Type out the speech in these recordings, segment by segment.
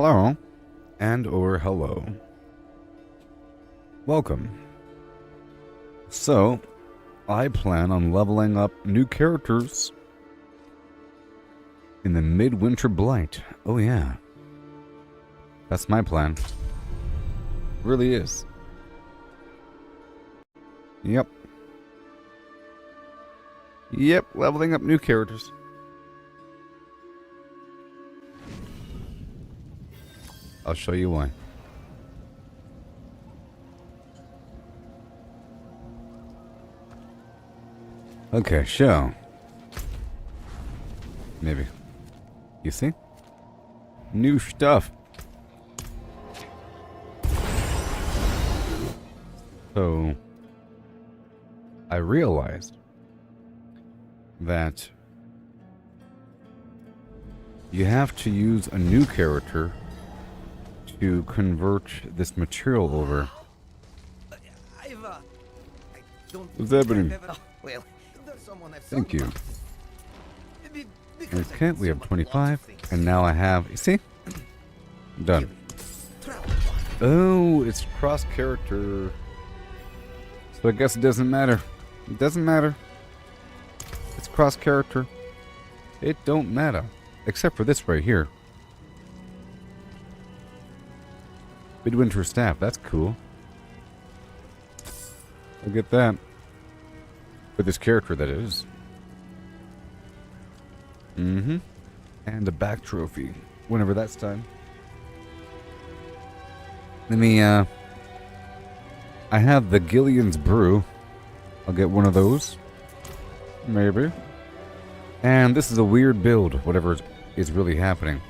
Hello, and or hello. Welcome. So, I plan on leveling up new characters in the Midwinter Blight. Oh yeah. That's my plan. Really is. Yep. Yep, leveling up new characters. I'll show you why. Okay, show. Maybe. You see? New stuff. So, I realized that you have to use a new character to convert this material over. What's happening? Thank you. Okay, we have 25, and now I have, you see? Done. Oh, it's cross character. So I guess it doesn't matter. It doesn't matter. It's cross character. It don't matter. Except for this right here. Midwinter staff, that's cool. I'll get that. For this character, that is. Mm-hmm. And a back trophy. Whenever that's time. Let me, I have the Gillian's Brew. I'll get one of those. Maybe. And this is a weird build, whatever is really happening.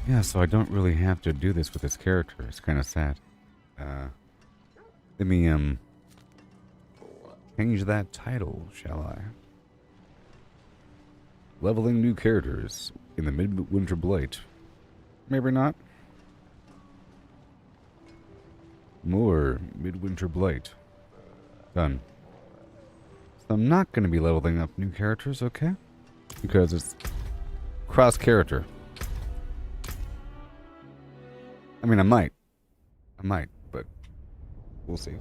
Yeah, so I don't really have to do this with this character. It's kind of sad. Let me, change that title, shall I? Leveling new characters in the Midwinter Blight. Maybe not. More Midwinter Blight. Done. So I'm not going to be leveling up new characters, okay? Because it's cross character. I mean, I might, but we'll see.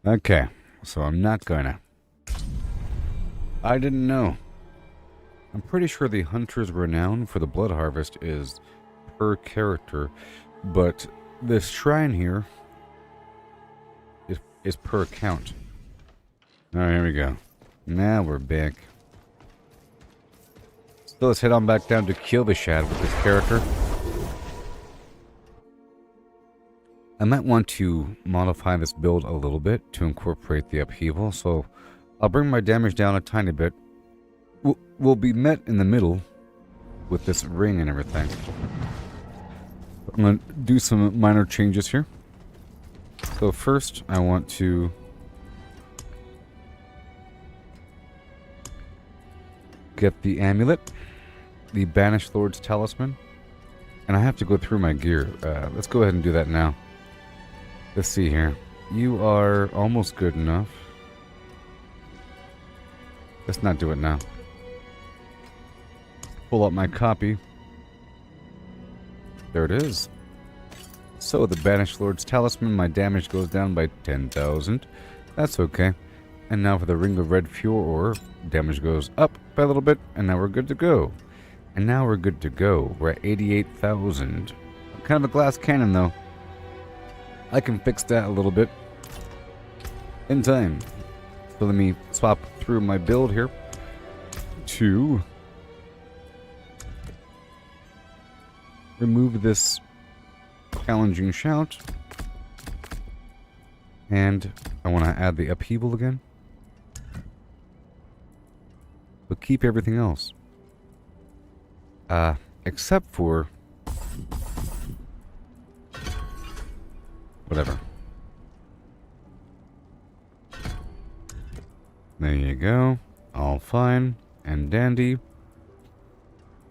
Okay, so I'm not gonna. I didn't know. I'm pretty sure the Hunter's Renown for the Blood Harvest is per character, but this shrine here is per count. Alright, here we go. Now we're back. So let's head on back down to kill the Shad with this character. I might want to modify this build a little bit to incorporate the upheaval, so I'll bring my damage down a tiny bit. We'll be met in the middle with this ring and everything. I'm going to do some minor changes here. So first, I want to get the amulet, the Banished Lord's Talisman, and I have to go through my gear. Let's go ahead and do that now. Let's see here. You are almost good enough. Let's not do it now. Pull up my copy. There it is. So, the Banished Lord's Talisman, my damage goes down by 10,000. That's okay. And now for the Ring of Red Furor, damage goes up by a little bit, and now we're good to go. And now we're good to go. We're at 88,000. Kind of a glass cannon, though. I can fix that a little bit in time. So let me swap through my build here to remove this challenging shout. And I want to add the upheaval again. But keep everything else. Except for whatever. There you go. All fine and dandy.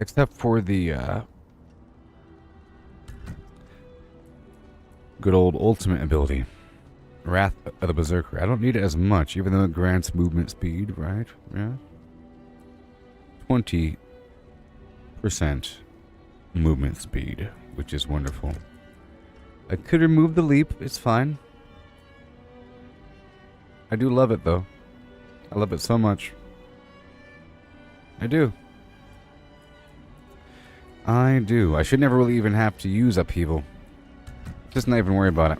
Except for the good old ultimate ability. Wrath of the Berserker. I don't need it as much, even though it grants movement speed, right? Yeah. 20% movement speed, which is wonderful. I could remove the leap, it's fine. I do love it though. I love it so much. I do. I do. I should never really even have to use upheaval. Just not even worry about it.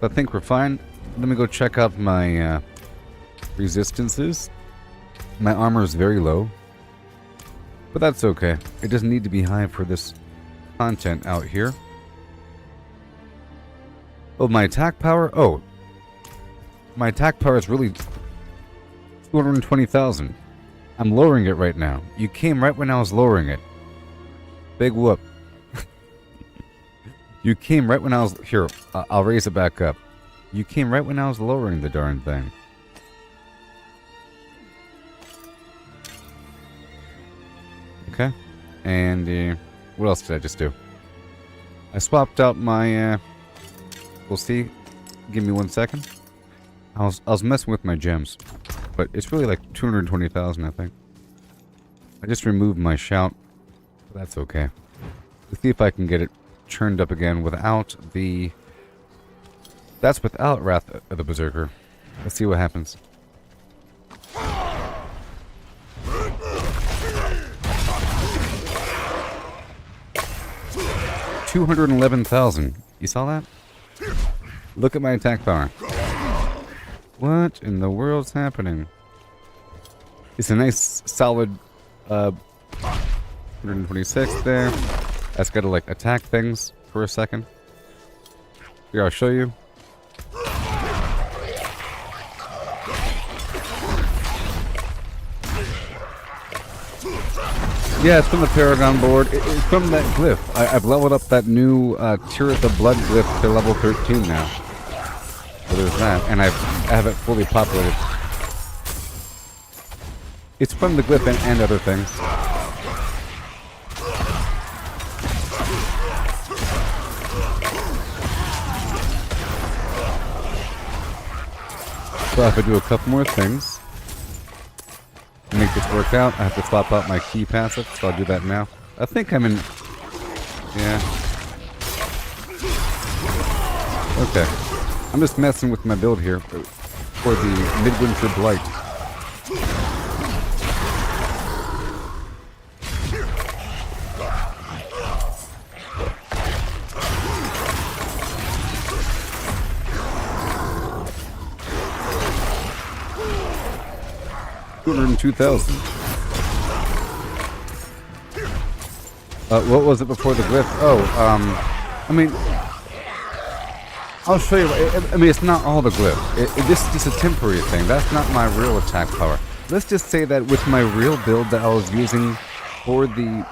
So I think we're fine. Let me go check out my resistances. My armor is very low. But that's okay. It doesn't need to be high for this content out here. Oh, my attack power? Oh. My attack power is really 220,000. I'm lowering it right now. You came right when I was lowering it. Big whoop. You came right when I was... Here, I'll raise it back up. You came right when I was lowering the darn thing. Okay. And what else did I just do? I swapped out my... we'll see. Give me 1 second. I was messing with my gems. But it's really like 220,000, I think. I just removed my shout. But that's okay. Let's see if I can get it churned up again without the... That's without Wrath of the Berserker. Let's see what happens. 211,000. You saw that? Look at my attack power. What in the world's happening? It's a nice solid 126 there. That's got to like attack things for a second. Here, I'll show you. Yeah, it's from the Paragon board. It's from that glyph. I've leveled up that new Tear of the Blood glyph to level 13 now. So there's that, and I have it fully populated. It's from the glyph and other things. So if I do a couple more things to make this work out, I have to swap out my key passive, so I'll do that now. I think I'm in... Yeah. Okay. I'm just messing with my build here for the Midwinter Blight. $202,000. What was it before the glyph? Oh, I mean, I'll show you. I mean, it's not all the glyph. This is just a temporary thing. That's not my real attack power. Let's just say that with my real build that I was using for the...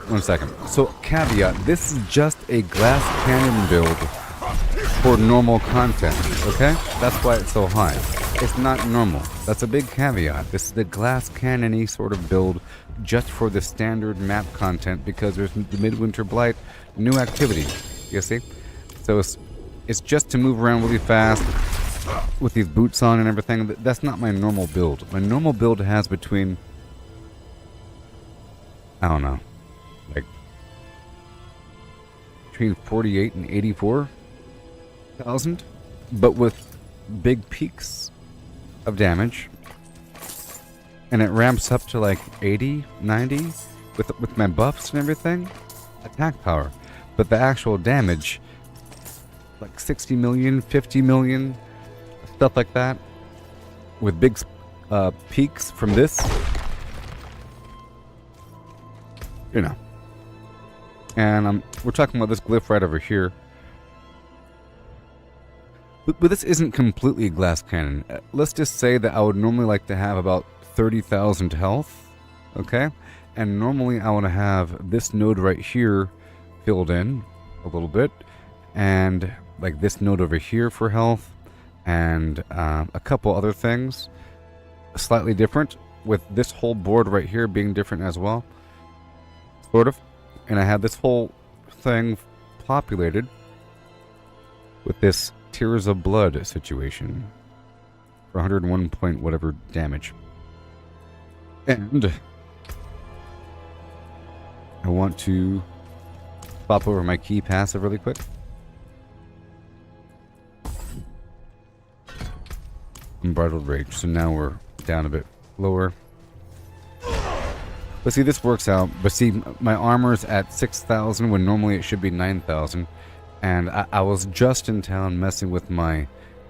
1 second. So, caveat, this is just a glass cannon build for normal content, okay? That's why it's so high. It's not normal. That's a big caveat. This is the glass cannon-y sort of build just for the standard map content because there's the Midwinter Blight, new activity, you see? So it's just to move around really fast with these boots on and everything. That's not my normal build. My normal build has between, I don't know, like between 48 and 84,000, but with big peaks of damage, and it ramps up to like 80, 90 with my buffs and everything, attack power, but the actual damage like 60 million, 50 million, stuff like that, with big peaks from this, you know. And we're talking about this glyph right over here. But this isn't completely glass cannon. Let's just say that I would normally like to have about 30,000 health, okay? And normally I want to have this node right here filled in a little bit, and like this node over here for health, and a couple other things slightly different, with this whole board right here being different as well, sort of. And I have this whole thing populated with this Tears of Blood situation for 101 point whatever damage. And I want to pop over my key passive really quick. Unbridled Rage. So now we're down a bit lower. But see, this works out. But see, my armor's at 6,000 when normally it should be 9,000. And I was just in town messing with my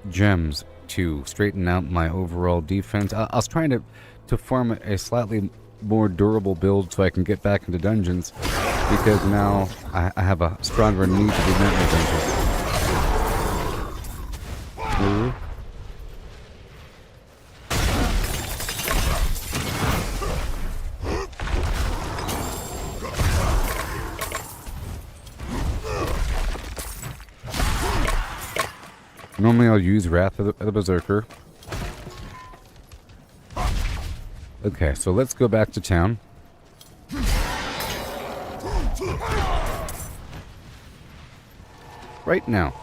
gems to straighten out my overall defense. I was trying to form a slightly more durable build so I can get back into dungeons. Because now I have a stronger need to be met in dungeons. Normally I'll use Wrath of the Berserker. Okay, so let's go back to town. Right now.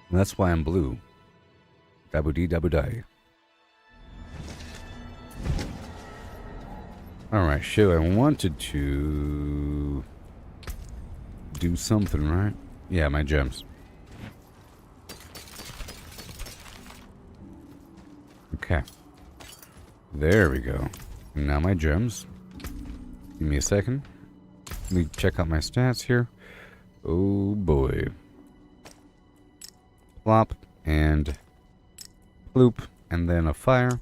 And that's why I'm blue. Dabu-dee, dabu-die. Alright, so I wanted to do something, right? Yeah, my gems. Okay. There we go. Now my gems. Give me a second. Let me check out my stats here. Oh boy. Plop and ploop and then a fire.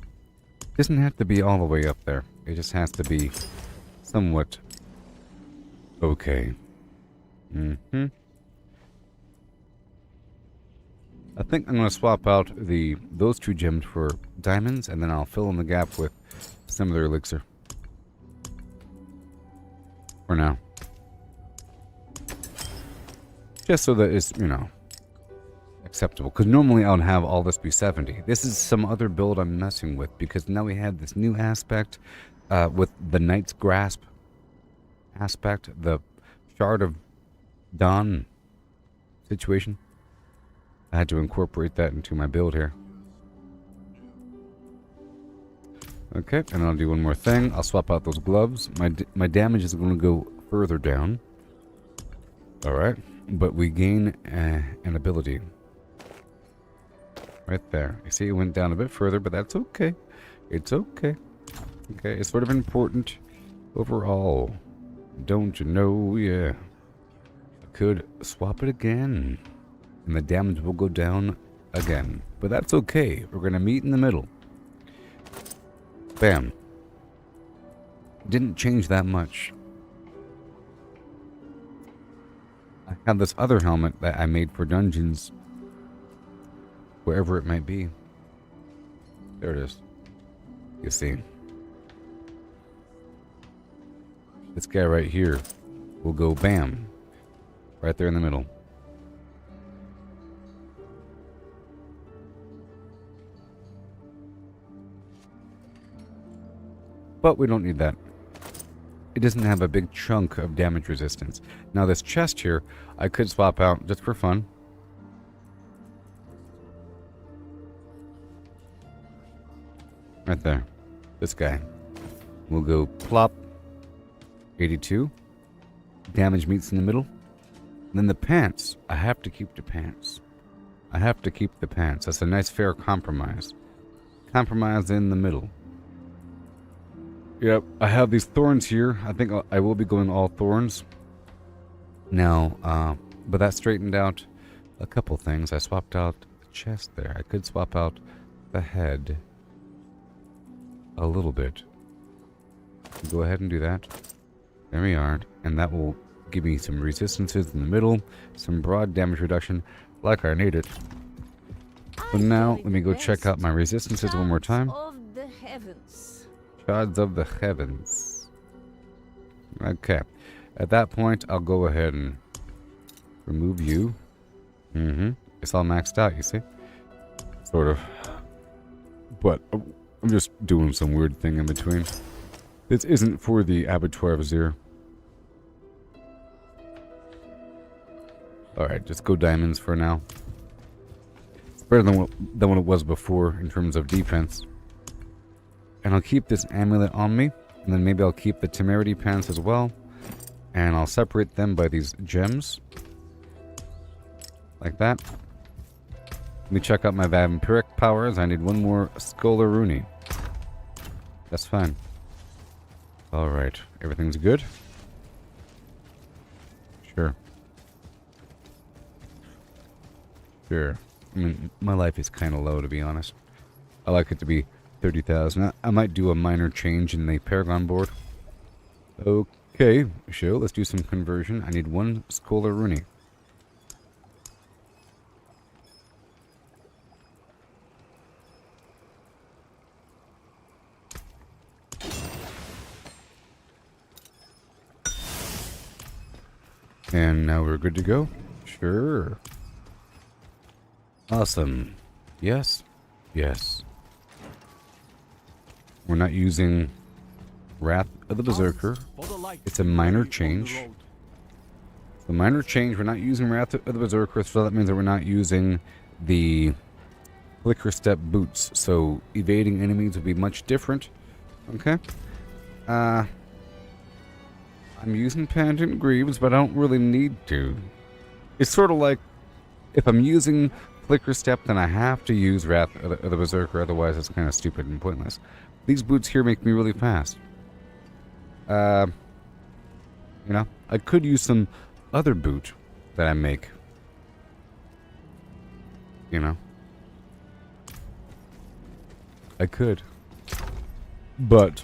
Doesn't have to be all the way up there. It just has to be somewhat okay. I think I'm going to swap out those two gems for diamonds, and then I'll fill in the gap with similar elixir. For now. Just so that it's, you know, acceptable. Because normally I would have all this be 70. This is some other build I'm messing with, because now we have this new aspect with the Knight's Grasp aspect, the Shard of Dawn situation. I had to incorporate that into my build here. Okay, and I'll do one more thing. I'll swap out those gloves. My damage is going to go further down. Alright, but we gain an ability. Right there. You see it went down a bit further, but that's okay. It's okay. Okay, it's sort of important overall. Don't you know? Yeah. I could swap it again. And the damage will go down again. But that's okay. We're going to meet in the middle. Bam. Didn't change that much. I have this other helmet that I made for dungeons. Wherever it might be. There it is. You see. This guy right here will go bam. Right there in the middle. But we don't need that. It doesn't have a big chunk of damage resistance. Now this chest here, I could swap out just for fun. Right there. This guy. We'll go plop. 82. Damage meets in the middle. And then the pants. I have to keep the pants. I have to keep the pants. That's a nice fair compromise. Compromise in the middle. Yep, I have these thorns here. I think I will be going all thorns. Now, but that straightened out a couple things. I swapped out the chest there. I could swap out the head a little bit. Go ahead and do that. There we are. And that will give me some resistances in the middle. Some broad damage reduction like I need it. But now, let me go check out my resistances one more time. Gods of the heavens. Okay. At that point, I'll go ahead and remove you. It's all maxed out, you see? Sort of. But I'm just doing some weird thing in between. This isn't for the Abattoir of Azir. Alright, just go diamonds for now. It's better than what it was before in terms of defense. And I'll keep this amulet on me. And then maybe I'll keep the temerity pants as well. And I'll separate them by these gems. Like that. Let me check out my vampiric powers. I need one more Scholaruni. That's fine. Alright. Everything's good? Sure. Sure. I mean, my life is kind of low, to be honest. I like it to be 30,000. I might do a minor change in the Paragon board. Okay, sure. Let's do some conversion. I need one Scholaruni. And now we're good to go? Sure. Awesome. Yes. Yes. We're not using Wrath of the Berserker. It's a minor change. The minor change, we're not using Wrath of the Berserker, so that means that we're not using the Flicker Step boots. So evading enemies will be much different. Okay. I'm using Penitent Greaves, but I don't really need to. It's sort of like, if I'm using Flicker Step, then I have to use Wrath of the Berserker, otherwise it's kind of stupid and pointless. These boots here make me really fast. You know, I could use some other boot that I make. You know. I could. But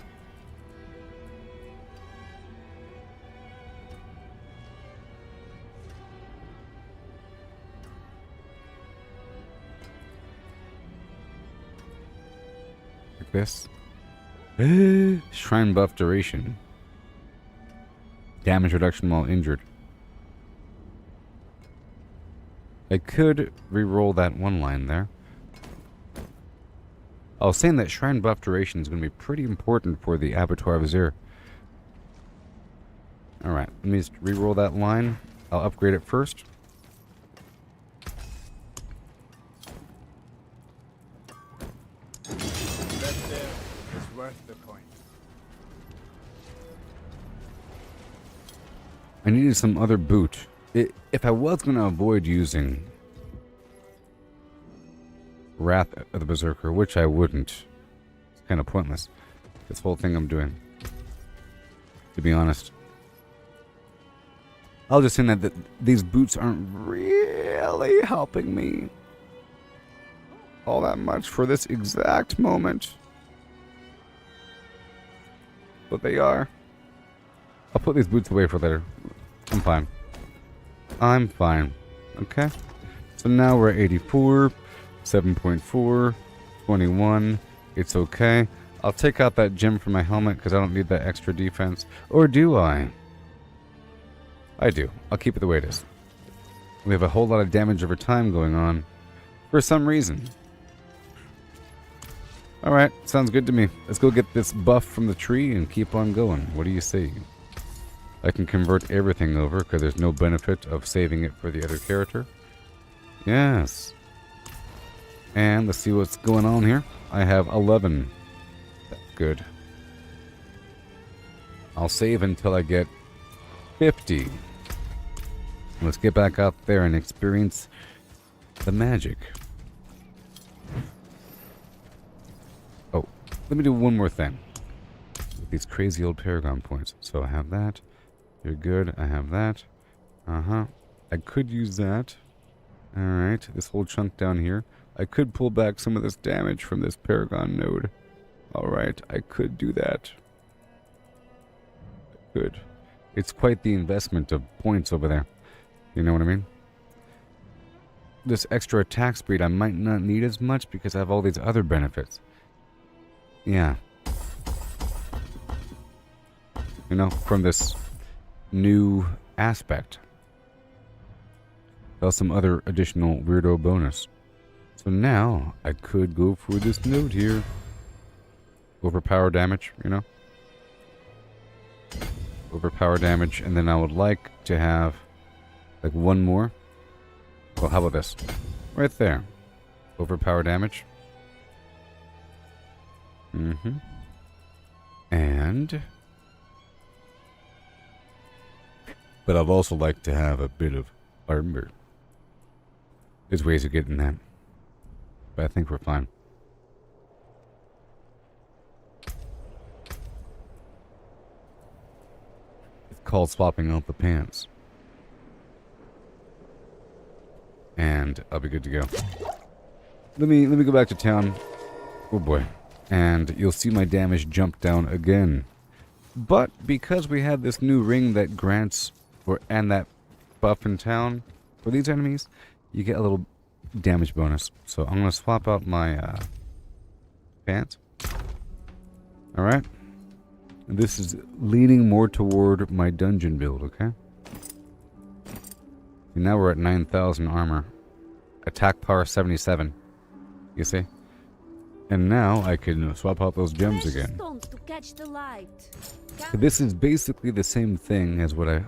like this. Shrine buff duration. Damage reduction while injured. I could re-roll that one line there. I was saying that shrine buff duration is going to be pretty important for the Abattoir Vizier. Alright, let me just re-roll that line. I'll upgrade it first. I needed some other boot. If I was going to avoid using Wrath of the Berserker, which I wouldn't, it's kind of pointless. This whole thing I'm doing, to be honest. I'll just say that these boots aren't really helping me all that much for this exact moment. But they are. I'll put these boots away for later. I'm fine. I'm fine. Okay. So now we're at 84, 7.4, 21. It's okay. I'll take out that gem from my helmet because I don't need that extra defense. Or do I? I do. I'll keep it the way it is. We have a whole lot of damage over time going on. For some reason. Alright, sounds good to me. Let's go get this buff from the tree and keep on going. What do you say? I can convert everything over because there's no benefit of saving it for the other character. Yes. And let's see what's going on here. I have 11. That's good. I'll save until I get 50. Let's get back out there and experience the magic. Oh, let me do one more thing. With these crazy old Paragon points. So I have that. You're good. I have that. Uh-huh. I could use that. Alright. This whole chunk down here. I could pull back some of this damage from this Paragon node. Alright. I could do that. I could. It's quite the investment of points over there. You know what I mean? This extra attack speed I might not need as much because I have all these other benefits. Yeah. You know, from this new aspect. Plus some other additional weirdo bonus. So now I could go for this node here. Overpower damage, you know? Overpower damage, and then I would like to have like one more Well, how about this? Right there. Overpower damage. And... But I'd also like to have a bit of armor. There's ways of getting that. But I think we're fine. It's called swapping out the pants. And I'll be good to go. Let me go back to town. Oh boy. And you'll see my damage jump down again. But because we have this new ring that grants and that buff in town for these enemies, you get a little damage bonus. So I'm going to swap out my pants. Alright. This is leaning more toward my dungeon build, okay? And now we're at 9,000 armor. Attack power 77. You see? And now I can swap out those gems again. This is basically the same thing as what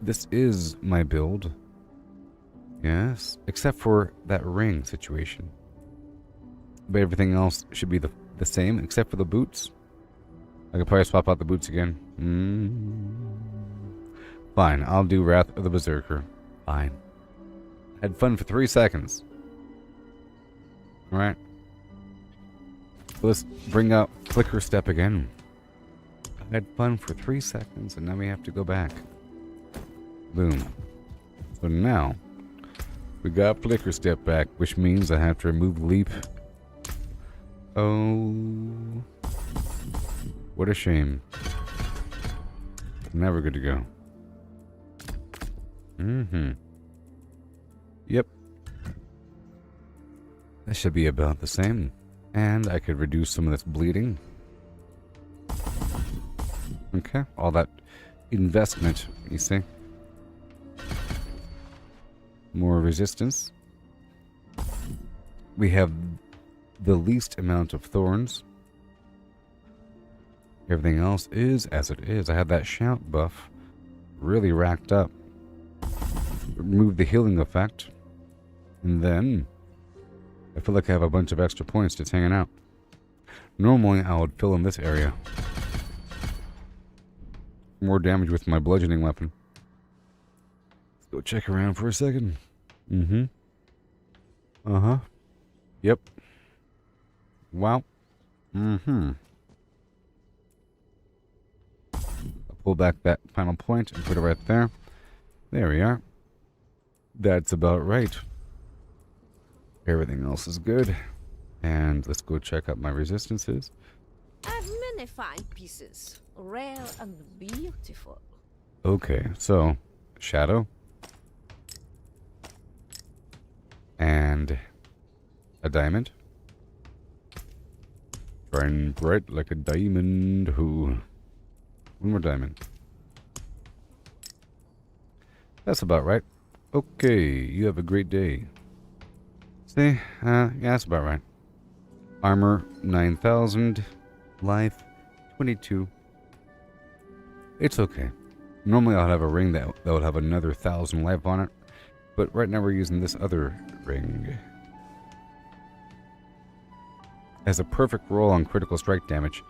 this is my build. Yes. Except for that ring situation. But everything else should be the same, except for the boots. I could probably swap out the boots again. Fine, I'll do Wrath of the Berserker. Fine. Had fun for 3 seconds. Alright. Let's bring out Flicker Step again. I had fun for 3 seconds, and now we have to go back. Boom. So now, we got Flicker Step back, which means I have to remove Leap. Oh. What a shame. Now we're good to go. Yep. That should be about the same. And I could reduce some of this bleeding. Okay, all that investment, you see. More resistance. We have the least amount of thorns. Everything else is as it is. I had that shout buff really racked up. Remove the healing effect. And then I feel like I have a bunch of extra points just hanging out. Normally I would fill in this area. More damage with my bludgeoning weapon. Let's go check around for a second. Yep. Wow. I'll pull back that final point and put it right there. There we are. That's about right. Everything else is good. And let's go check out my resistances. I have many fine pieces, rare and beautiful. Okay, so shadow. And a diamond. Shine bright like a diamond. One more diamond. That's about right. Okay, you have a great day. See? Yeah, that's about right. Armor, 9,000. Life, 22. It's okay. Normally I'll have a ring that would have another 1,000 life on it. But right now we're using this other ring. Has a perfect roll on critical strike damage.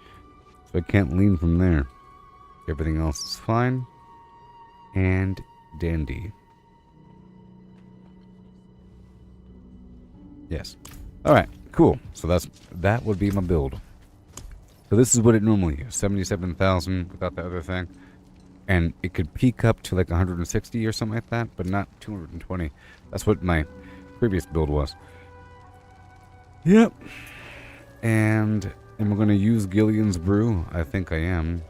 So I can't lean from there. Everything else is fine. And dandy. Yes. Alright, cool. So that would be my build. So this is what it normally is. 77,000 without the other thing. And it could peak up to like 160 or something like that, but not 220. That's what my previous build was. Yep. And am I going to use Gillian's Brew? I think I am.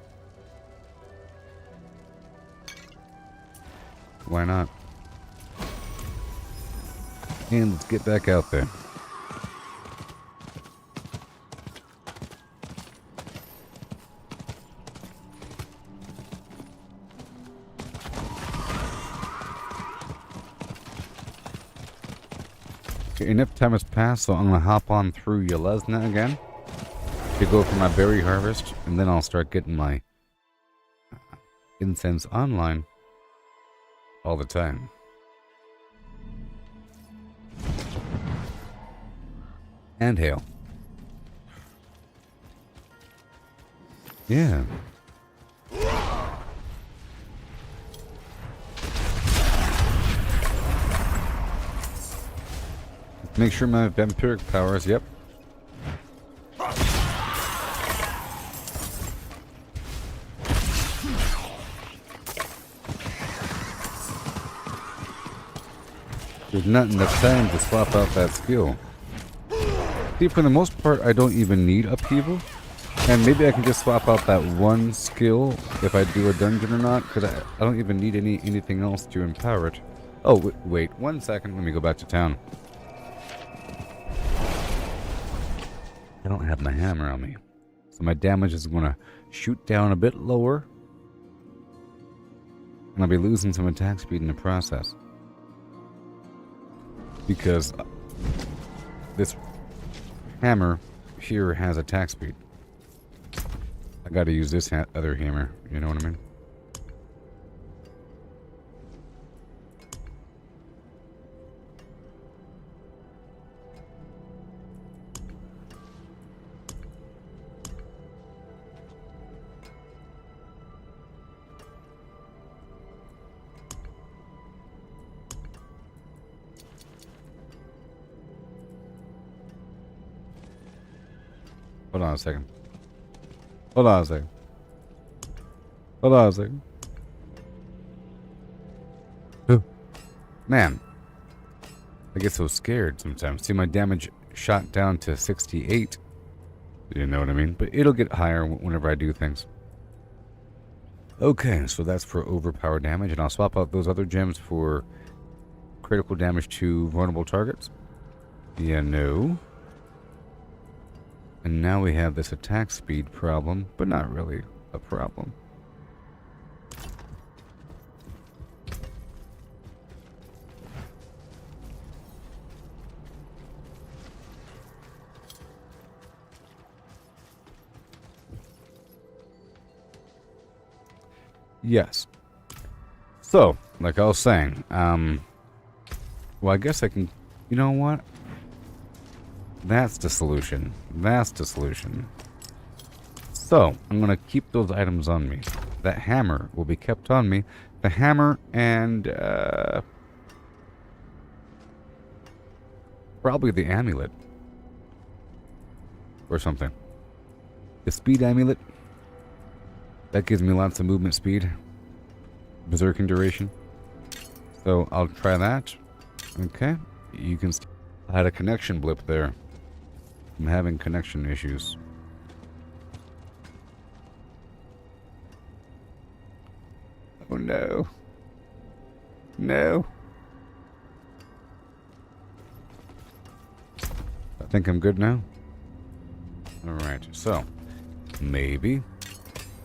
Why not? And let's get back out there. Okay, enough time has passed, so I'm going to hop on through Yelesna again to go for my berry harvest, and then I'll start getting my incense online all the time. And hail. Yeah. Make sure my vampiric powers, yep. There's not enough time to swap out that skill. See, for the most part, I don't even need upheaval. And maybe I can just swap out that one skill if I do a dungeon or not, because I don't even need anything else to empower it. Oh, wait 1 second. Let me go back to town. I don't have my hammer on me. So my damage is going to shoot down a bit lower. And I'll be losing some attack speed in the process. Because this hammer here has attack speed. I gotta use this other hammer, you know what I mean? Hold on a second. Hold on a second. Hold on a second. Man. I get so scared sometimes. See, my damage shot down to 68. You know what I mean? But it'll get higher whenever I do things. Okay, so that's for overpower damage. And I'll swap out those other gems for critical damage to vulnerable targets. Yeah, no. And now we have this attack speed problem, but not really a problem. Yes. So, like I was saying, well, I guess I can, you know what? That's the solution. That's the solution. So, I'm going to keep those items on me. That hammer will be kept on me. The hammer and, probably the amulet. Or something. The speed amulet. That gives me lots of movement speed. Berserking duration. So, I'll try that. Okay. You can see I had a connection blip there. I'm having connection issues. Oh no. No. I think I'm good now. Alright, so maybe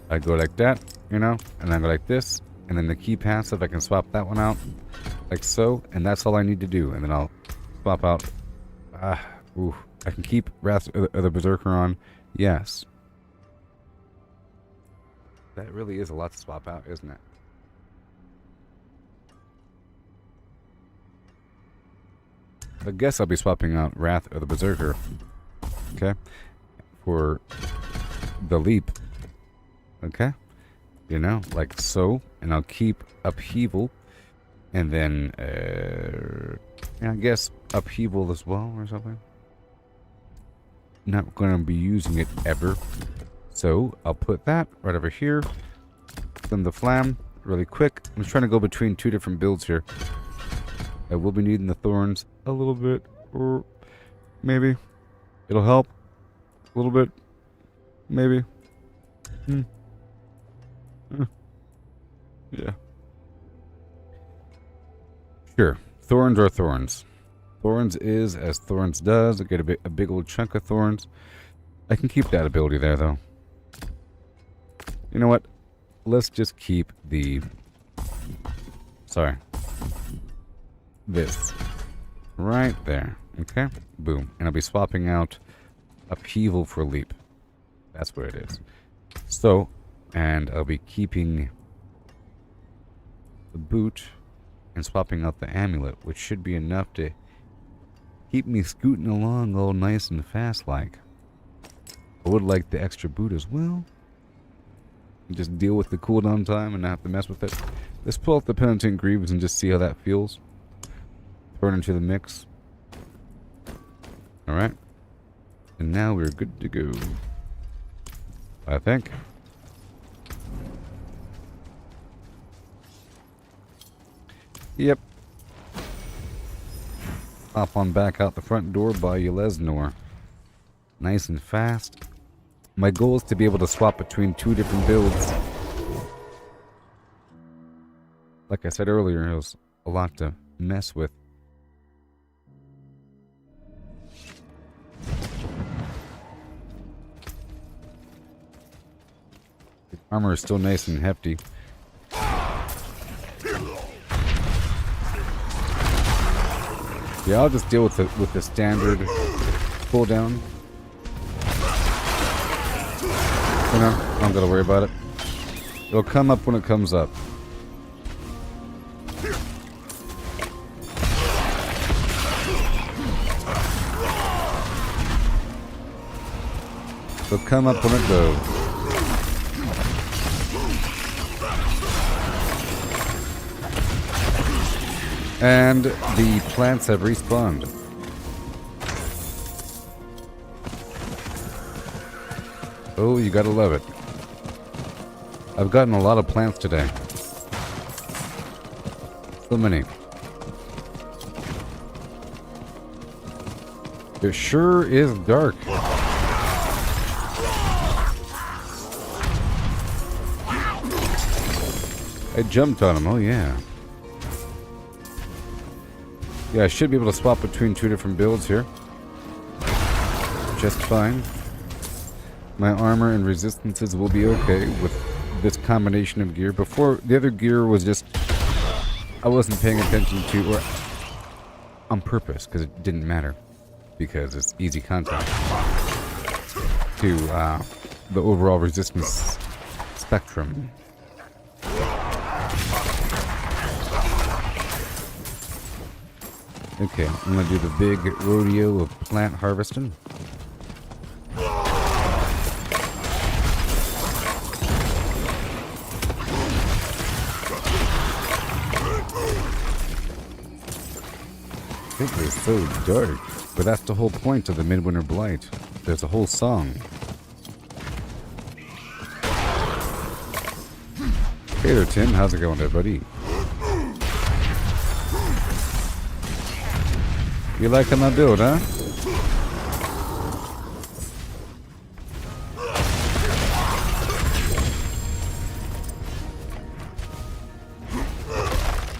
I go like that, you know, and I go like this, and then the key passive, I can swap that one out like so, and that's all I need to do, and then I'll swap out. I can keep Wrath of the Berserker on. Yes. That really is a lot to swap out, isn't it? I guess I'll be swapping out Wrath of the Berserker. Okay? For the leap. Okay? You know, like so. And I'll keep Upheaval. And then, yeah, I guess Upheaval as well or something. Not going to be using it ever. So, I'll put that right over here. Then the Flam, really quick. I'm just trying to go between two different builds here. I will be needing the Thorns a little bit. Or maybe. It'll help. A little bit. Maybe. Yeah. Sure. Thorns are thorns. Thorns is as thorns does. I get a big old chunk of thorns. I can keep that ability there, though. You know what? Let's just keep the... Sorry. This. Right there. Okay? Boom. And I'll be swapping out Upheaval for Leap. That's where it is. So, and I'll be keeping the boot and swapping out the amulet, which should be enough to Keep me scooting along all nice and fast like. I would like the extra boot as well. Just deal with the cooldown time and not have to mess with it. Let's pull out the Penitent Greaves and just see how that feels. Throw it into the mix. Alright. And now we're good to go. I think. Yep. Hop on back out the front door by Yelesnor. Nice and fast. My goal is to be able to swap between 2 different builds. Like I said earlier, it was a lot to mess with. The armor is still nice and hefty. Yeah, I'll just deal with the standard cooldown. You know, I don't gotta worry about it. It'll come up when it comes up. It'll come up when it goes. And the plants have respawned. Oh, you gotta love it. I've gotten a lot of plants today. So many. It sure is dark. I jumped on him, oh yeah. Yeah, I should be able to swap between 2 different builds here. Just fine. My armor and resistances will be okay with this combination of gear. Before, the other gear was just... I wasn't paying attention to, or... on purpose, because it didn't matter. Because it's easy contact. To, the overall resistance spectrum. Okay, I'm gonna do the big rodeo of plant harvesting. It is so dark, but that's the whole point of the Midwinter Blight. There's a whole song. Hey there, Tim. How's it going there, buddy? You liking my build, huh?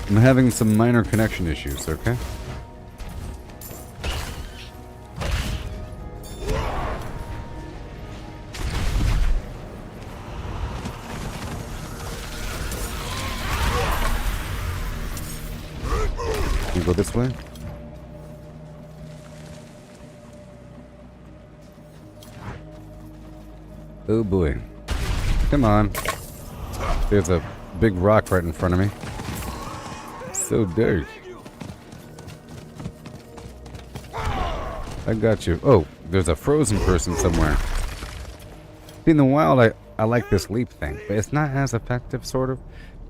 I'm having some minor connection issues, okay? You go this way? Oh boy. Come on. There's a big rock right in front of me. So dark. I got you. Oh, there's a frozen person somewhere. In the wild, I like this leap thing, but it's not as effective, sort of,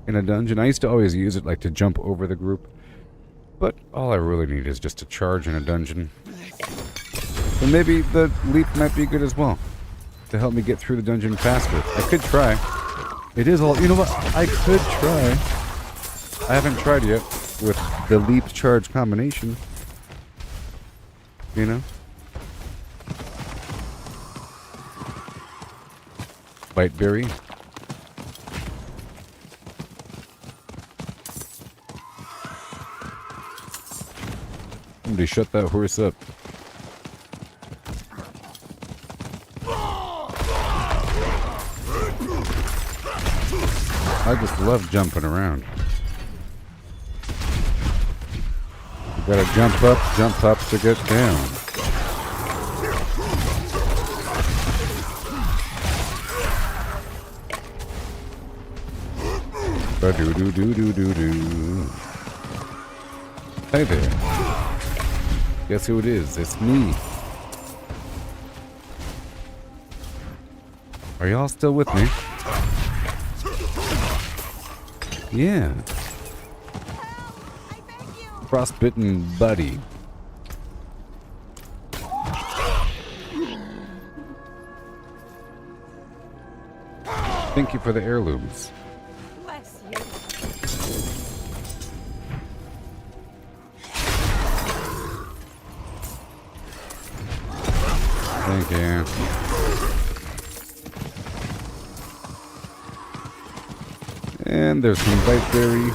in a dungeon. I used to always use it, like, to jump over the group. But all I really need is just to charge in a dungeon. So maybe the leap might be good as well. To help me get through the dungeon faster. I could try. It is all... You know what? I could try. I haven't tried yet with the leap charge combination. You know? Bite berry. Somebody shut that horse up. I just love jumping around. You gotta jump up to get down. Ba-do-do-do-do-do-do. Hey there. Guess who it is? It's me. Are y'all still with me? Yeah. Frostbitten buddy. Thank you for the heirlooms. Bless you. Thank you. And there's some Blightberry.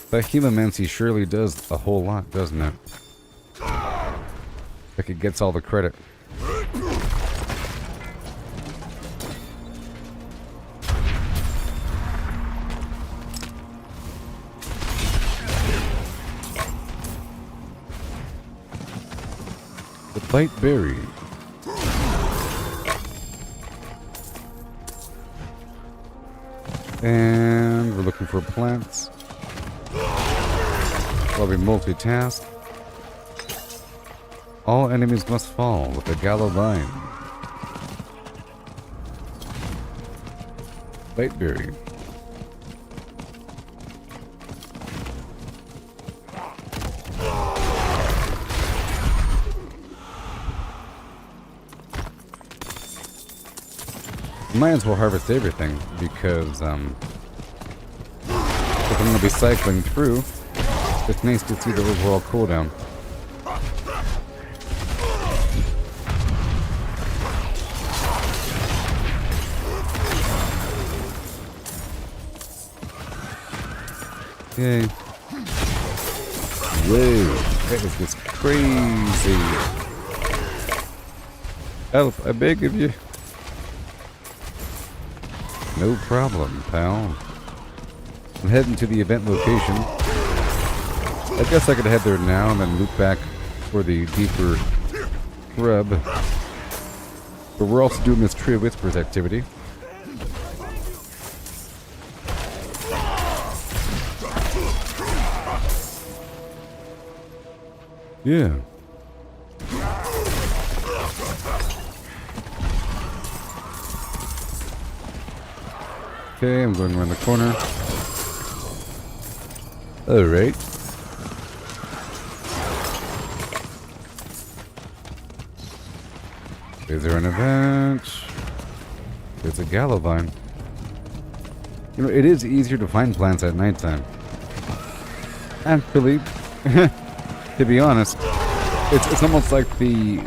That Hemomancy surely does a whole lot, doesn't it? Like it gets all the credit. The Blightberry. And we're looking for plants. While we multitask. All enemies must fall with a gallow vine. Blightberry. Might as well harvest everything because if I'm going to be cycling through, it's nice to see the overall cooldown. Yay. Whoa, that is just crazy. Elf, I beg of you. No problem, pal. I'm heading to the event location. I guess I could head there now and then loop back for the deeper scrub. But we're also doing this Tree of Whispers activity. Yeah. Okay, I'm going around the corner. Alright. Is there an event? There's a gallow vine. You know, it is easier to find plants at nighttime. Actually, to be honest, it's almost like the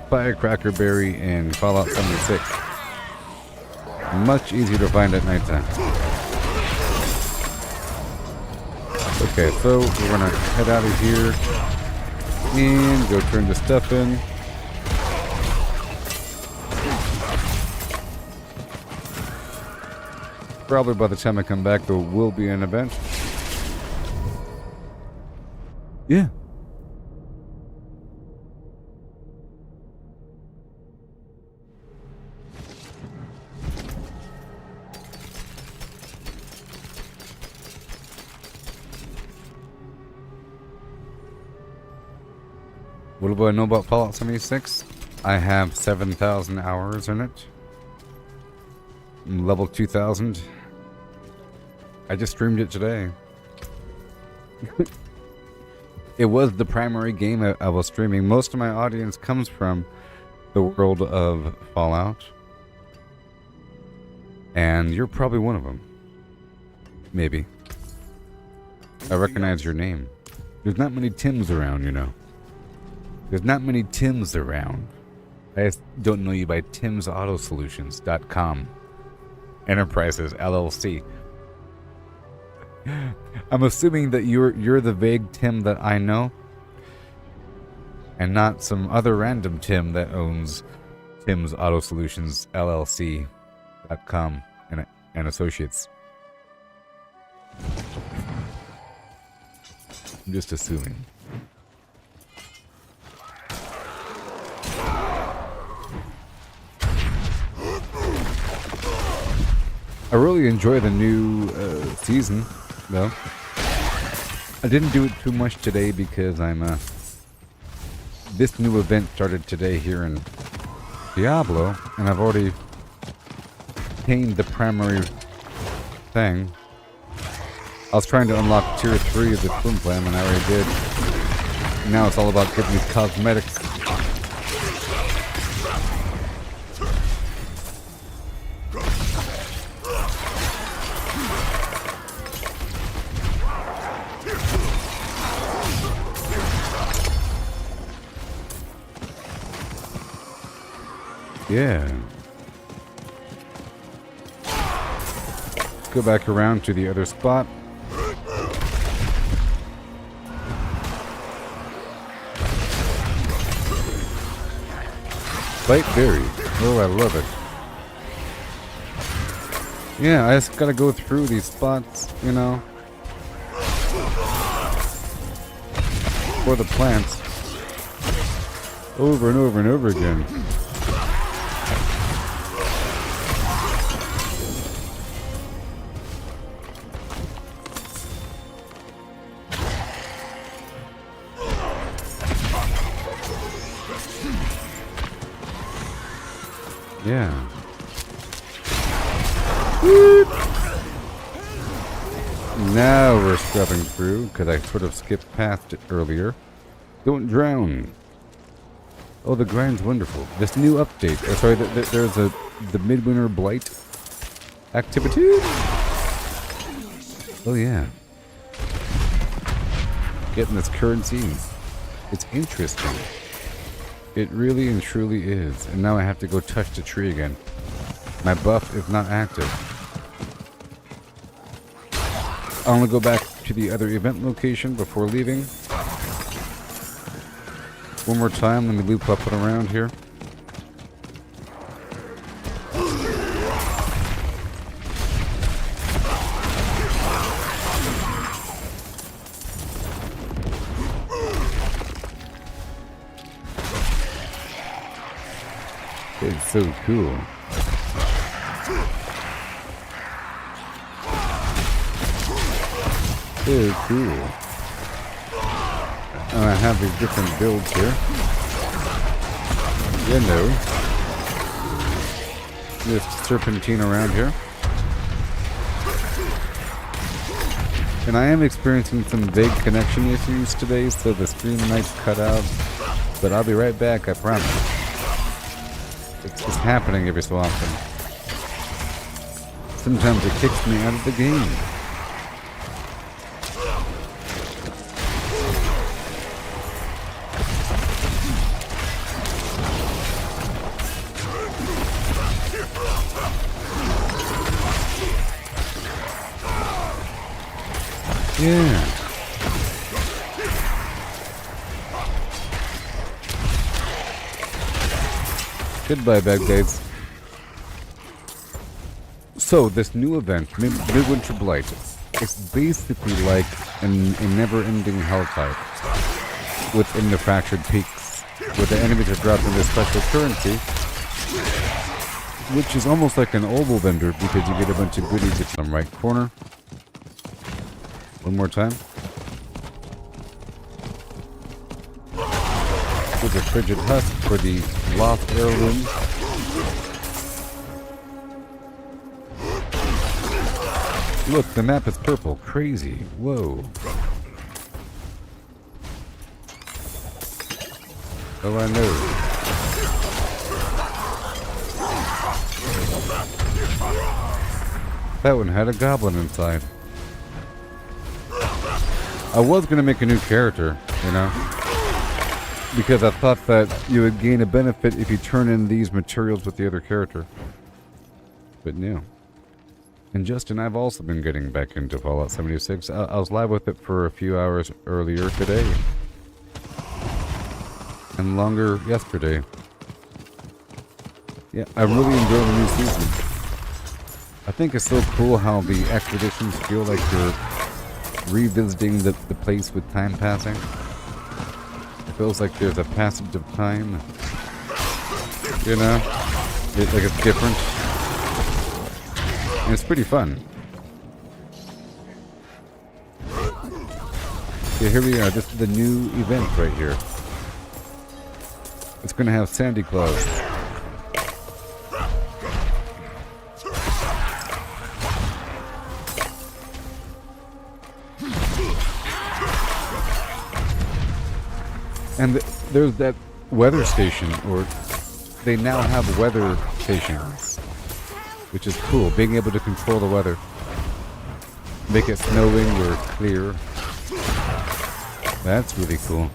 firecracker berry in Fallout 76. Much easier to find at nighttime. Okay, so we're gonna head out of here and go turn the stuff in. Probably by the time I come back, there will be an event. Yeah. What do I know about Fallout 76? I have 7,000 hours in it. I'm level 2,000. I just streamed it today. It was the primary game I was streaming. Most of my audience comes from the world of Fallout. And you're probably one of them. Maybe. I recognize your name. There's not many Tims around, you know. There's not many Tims around. I just don't know you by timsautosolutions.com. Enterprises, LLC. I'm assuming that you're the vague Tim that I know, and not some other random Tim that owns Tim's Auto Solutions LLC.com and associates. I'm just assuming. I really enjoy the new season, though. I didn't do it too much today because I'm this new event started today here in Diablo, and I've already attained the primary thing. I was trying to unlock tier 3 of the swim plan, and I already did. Now it's all about getting these cosmetics. Yeah. Let's go back around to the other spot. Blight berry. Oh, I love it. Yeah, I just gotta go through these spots, you know, for the plants over and over and over again. Yeah. Whoop. Now we're scrubbing through, because I sort of skipped past it earlier. Don't drown. Oh, the grind's wonderful. This new update. Sorry, there's the Midwinter Blight activity. Oh yeah. Getting this currency. It's interesting. It really and truly is. And now I have to go touch the tree again. My buff is not active. I want to go back to the other event location before leaving. One more time, let me loop up and around here. It's so cool. So cool. And I have these different builds here. You know. Just serpentine around here. And I am experiencing some vague connection issues today, so the stream might cut out. But I'll be right back, I promise. It's happening every so often. Sometimes it kicks me out of the game. Yeah. Goodbye, bad guys. So, this new event, Midwinter Blight, it's basically like a never-ending hell type within the fractured peaks, where the enemies are dropped in this special currency, which is almost like an oval vendor because you get a bunch of goodies in the right corner. One more time. With a frigid husk for the lost heirloom. Look, the map is purple. Crazy. Whoa. Oh, I know. That one had a goblin inside. I was going to make a new character, you know, because I thought that you would gain a benefit if you turn in these materials with the other character. But no. And Justin, I've also been getting back into Fallout 76. I was live with it for a few hours earlier today. And longer yesterday. Yeah, I'm really enjoying the new season. I think it's so cool how the expeditions feel like you're revisiting the place with time passing. It feels like there's a passage of time. You know? Like it's different. And it's pretty fun. Okay, here we are. This is the new event right here. It's gonna have Sandy Claus. And there's that weather station, or they now have weather stations, which is cool. Being able to control the weather, make it snowing or clear. That's really cool.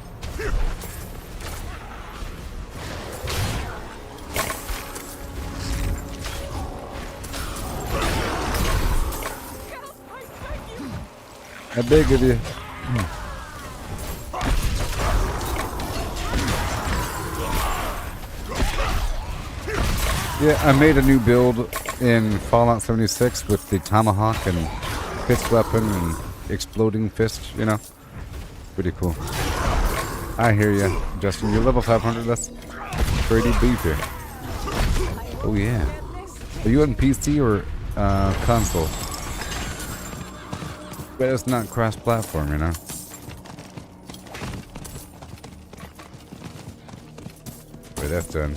I beg of you. Yeah, I made a new build in Fallout 76 with the tomahawk and fist weapon and exploding fist, you know. Pretty cool. I hear ya, Justin. You're level 500. That's pretty beefy. Oh yeah. Are you on PC or console? But it's not cross-platform, you know. Wait, that's done.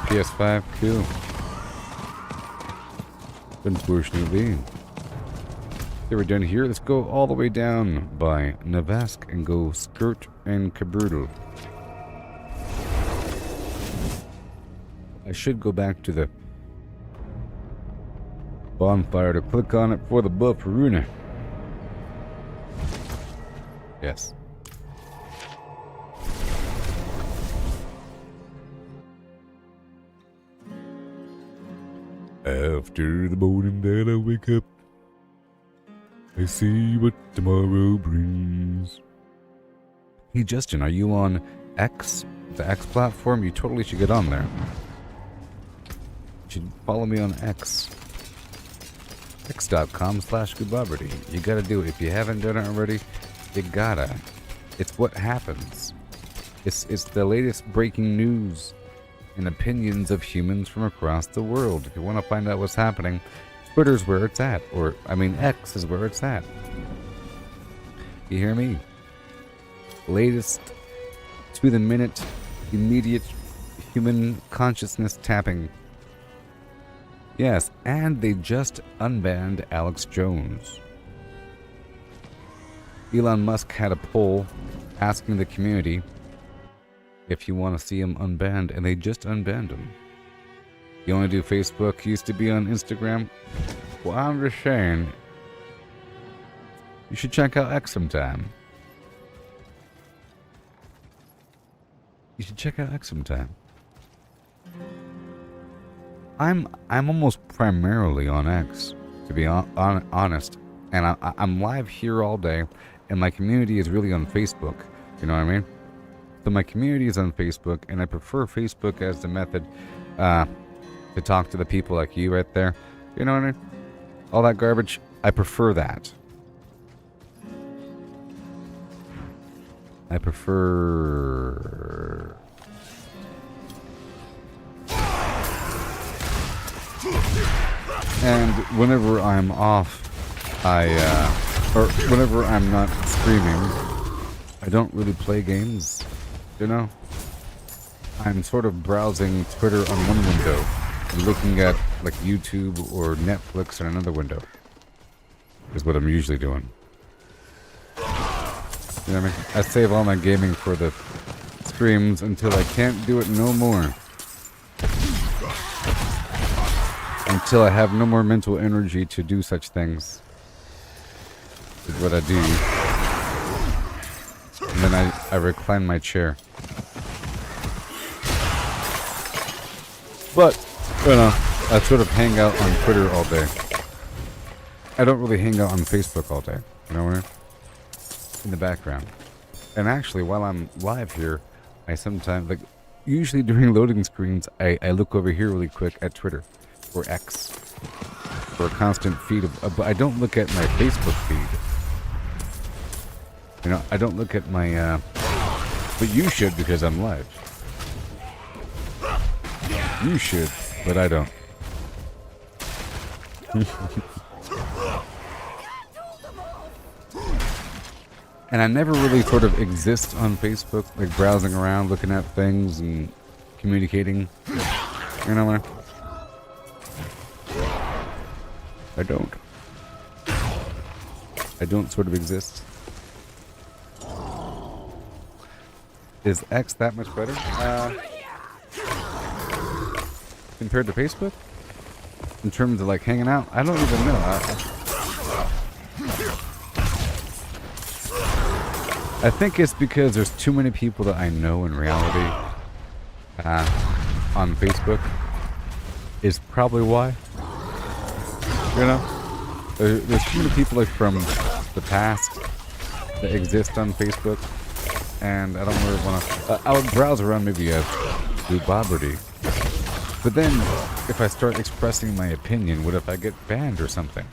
PS5, cool. Unfortunately. Okay, we're done here. Let's go all the way down by Navask and go Skirt and Caboodle. I should go back to the bonfire to click on it for the buff rune. Yes. After the morning that I wake up, I see what tomorrow brings. Hey Justin, are you on X? The X platform? You totally should get on there. You should follow me on X. X.com/Gooboberti. You gotta do it. If you haven't done it already, you gotta. It's what happens. It's the latest breaking news and opinions of humans from across the world. If you want to find out what's happening, Twitter's where it's at. Or, I mean, X is where it's at. You hear me? Latest, to the minute, immediate human consciousness tapping. Yes, and they just unbanned Alex Jones. Elon Musk had a poll asking the community if you want to see him unbanned, and they just unbanned him. You only do Facebook, used to be on Instagram. Well, I'm just saying, you should check out X sometime. You should check out X sometime. I'm almost primarily on X, to be honest, and I'm live here all day, and my community is really on Facebook. You know what I mean? So my community is on Facebook, and I prefer Facebook as the method to talk to the people like you right there. You know what I mean? All that garbage, I prefer that. I prefer... And whenever I'm off, or whenever I'm not streaming, I don't really play games. You know, I'm sort of browsing Twitter on one window and looking at like YouTube or Netflix in another window. Is what I'm usually doing. You know what I mean? I save all my gaming for the streams until I can't do it no more. Until I have no more mental energy to do such things. Is what I do. And then I recline my chair. But, you know, I sort of hang out on Twitter all day. I don't really hang out on Facebook all day. You know what I mean? In the background. And actually, while I'm live here, I sometimes, like, usually during loading screens, I look over here really quick at Twitter. Or X. For a constant feed of... but I don't look at my Facebook feed. You know, I don't look at my, but you should because I'm live. You should, but I don't. And I never really sort of exist on Facebook, like browsing around, looking at things and communicating. You know what? I don't. I don't sort of exist. Is X that much better? Compared to Facebook? In terms of like hanging out? I don't even know. I think it's because there's too many people that I know in reality on Facebook is probably why. You know? There's too many people like from the past that exist on Facebook, and I don't really want to... I would browse around maybe at Gooboberti, but then if I start expressing my opinion, what if I get banned or something?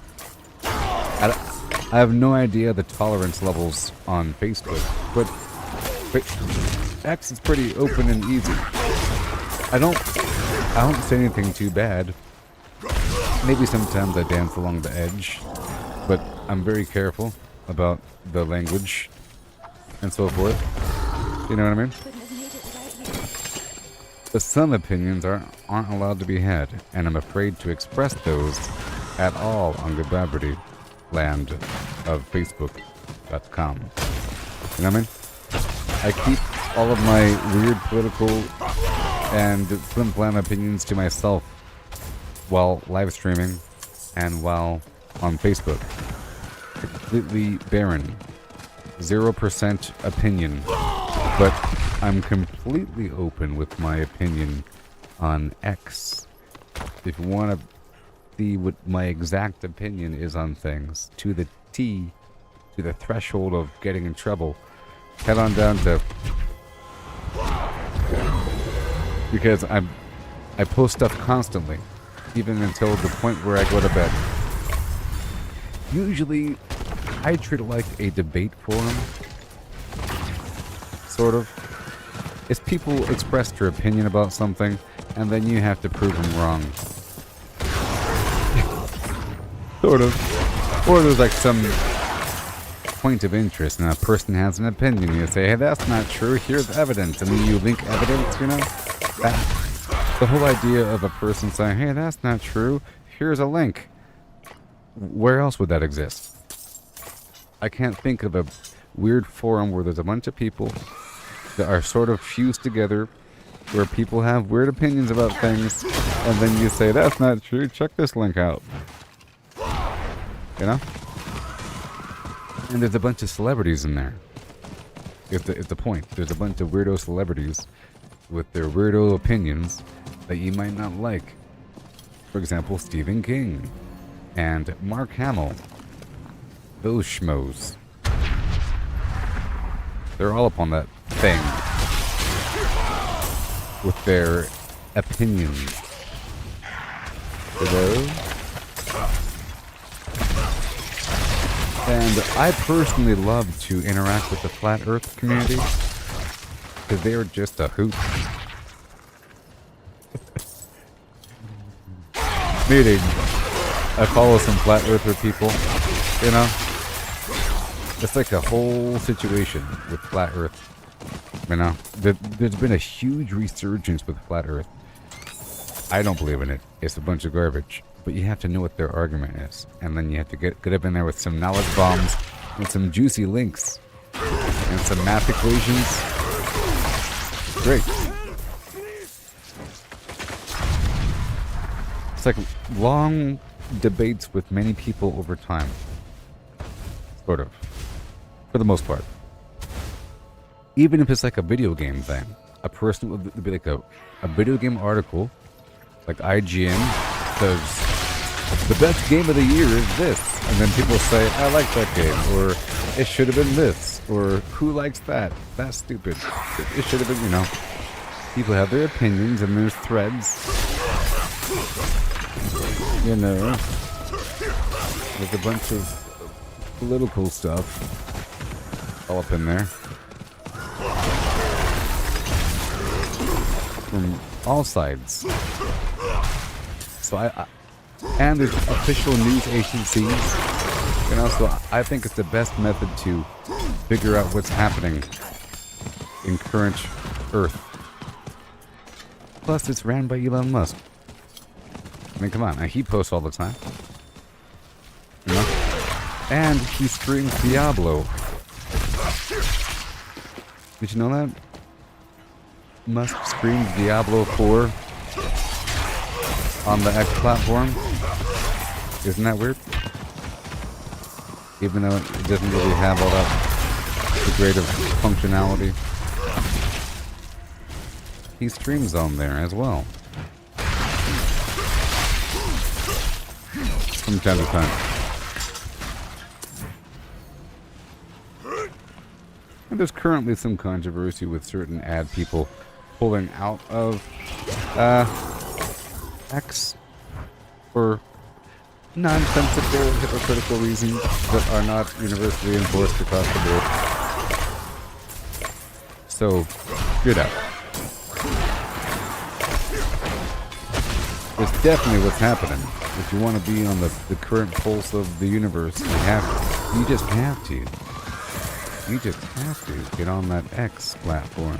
I have no idea the tolerance levels on Facebook, but X is pretty open and easy. I don't say anything too bad. Maybe sometimes I dance along the edge, but I'm very careful about the language and so forth. You know what I mean? But some opinions aren't allowed to be had, and I'm afraid to express those at all on Gooboberti land of Facebook.com. You know what I mean? I keep all of my weird political and flim-flam opinions to myself while live streaming and while on Facebook. Completely barren. 0% opinion. But I'm completely open with my opinion on X. If you want to see what my exact opinion is on things, to the T, to the threshold of getting in trouble, head on down to... Because I post stuff constantly, even until the point where I go to bed. Usually, I treat it like a debate forum, sort of. It's people express their opinion about something, and then you have to prove them wrong. Sort of. Or there's like some point of interest, and a person has an opinion. You say, hey, that's not true, here's evidence. And then you link evidence, you know? The whole idea of a person saying, hey, that's not true, here's a link. Where else would that exist? I can't think of a weird forum where there's a bunch of people that are sort of fused together, where people have weird opinions about things, and then you say, that's not true, check this link out. You know? And there's a bunch of celebrities in there. It's the point. There's a bunch of weirdo celebrities with their weirdo opinions that you might not like. For example, Stephen King and Mark Hamill. Those schmoes. They're all up on that thing with their opinions. Hello? And I personally love to interact with the Flat Earth community because they are just a hoot. Meaning, I follow some Flat Earther people, you know? It's like a whole situation with Flat Earth, you know? There's been a huge resurgence with Flat Earth. I don't believe in it. It's a bunch of garbage. But you have to know what their argument is. And then you have to get up in there with some knowledge bombs and some juicy links and some math equations. Great. It's like long debates with many people over time. Sort of. For the most part. Even if it's like a video game thing. A person would be like a video game article, like IGN says, the best game of the year is this. And then people say, I like that game. Or, it should have been this. Or, who likes that? That's stupid. It should have been, you know. People have their opinions and there's threads. You know. There's a bunch of political stuff all up in there. From all sides. So and there's official news agencies And also, I think it's the best method to figure out what's happening in current Earth. Plus, it's ran by Elon Musk. I mean, come on. He posts all the time. You know? And he streams Diablo. Did you know that? Musk streams Diablo 4 on the X platform. Isn't that weird? Even though it doesn't really have all that great of functionality. He streams on there as well. From time to time. And there's currently some controversy with certain ad people pulling out of X for nonsensical, hypocritical reasons that are not universally enforced across the board. So, good out. It's definitely what's happening. If you want to be on the current pulse of the universe, you just have to. You just have to get on that X platform.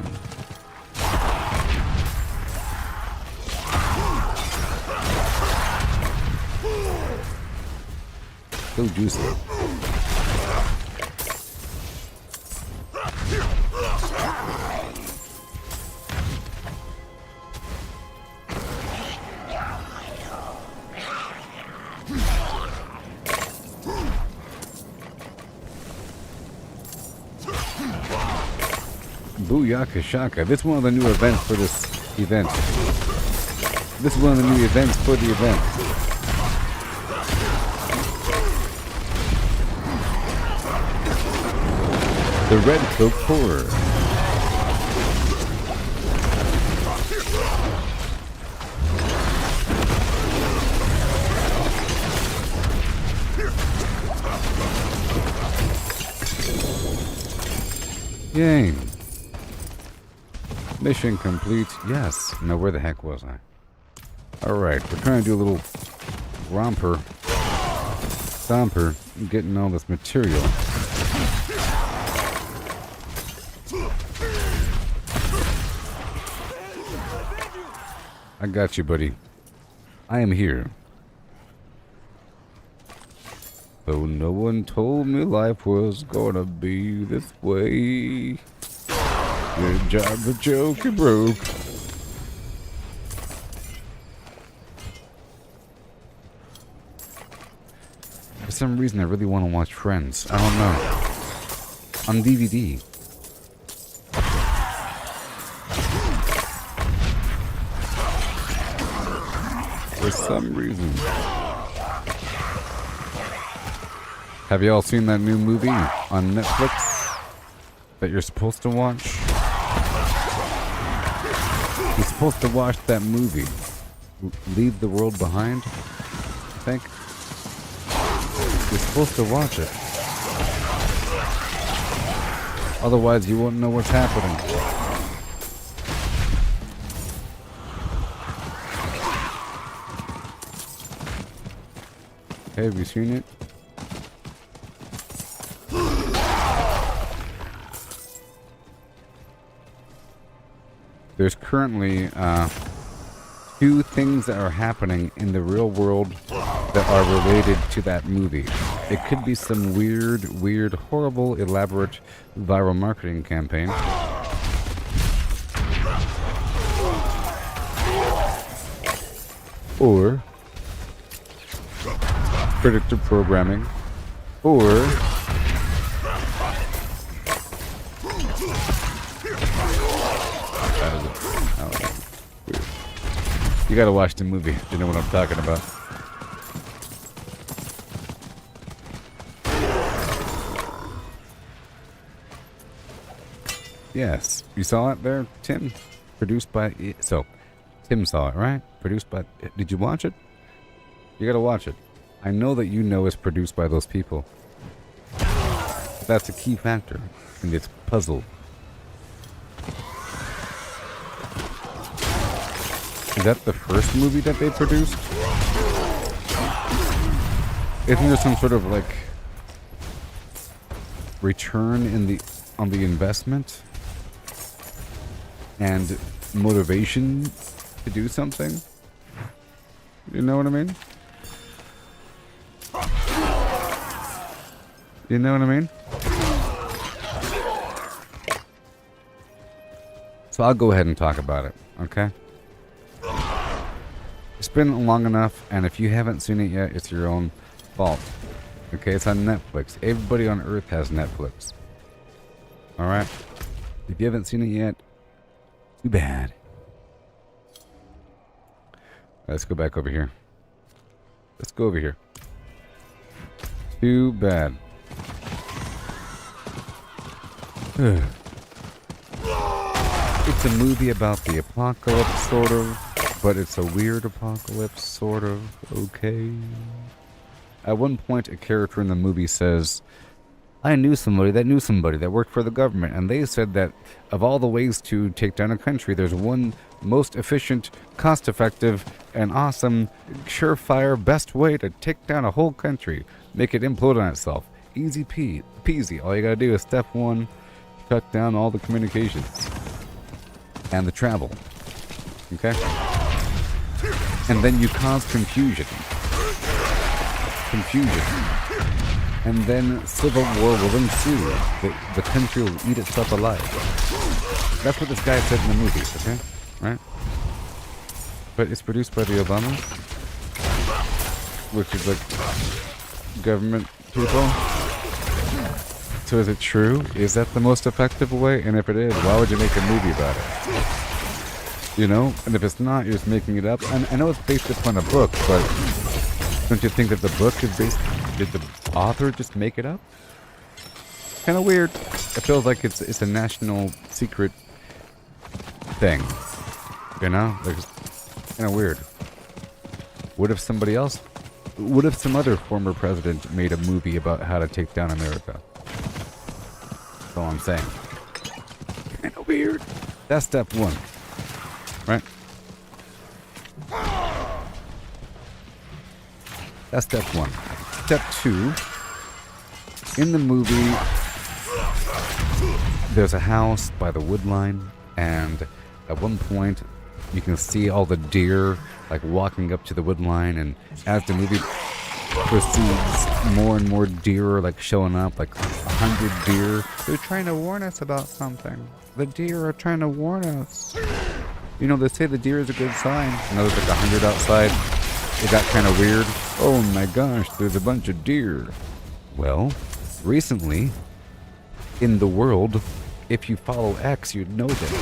So juicy. Booyaka Shaka. This is one of the new events for this event. This is one of the new events for the event. The Red Cloak Horror. Yay. Mission complete. Yes. Now where the heck was I? Alright, we're trying to do a little romper. Stomper. Getting all this material. I got you, buddy. I am here. Though no one told me life was gonna be this way. Good job, the joke you broke. For some reason, I really want to watch Friends. I don't know. On DVD. For some reason. Have you all seen that new movie on Netflix that you're supposed to watch? You're supposed to watch that movie. Leave the World Behind, I think. You're supposed to watch it. Otherwise, you won't know what's happening. Hey, have you seen it? There's currently two things that are happening in the real world that are related to that movie. It could be some weird, horrible, elaborate viral marketing campaign. Or predictive programming. Or you gotta watch the movie to know what I'm talking about. Yes, you saw it there, Tim? Produced by... So, Tim saw it, right? Produced by... Did you watch it? You gotta watch it. I know that you know it's produced by those people. That's a key factor in this puzzle. Is that the first movie that they produced? Isn't there some sort of, like, return on the investment and motivation to do something. You know what I mean? You know what I mean? So I'll go ahead and talk about it, okay? It's been long enough, and if you haven't seen it yet, it's your own fault. Okay, it's on Netflix. Everybody on Earth has Netflix. Alright? If you haven't seen it yet, too bad. Let's go back over here. Let's go over here. Too bad. It's a movie about the apocalypse, sort of, but it's a weird apocalypse, sort of, okay? At one point, a character in the movie says, I knew somebody that worked for the government, and they said that of all the ways to take down a country, there's one most efficient, cost-effective, and awesome, surefire, best way to take down a whole country. Make it implode on itself. Easy peasy. All you gotta do is step one, cut down all the communications. And the travel. Okay? And then you cause confusion. And then civil war will ensue. The country will eat itself alive. That's what this guy said in the movie, okay? Right? But it's produced by the Obamas, which is like government people. So is it true? Is that the most effective way? And if it is, why would you make a movie about it? You know? And if it's not, you're just making it up. And I know it's based upon a book, but don't you think that the book is based... Did the author just make it up? Kind of weird. It feels like it's a national secret thing. You know? Like, kind of weird. What if somebody else... What if some other former president made a movie about how to take down America? That's all I'm saying. Kind of weird. That's step one. Right? That's step one. Step two. In the movie, there's a house by the wood line, and at one point, you can see all the deer like walking up to the wood line, and as the movie proceeds, more and more deer are like showing up, like 100 deer. They're trying to warn us about something. The deer are trying to warn us. You know, they say the deer is a good sign. And there's like 100 outside. It got kind of weird. Oh my gosh, there's a bunch of deer. Well, recently, in the world, if you follow X, you'd know that.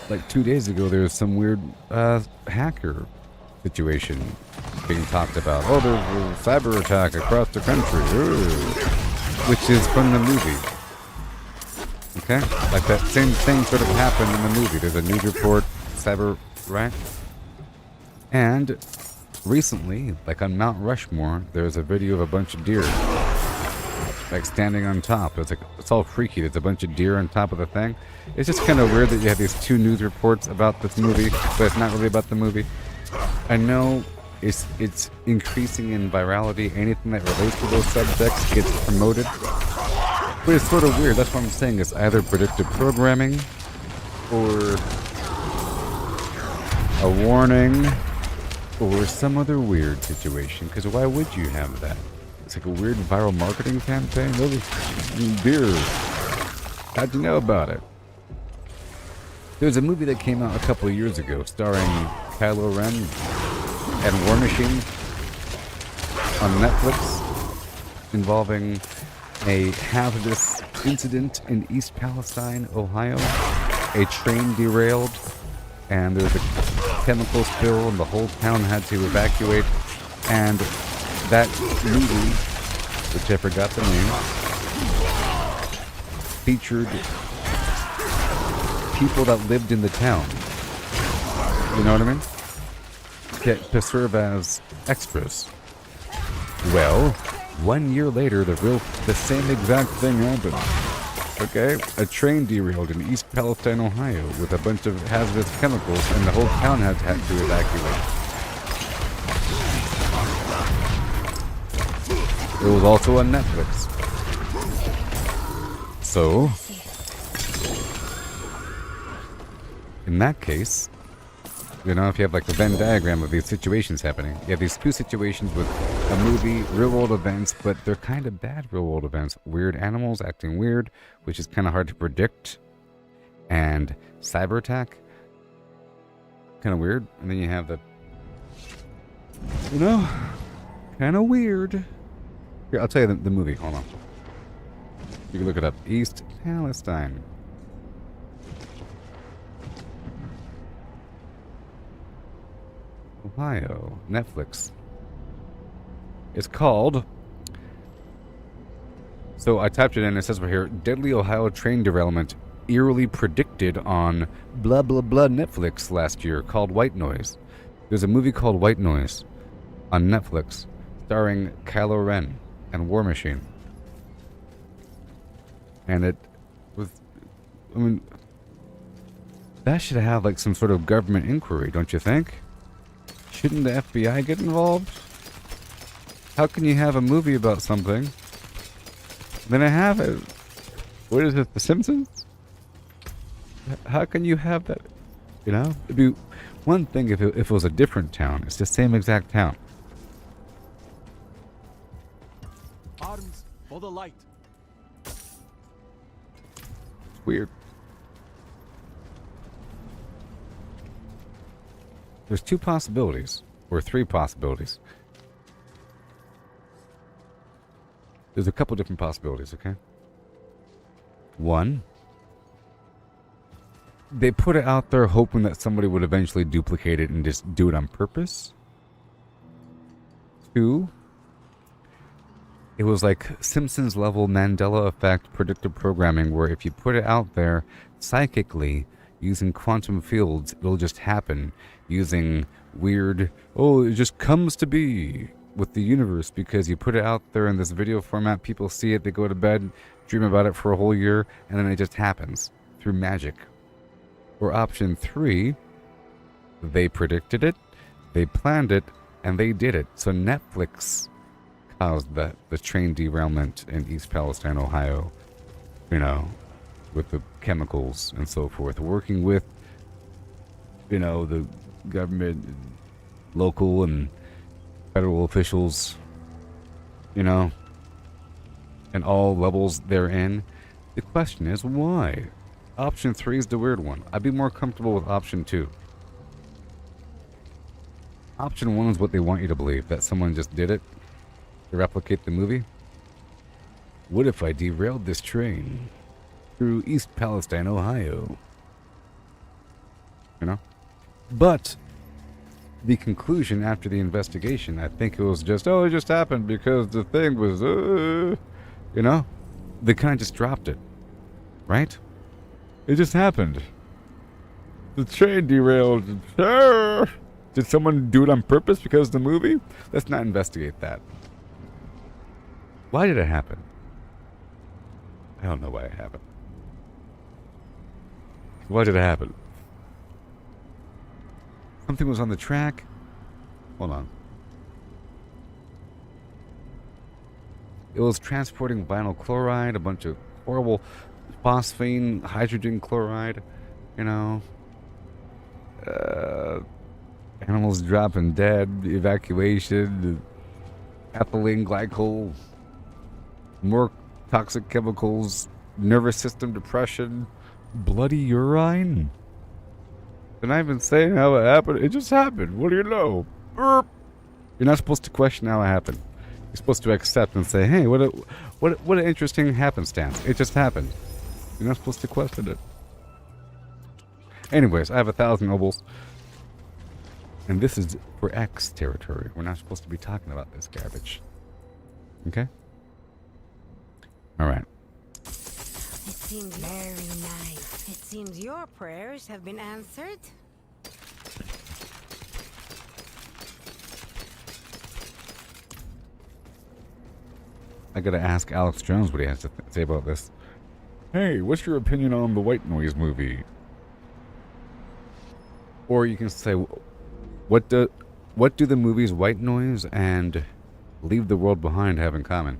Like 2 days ago, there was some weird hacker situation being talked about. Oh, there's a cyber attack across the country. Which is from the movie. Okay? Like that same thing sort of happened in the movie. There's a news report, cyber, right? And recently, like on Mount Rushmore, there's a video of a bunch of deer. Like standing on top. It's all freaky. There's a bunch of deer on top of the thing. It's just kind of weird that you have these two news reports about this movie, but it's not really about the movie. I know it's increasing in virality. Anything that relates to those subjects gets promoted. But it's sort of weird. That's what I'm saying. It's either predictive programming or a warning or some other weird situation. Because why would you have that? It's like a weird viral marketing campaign. Those are deer. How'd you know about it? There's a movie that came out a couple of years ago starring Kylo Ren and War Machine on Netflix involving a hazardous incident in East Palestine, Ohio. A train derailed and there was a chemical spill and the whole town had to evacuate. And that movie, which I forgot the name, featured people that lived in the town. You know what I mean? To serve as extras. Well, 1 year later, the same exact thing happened. Okay? A train derailed in East Palestine, Ohio, with a bunch of hazardous chemicals, and the whole town had to evacuate. It was also on Netflix. So, in that case, you know, if you have like a Venn diagram of these situations happening, you have these two situations with a movie, real world events, but they're kind of bad real world events. Weird animals acting weird, which is kind of hard to predict, and cyber attack, kind of weird. And then you have the, you know, kind of weird. Here, I'll tell you the movie. Hold on. You can look it up. East Palestine. Ohio. Netflix. It's called... So I typed it in. It says right here, Deadly Ohio Train Derailment eerily predicted on blah blah blah Netflix last year called White Noise. There's a movie called White Noise on Netflix starring Kylo Ren and War Machine. And it was... I mean... That should have like some sort of government inquiry, don't you think? Shouldn't the FBI get involved? How can you have a movie about something? Then I have it. What is it, The Simpsons? How can you have that? You know? It'd be one thing if it was a different town. It's the same exact town. Arms for the light. It's weird. There's two possibilities, or three possibilities. There's a couple different possibilities, okay? One, they put it out there hoping that somebody would eventually duplicate it and just do it on purpose. Two, it was like Simpsons level Mandela effect predictive programming where if you put it out there psychically using quantum fields, it'll just happen using weird, oh, it just comes to be with the universe because you put it out there in this video format, people see it, they go to bed, dream about it for a whole year, and then it just happens through magic. Or option three, they predicted it, they planned it, and they did it. So Netflix caused the train derailment in East Palestine, Ohio, you know, with the chemicals and so forth, working with, you know, the government, local and federal officials, you know, and all levels therein. The question is, why? Option 3 is the weird one. I'd be more comfortable with option 2. Option 1 is what they want you to believe, that someone just did it to replicate the movie. What if I derailed this train through East Palestine, Ohio? You know? But the conclusion after the investigation, I think it was just, oh, it just happened because the thing was, you know? They kind of just dropped it. Right? It just happened. The train derailed. Did someone do it on purpose because of the movie? Let's not investigate that. Why did it happen? I don't know why it happened. Why did it happen? Something was on the track. Hold on. It was transporting vinyl chloride, a bunch of horrible phosphine, hydrogen chloride, you know. Animals dropping dead, evacuation, ethylene glycol, more toxic chemicals, nervous system depression, bloody urine. And I've been saying how it happened. It just happened. What do you know? You're not supposed to question how it happened. You're supposed to accept and say, hey, what an interesting happenstance. It just happened. You're not supposed to question it. Anyways, I have 1,000 nobles. And this is for X territory. We're not supposed to be talking about this garbage. Okay? Alright. It seems very nice. It seems your prayers have been answered. I gotta ask Alex Jones what he has to say about this. Hey, what's your opinion on the White Noise movie? Or you can say, what do the movies White Noise and leave the world behind have in common?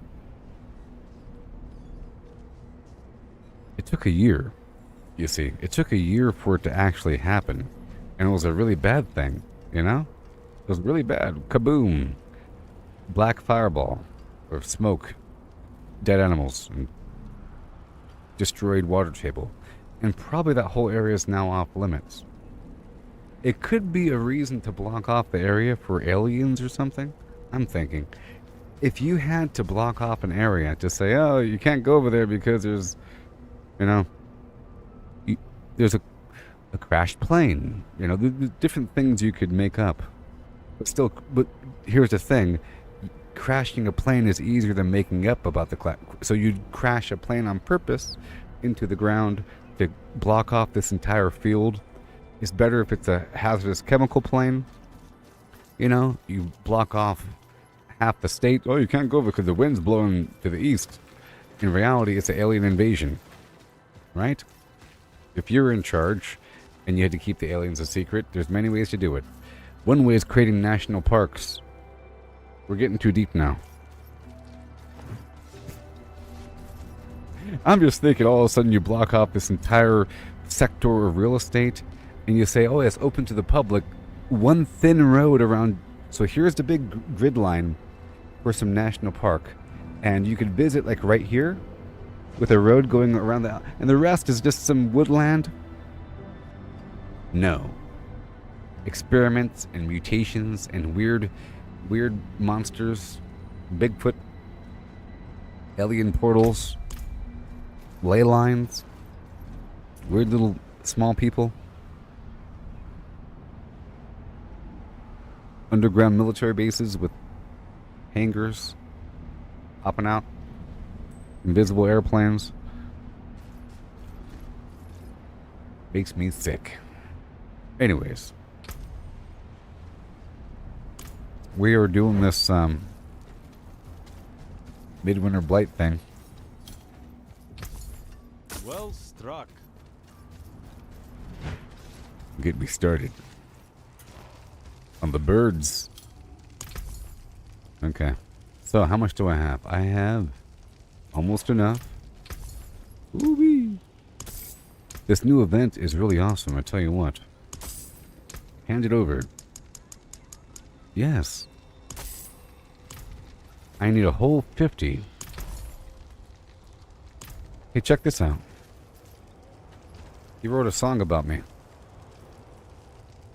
It took a year. You see, it took a year for it to actually happen. And it was a really bad thing, you know? It was really bad. Kaboom! Black fireball. Or smoke. Dead animals. And destroyed water table. And probably that whole area is now off limits. It could be a reason to block off the area for aliens or something. I'm thinking. If you had to block off an area to say, oh, you can't go over there because there's, you know, there's a crashed plane. You know, the different things you could make up. But here's the thing. Crashing a plane is easier than making up about the so you'd crash a plane on purpose into the ground to block off this entire field. It's better if it's a hazardous chemical plane. You know, you block off half the state. Oh, you can't go because the wind's blowing to the east. In reality, it's an alien invasion. Right? If you're in charge and you had to keep the aliens a secret, there's many ways to do it. One way is creating national parks. We're getting too deep now. I'm just thinking all of a sudden you block off this entire sector of real estate and you say, oh, it's open to the public. One thin road around. So here's the big grid line for some national park. And you could visit like right here with a road going around the... And the rest is just some woodland. No. Experiments and mutations and weird monsters, Bigfoot, alien portals, ley lines, weird little small people, underground military bases with hangars popping out, invisible airplanes. Makes me sick. Anyways. We are doing this Midwinter Blight thing. Well struck. Get me started. On the birds. Okay. So, how much do I have? I have almost enough. Ooh-wee. This new event is really awesome, I tell you what. Hand it over. Yes. I need a whole 50. Hey, check this out. He wrote a song about me.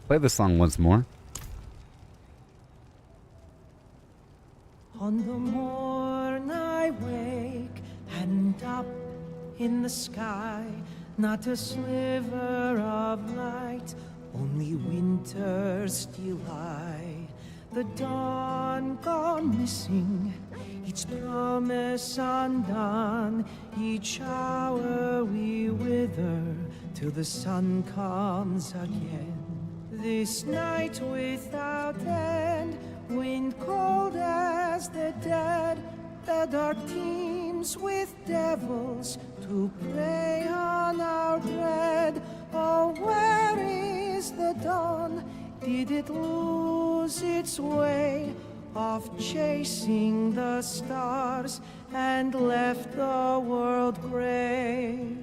Play the song once more. On the morn I wake, and up in the sky, not a sliver of light, only winter's delight. The dawn gone missing, each promise undone, each hour we wither till the sun comes again. This night without end, wind cold as the dead, the dark teems with devils to prey on our bread. Oh, where is the dawn? Did it lose its way, off chasing the stars and left the world gray?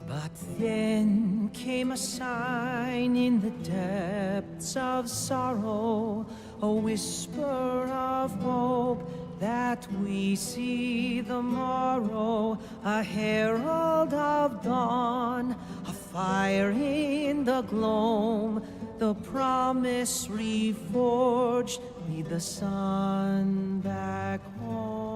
But then came a sign in the depths of sorrow, a whisper of hope that we see the morrow, a herald of dawn, a fire in the gloam, the promise reforged, lead the sun back home.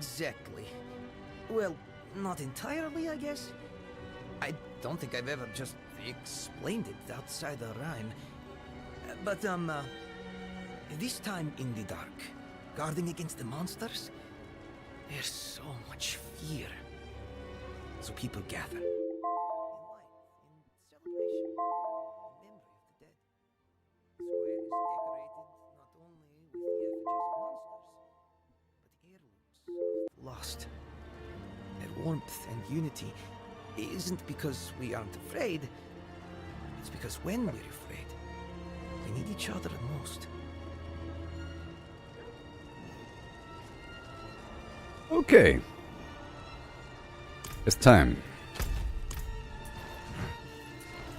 exactly. Well, not entirely, I guess. I don't think I've ever just explained it outside the rhyme. But, this time in the dark, guarding against the monsters, there's so much fear. So people gather. In light, in celebration, in memory of the dead. The square is decorated not only with the effigies of monsters, but heirlooms of the lost. Their warmth and unity isn't because we aren't afraid. It's because when we're afraid, we need each other the most. Okay. It's time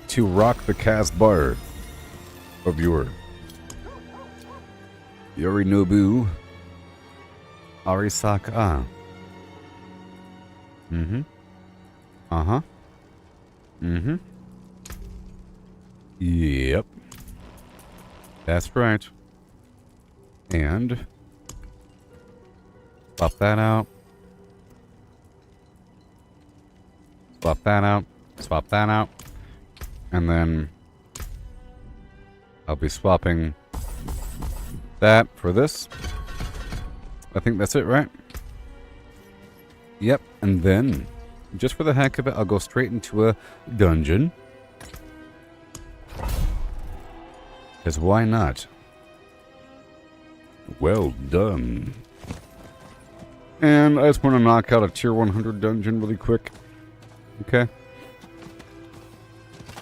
to rock the cast bar of your Yorinobu Arisaka. Mm-hmm. Uh-huh. Mm-hmm. Yep. That's right. And swap that out. Swap that out. Swap that out. And then I'll be swapping that for this. I think that's it, right? Yep. And then, just for the heck of it, I'll go straight into a dungeon. Because why not? Well done. And I just want to knock out a tier 100 dungeon really quick. Okay.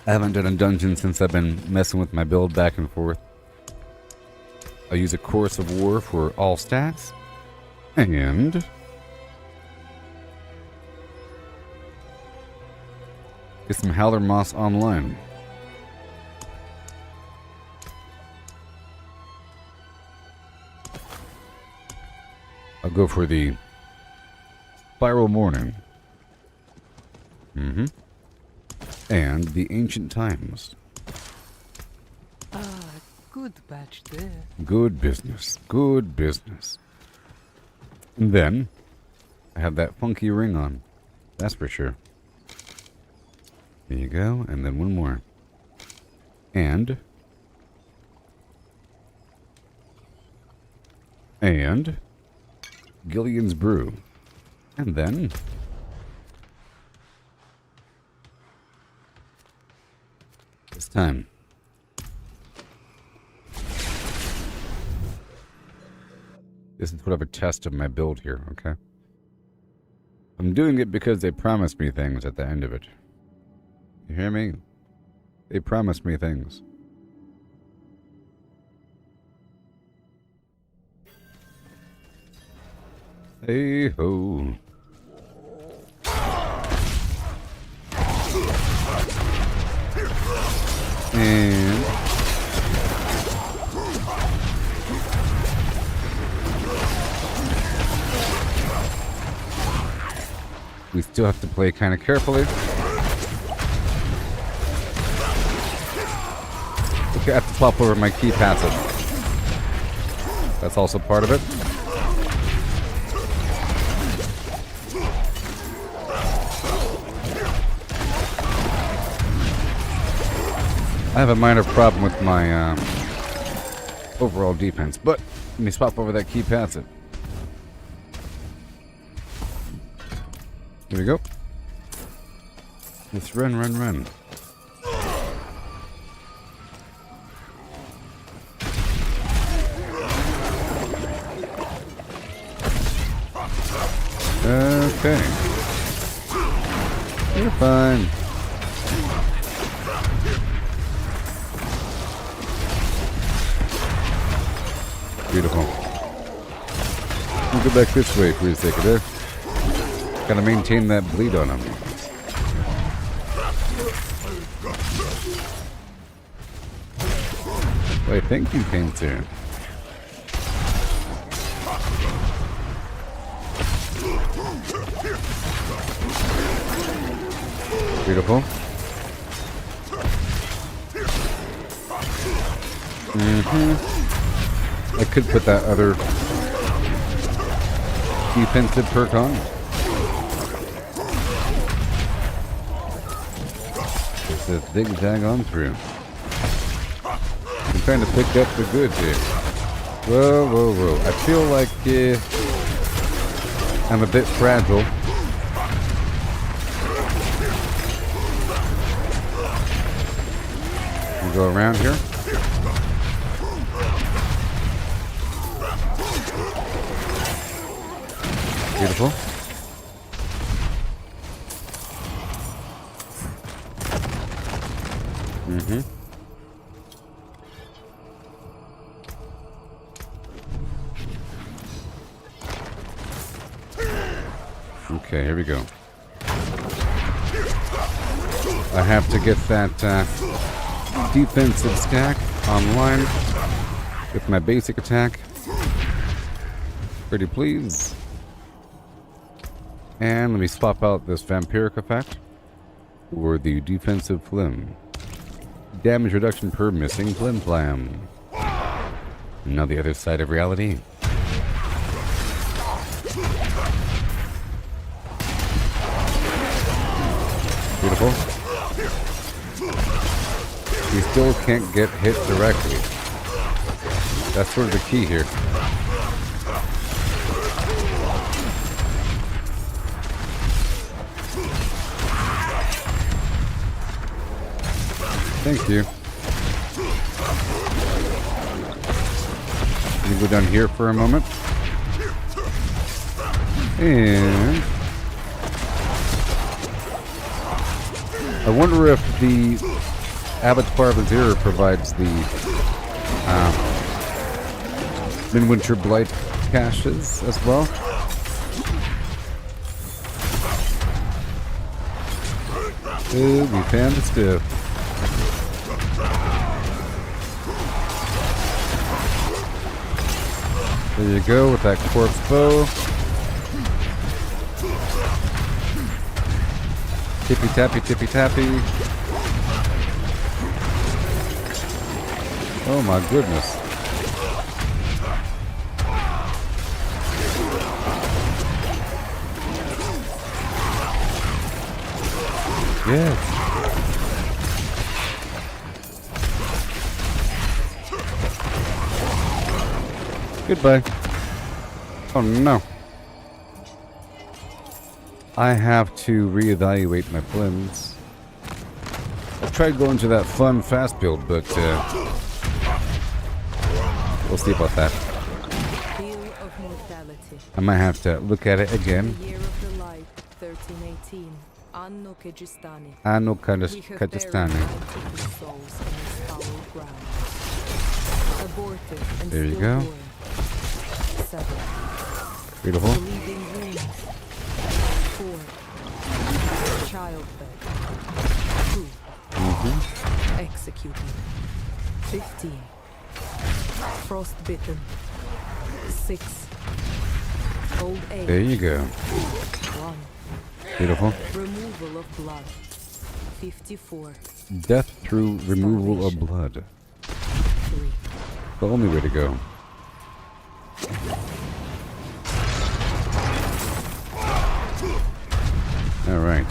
I haven't done a dungeon since I've been messing with my build back and forth. I'll use a Chorus of War for all stats. And get some Howler Moss online. I'll go for the Spiral Morning. Mm-hmm. And the Ancient Times. Good batch there. Good business. Good business. And then, I have that funky ring on. That's for sure. There you go. And then one more. And Gillian's Brew. And then it's time. This is sort of a test of my build here, okay? I'm doing it because they promised me things at the end of it. You hear me? They promised me things. Hey ho. And we still have to play kind of carefully. Okay, I have to flop over my key passive. That's also part of it. I have a minor problem with my overall defense, but let me swap over that key passive. Here we go. Let's run, run, run. Okay. You're fine. Beautiful. We'll go back this way for a second there. Gotta maintain that bleed on him. Why, thank you, Painter. Beautiful. Mm-hmm. I could put that other defensive perk on. Just a zigzag on through. I'm trying to pick up the goods here. Whoa, whoa, whoa. I feel like I'm a bit fragile. We go around here. Beautiful. Mm-hmm. Okay, here we go. I have to get that defensive stack online with my basic attack. Pretty please. And let me swap out this vampiric effect for the defensive flim. Damage reduction per missing flim flam. Now the other side of reality. Beautiful. We still can't get hit directly. That's sort of the key here. Thank you. Let me go down here for a moment. And I wonder if the Abattoir Vizier provides the Midwinter Blight caches as well. Ooh, we found the stuff. There you go with that corpse bow. Tippy tappy, tippy tappy. Oh my goodness. Yes. Goodbye. Oh no. I have to reevaluate my flims. I tried going to that fun fast build, but we'll see about that. I might have to look at it again. Year of the light, 1318. Anno Kajistani. Anno Kajistani. There you go. Beautiful. Childbed. 2. Executed. 15. Frostbitten. 6. Old age. There you go. 1. Beautiful. Removal of blood. 54. Death through removal of blood. 3. The only way to go. Alright.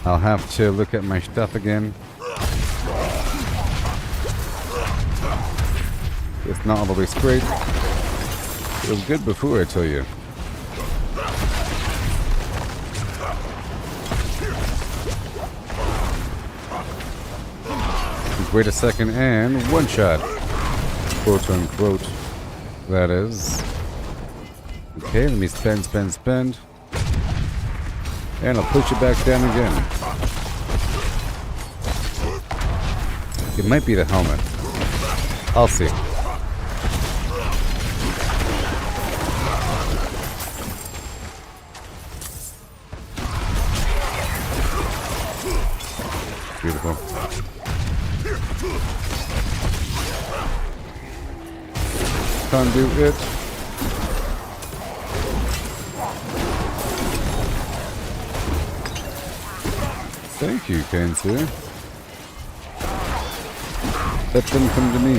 I'll have to look at my stuff again. It's not all the way straight. It was good before, I tell you. Wait a second and one shot. Quote unquote. That is. Okay, let me spend. And I'll push it back down again. It might be the helmet. I'll see. Beautiful. Can't do it. Thank you, kind sir. Let them come to me.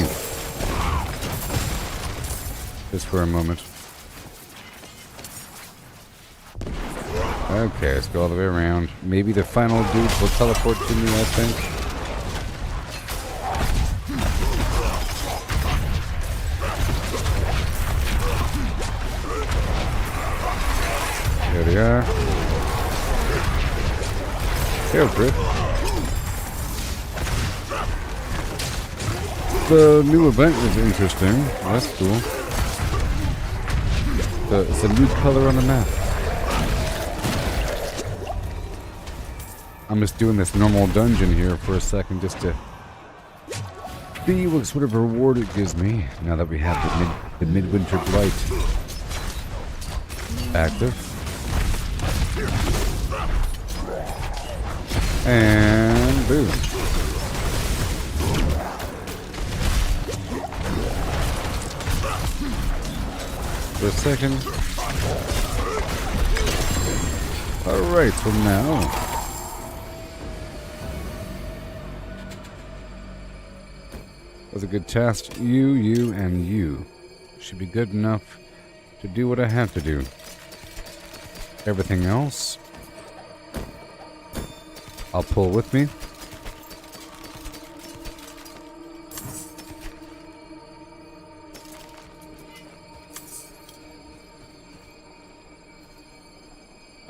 Just for a moment. Okay, let's go all the way around. Maybe the final dude will teleport to me, I think. There they are. Here, Brit. The new event is interesting. That's cool. It's a new color on the map. I'm just doing this normal dungeon here for a second just to see what sort of reward it gives me now that we have the Midwinter Blight active. And boom. For a second. Alright, so now that was a good test. You, and you should be good enough to do what I have to do. Everything else I'll pull with me.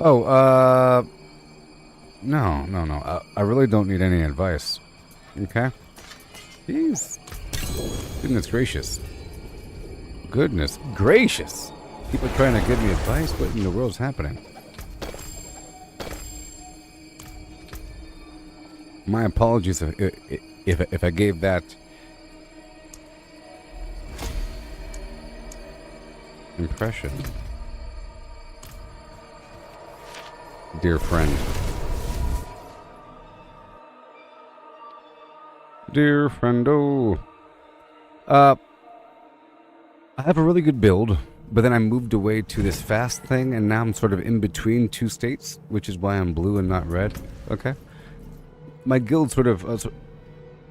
Oh, no. I really don't need any advice. Okay? Jeez. Goodness gracious. Goodness gracious. People trying to give me advice? What in the world's happening? My apologies if I gave that impression. Dear friend. Dear friendo. I have a really good build, but then I moved away to this fast thing, and now I'm sort of in between two states, which is why I'm blue and not red. Okay? My guild sort of...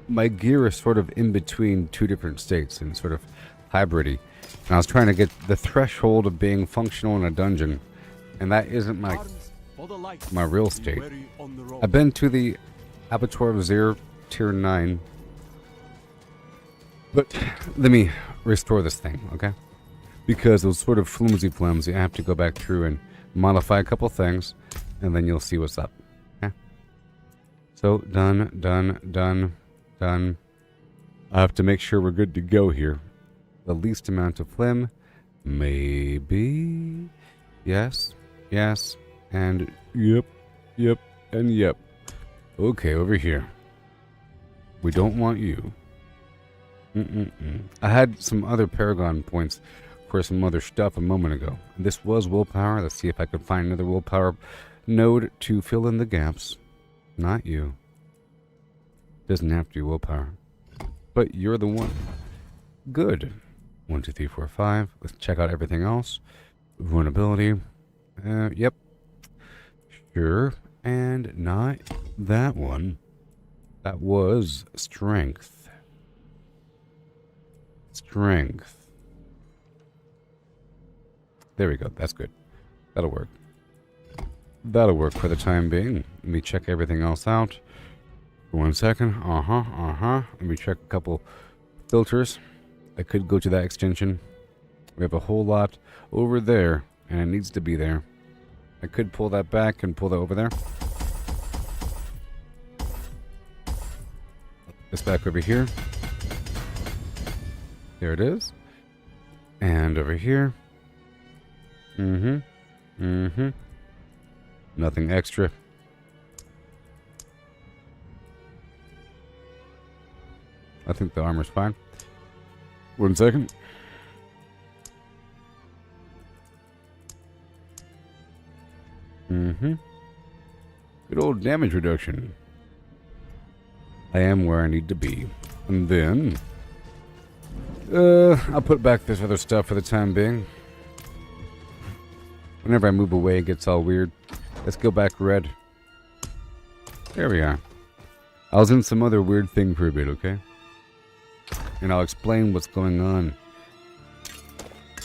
my gear is sort of in between two different states and sort of hybridy. And I was trying to get the threshold of being functional in a dungeon, and that isn't my real state. I've been to the Abattoir of Zir Tier 9. But let me restore this thing, okay? Because it was sort of flimsy. I have to go back through and modify a couple things, and then you'll see what's up. Okay? So, done. I have to make sure we're good to go here. The least amount of flim. Maybe. Yes. And yep, and yep. Okay, over here. We don't want you. I had some other Paragon points for some other stuff a moment ago. This was willpower. Let's see if I can find another willpower node to fill in the gaps. Not you. Doesn't have to be willpower. But you're the one. Good. 1, 2, 3, 4, 5. Let's check out everything else. Vulnerability. Yep. Sure. And not that one. That was strength. There we go. That's good. That'll work. That'll work for the time being. Let me check everything else out. For 1 second. Let me check a couple filters. I could go to that extension. We have a whole lot over there, and it needs to be there. I could pull that back and pull that over there. This back over here. There it is. And over here. Nothing extra. I think the armor's fine. 1 second. Good old damage reduction. I am where I need to be. And then... I'll put back this other stuff for the time being. Whenever I move away, it gets all weird. Let's go back red. There we are. I was in some other weird thing for a bit, okay? And I'll explain what's going on.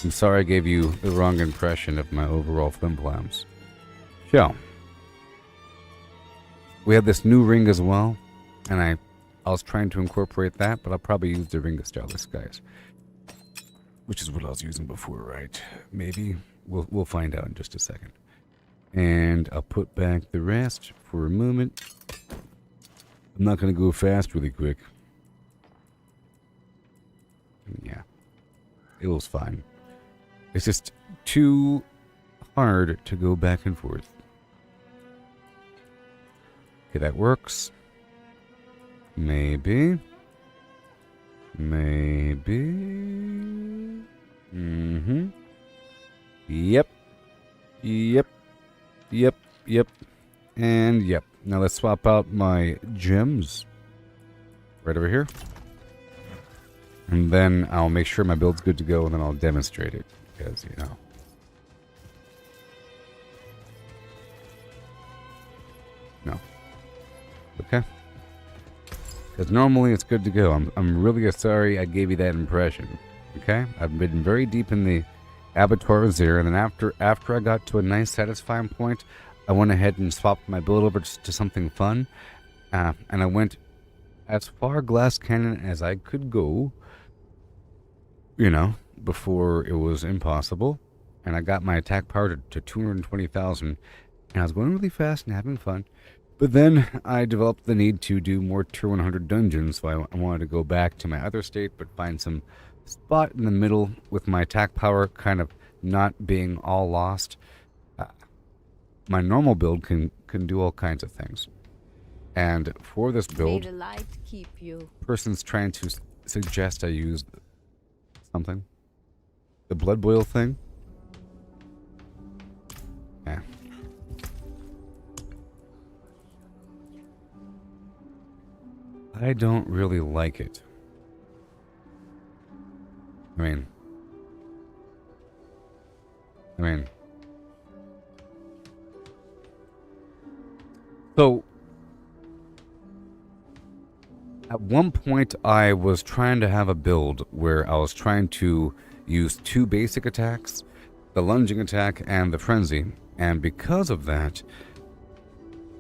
I'm sorry I gave you the wrong impression of my overall flimflams. So, we have this new ring as well, and I was trying to incorporate that, but I'll probably use the Ring of Starless Skies, which is what I was using before, right? Maybe we'll find out in just a second. And I'll put back the rest for a moment. I'm not going to go fast really quick. Yeah, it was fine. It's just too hard to go back and forth. Okay, that works. Maybe. Mm-hmm. Yep. And yep. Now let's swap out my gems. Right over here. And then I'll make sure my build's good to go, and then I'll demonstrate it. Because, you know. No. Okay. Because normally it's good to go. I'm really sorry I gave you that impression. Okay? I've been very deep in the abattoirs there, and then after I got to a nice satisfying point, I went ahead and swapped my build over to something fun. And I went as far glass cannon as I could go, you know, before it was impossible. And I got my attack power to 220,000, and I was going really fast and having fun. But then I developed the need to do more Tier 100 dungeons, so I wanted to go back to my other state, but find some spot in the middle with my attack power kind of not being all lost. My normal build can do all kinds of things. And for this May build, the light keep you. person's trying to suggest I use something. The blood boil thing. Yeah. I don't really like it. I mean, so at one point I was trying to have a build where I was trying to use two basic attacks, the lunging attack and the frenzy, and because of that,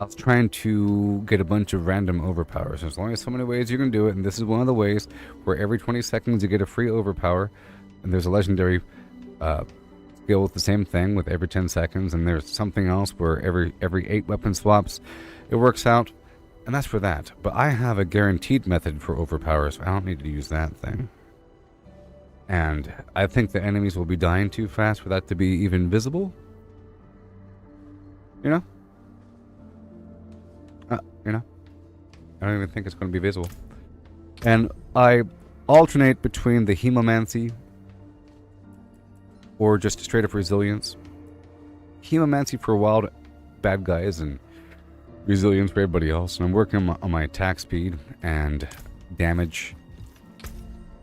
I was trying to get a bunch of random overpowers. There's only so many ways you can do it, and this is one of the ways where every 20 seconds you get a free overpower, and there's a legendary skill with the same thing with every 10 seconds, and there's something else where every 8 weapon swaps it works out, and that's for that. But I have a guaranteed method for overpowers, so I don't need to use that thing. And I think the enemies will be dying too fast for that to be even visible. You know? I don't even think it's going to be visible. And I alternate between the hemomancy or just straight up resilience. Hemomancy for wild bad guys and resilience for everybody else. And I'm working on my attack speed and damage.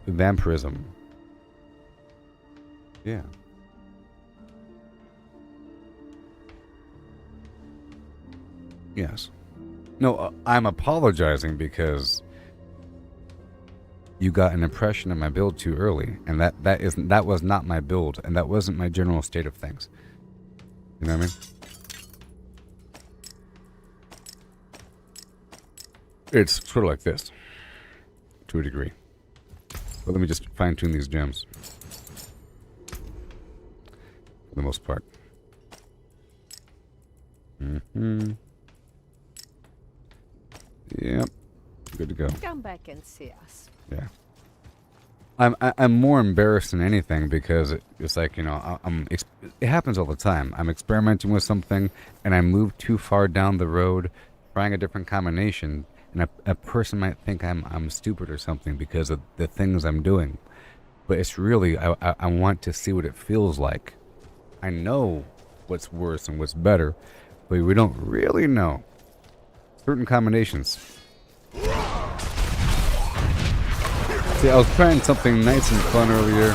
Vampirism. Yeah. Yes. No, I'm apologizing because you got an impression of my build too early, and that was not my build, and that wasn't my general state of things. You know what I mean? It's sort of like this, to a degree. But let me just fine-tune these gems. For the most part. Mm-hmm. Yep. Good to go. Come back and see us. Yeah. I'm more embarrassed than anything because it's like, you know, it happens all the time. I'm experimenting with something and I move too far down the road trying a different combination, and a person might think I'm stupid or something because of the things I'm doing. But it's really, I want to see what it feels like. I know what's worse and what's better, but we don't really know certain combinations. See, I was trying something nice and fun earlier.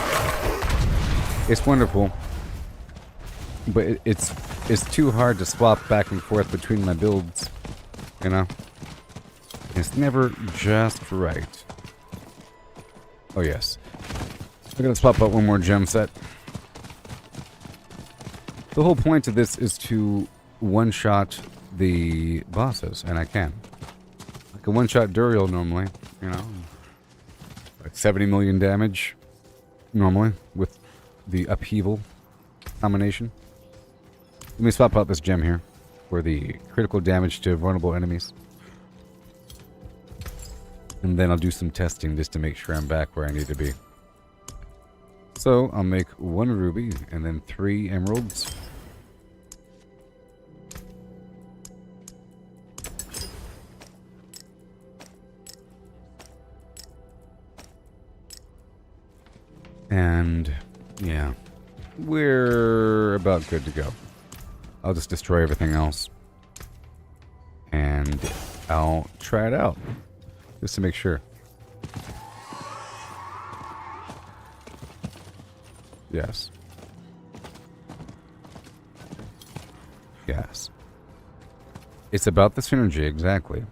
It's wonderful, but it's too hard to swap back and forth between my builds, you know? It's never just right. Oh yes. We're gonna swap out one more gem set. The whole point of this is to one-shot the bosses, and I can. I can one-shot Duriel normally, you know. Like 70 million damage normally with the upheaval combination. Let me swap out this gem here for the critical damage to vulnerable enemies. And then I'll do some testing just to make sure I'm back where I need to be. So I'll make 1 ruby and then 3 emeralds. And yeah, we're about good to go. I'll just destroy everything else. And I'll try it out. Just to make sure. Yes. Yes. It's about the synergy, exactly.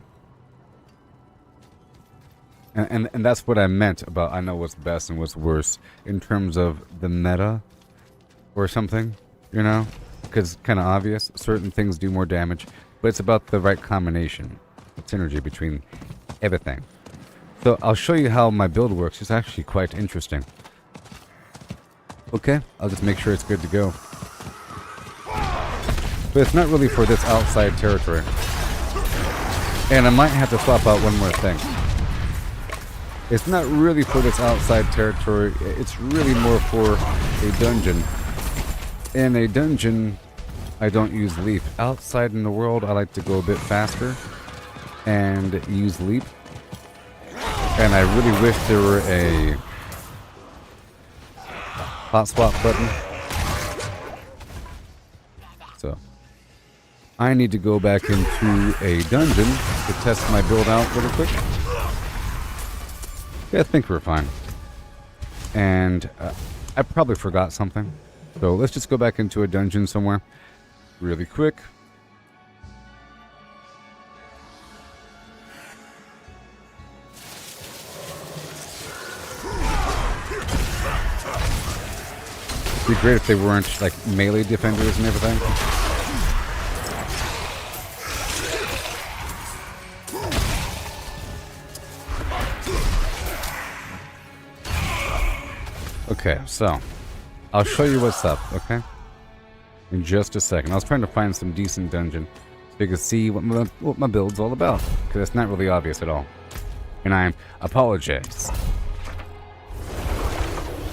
And that's what I meant about I know what's best and what's worse in terms of the meta or something, you know? Because it's kind of obvious. Certain things do more damage, but it's about the right combination, the synergy between everything. So I'll show you how my build works. It's actually quite interesting. Okay, I'll just make sure it's good to go. But it's not really for this outside territory. And I might have to swap out one more thing. It's not really for this outside territory. It's really more for a dungeon. In a dungeon, I don't use leap. Outside in the world, I like to go a bit faster and use leap. And I really wish there were a hot swap button. So I need to go back into a dungeon to test my build out really quick. Yeah, I think we're fine. And I probably forgot something. So let's just go back into a dungeon somewhere really quick. It'd be great if they weren't like melee defenders and everything. Okay, so I'll show you what's up, okay? In just a second. I was trying to find some decent dungeon so you can see what my build's all about, because it's not really obvious at all. And I apologize.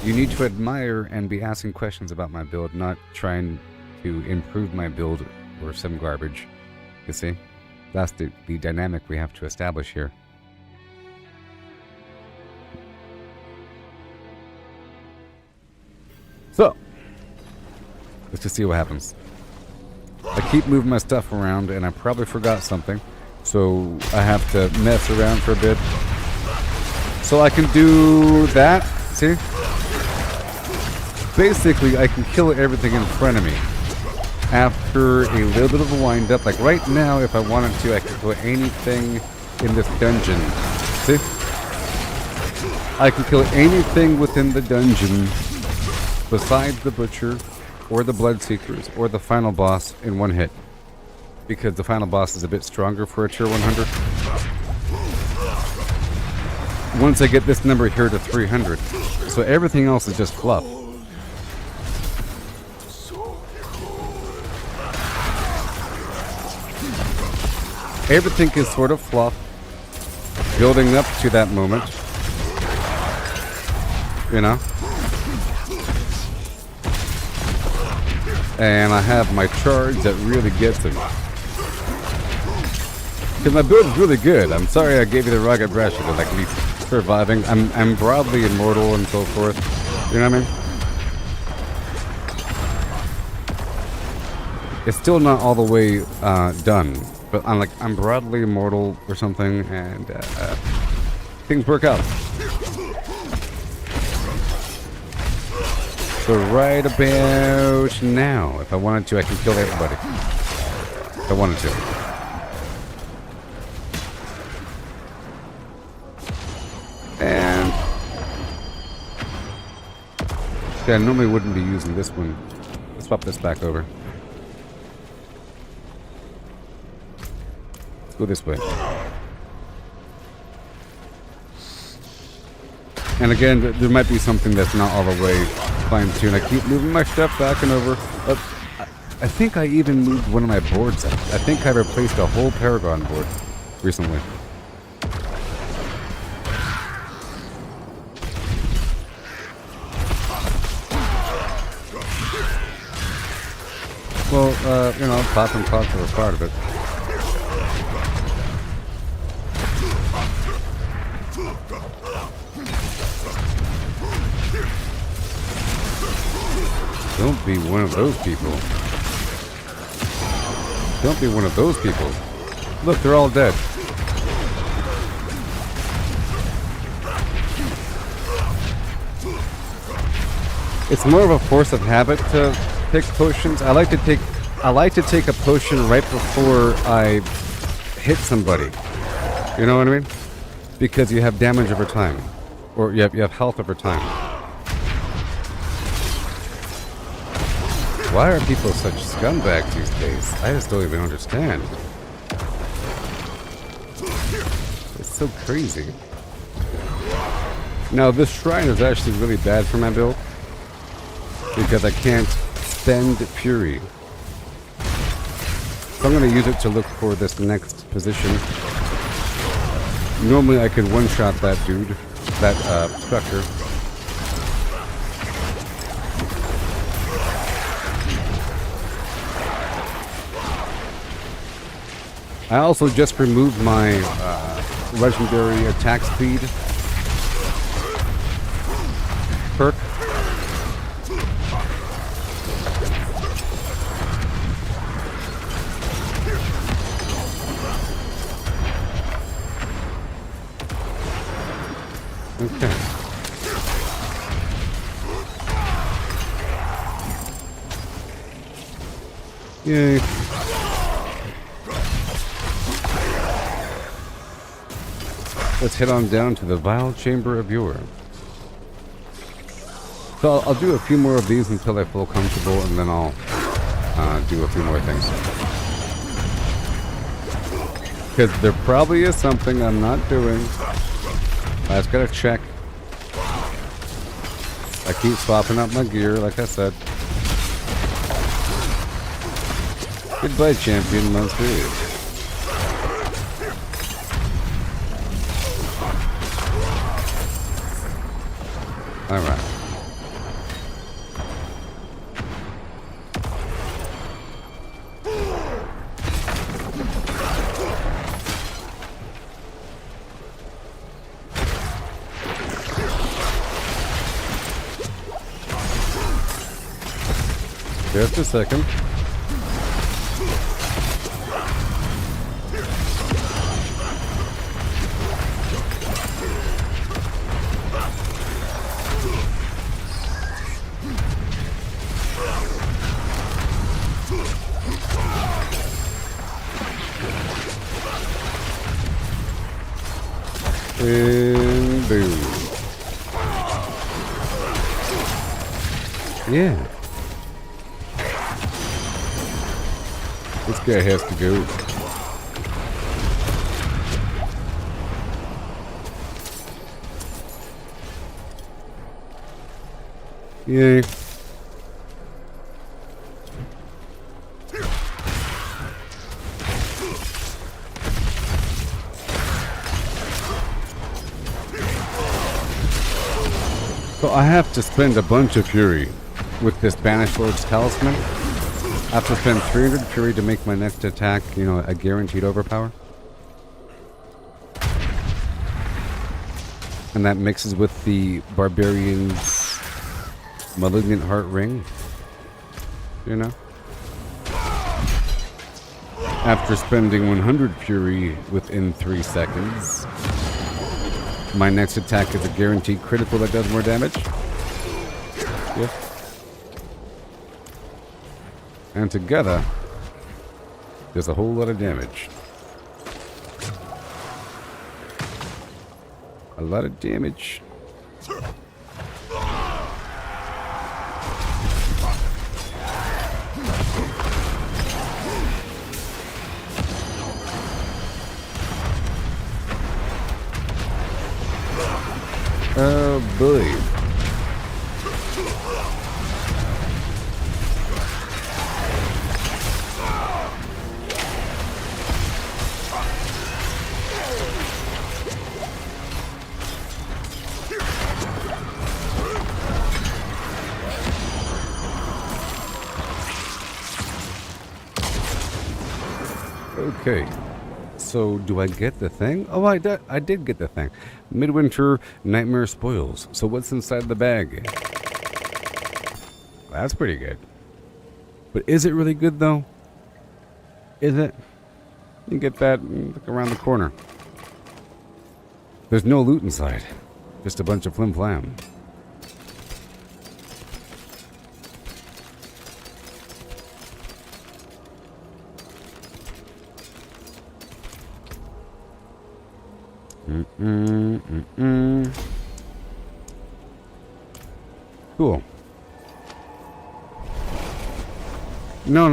You need to admire and be asking questions about my build, not trying to improve my build or some garbage. You see? That's the dynamic we have to establish here. So, let's just see what happens. I keep moving my stuff around and I probably forgot something. So I have to mess around for a bit. So I can do that. See? Basically, I can kill everything in front of me. After a little bit of a wind up. Like right now, if I wanted to, I could kill anything in this dungeon. See? I can kill anything within the dungeon besides the Butcher, or the Bloodseekers, or the final boss in one hit. Because the final boss is a bit stronger for a tier 100. Once I get this number here to 300. So everything else is just fluff. Everything is sort of fluff, building up to that moment. You know? And I have my charge that really gets him. Because my build is really good. I'm sorry I gave you the rugged brush of like me surviving. I'm broadly immortal and so forth. You know what I mean? It's still not all the way done. But I'm broadly immortal or something, and things work out. So right about now, if I wanted to, I can kill everybody. If I wanted to. And I normally wouldn't be using this one. Let's swap this back over. go this way. And again, there might be something that's not all the way fine-tuned. I keep moving my stuff back and over. I think I even moved one of my boards. I think I replaced a whole Paragon board recently. Well, you know, pop and pops are a part of it. Don't be one of those people. Don't be one of those people. Look, they're all dead. It's more of a force of habit to pick potions. I like to take a potion right before I hit somebody. You know what I mean? Because you have damage over time, or you have health over time. Why are people such scumbags these days? I just don't even understand. It's so crazy. Now this shrine is actually really bad for my build because I can't spend Fury. So I'm going to use it to look for this next position. Normally I could one-shot that dude, that structure. I also just removed my legendary attack speed perk. Okay. Yay. Let's head on down to the Vile Chamber of Yore. So I'll do a few more of these until I feel comfortable, and then I'll do a few more things. Because there probably is something I'm not doing. I just gotta check. I keep swapping out my gear, like I said. Goodbye, champion monster. Alright. Just a second. And boom. Yeah. This guy has to go. Yay. So I have to spend a bunch of Fury with this Banished Lord's Talisman. I have to spend 300 Fury to make my next attack, you know, a guaranteed overpower. And that mixes with the Barbarian's Malignant Heart Ring. You know? After spending 100 Fury within 3 seconds, my next attack is a guaranteed critical that does more damage. Yep. And together, there's a whole lot of damage. A lot of damage. Oh boy. Okay. So, do I get the thing? Oh, I did get the thing. Midwinter Nightmare Spoils. So what's inside the bag? That's pretty good. But is it really good, though? Is it? You get that and look around the corner. There's no loot inside. Just a bunch of flim-flam. Cool. No.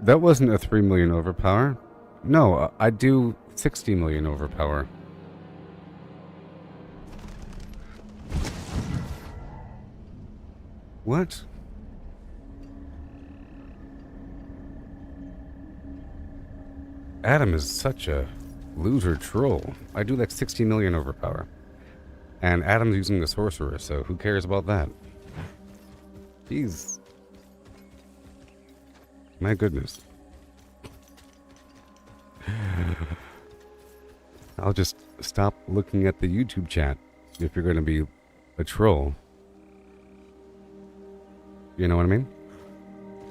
That wasn't a 3 million overpower. No, I do 60 million overpower. What? Adam is such a loser troll. I do like 60 million overpower. And Adam's using the sorcerer, so who cares about that? Jeez. My goodness. I'll just stop looking at the YouTube chat if you're going to be a troll. You know what I mean?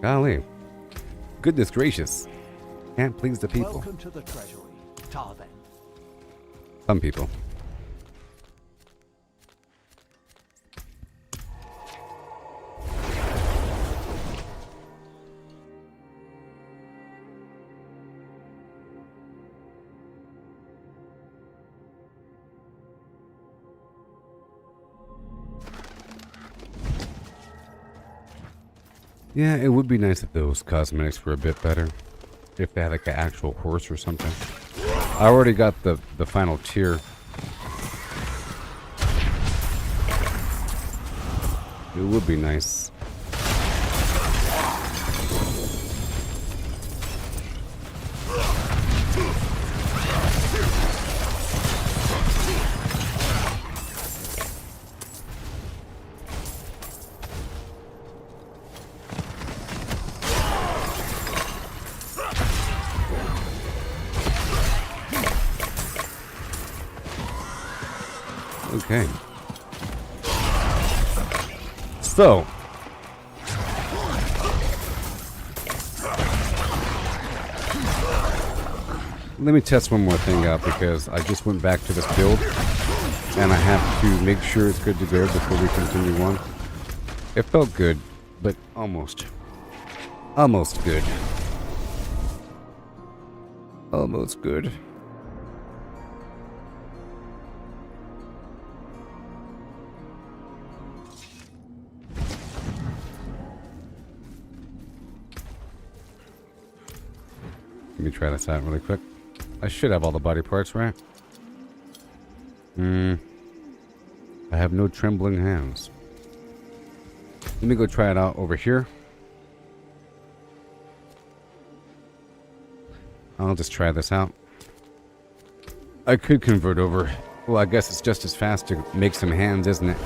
Golly. Goodness gracious. Can't please the people. Welcome to the treasury, Tarven. Some people. Yeah, it would be nice if those cosmetics were a bit better. If they had like an actual horse or something. I already got the final tier. It would be nice. Okay. So. Let me test one more thing out because I just went back to this build and I have to make sure it's good to go before we continue on. It felt good, but almost. Almost good. Almost good. Let me try this out really quick. I should have all the body parts, right? I have no trembling hands. Let me go try it out over here. I'll just try this out. I could convert over. Well, I guess it's just as fast to make some hands, isn't it?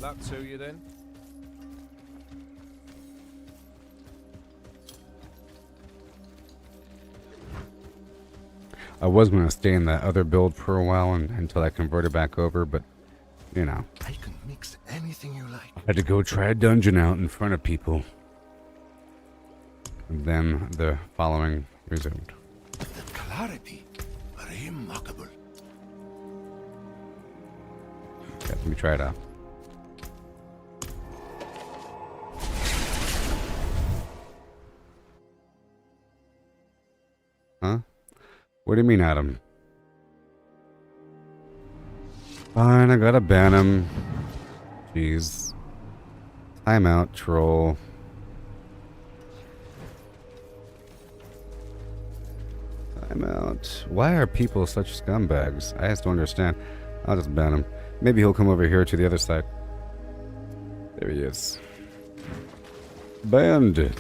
That to you then? I was going to stay in that other build for a while until I converted back over, but, you know. I can mix anything you like. I had to go try a dungeon out in front of people. And then the following resumed. The clarity, remarkable. Okay, let me try it out. What do you mean, Adam? Fine, I gotta ban him. Jeez. Timeout, troll. Timeout. Why are people such scumbags? I just don't understand. I'll just ban him. Maybe he'll come over here to the other side. There he is. Banned.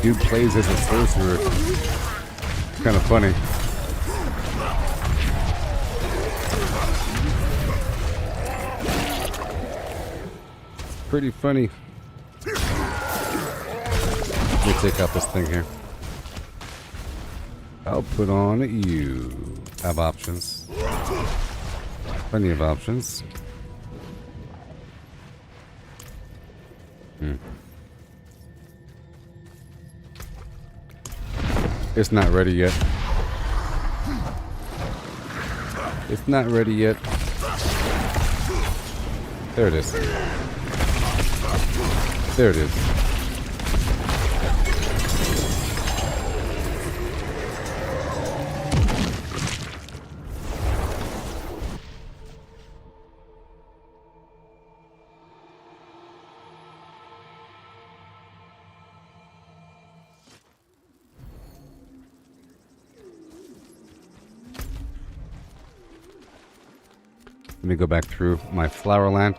Dude plays as a sorcerer. Kind of funny. Pretty funny. Let me take out this thing here. I'll put on you. Have options. Plenty of options. It's not ready yet. It's not ready yet. There it is. There it is. Let me go back through my Flowerland.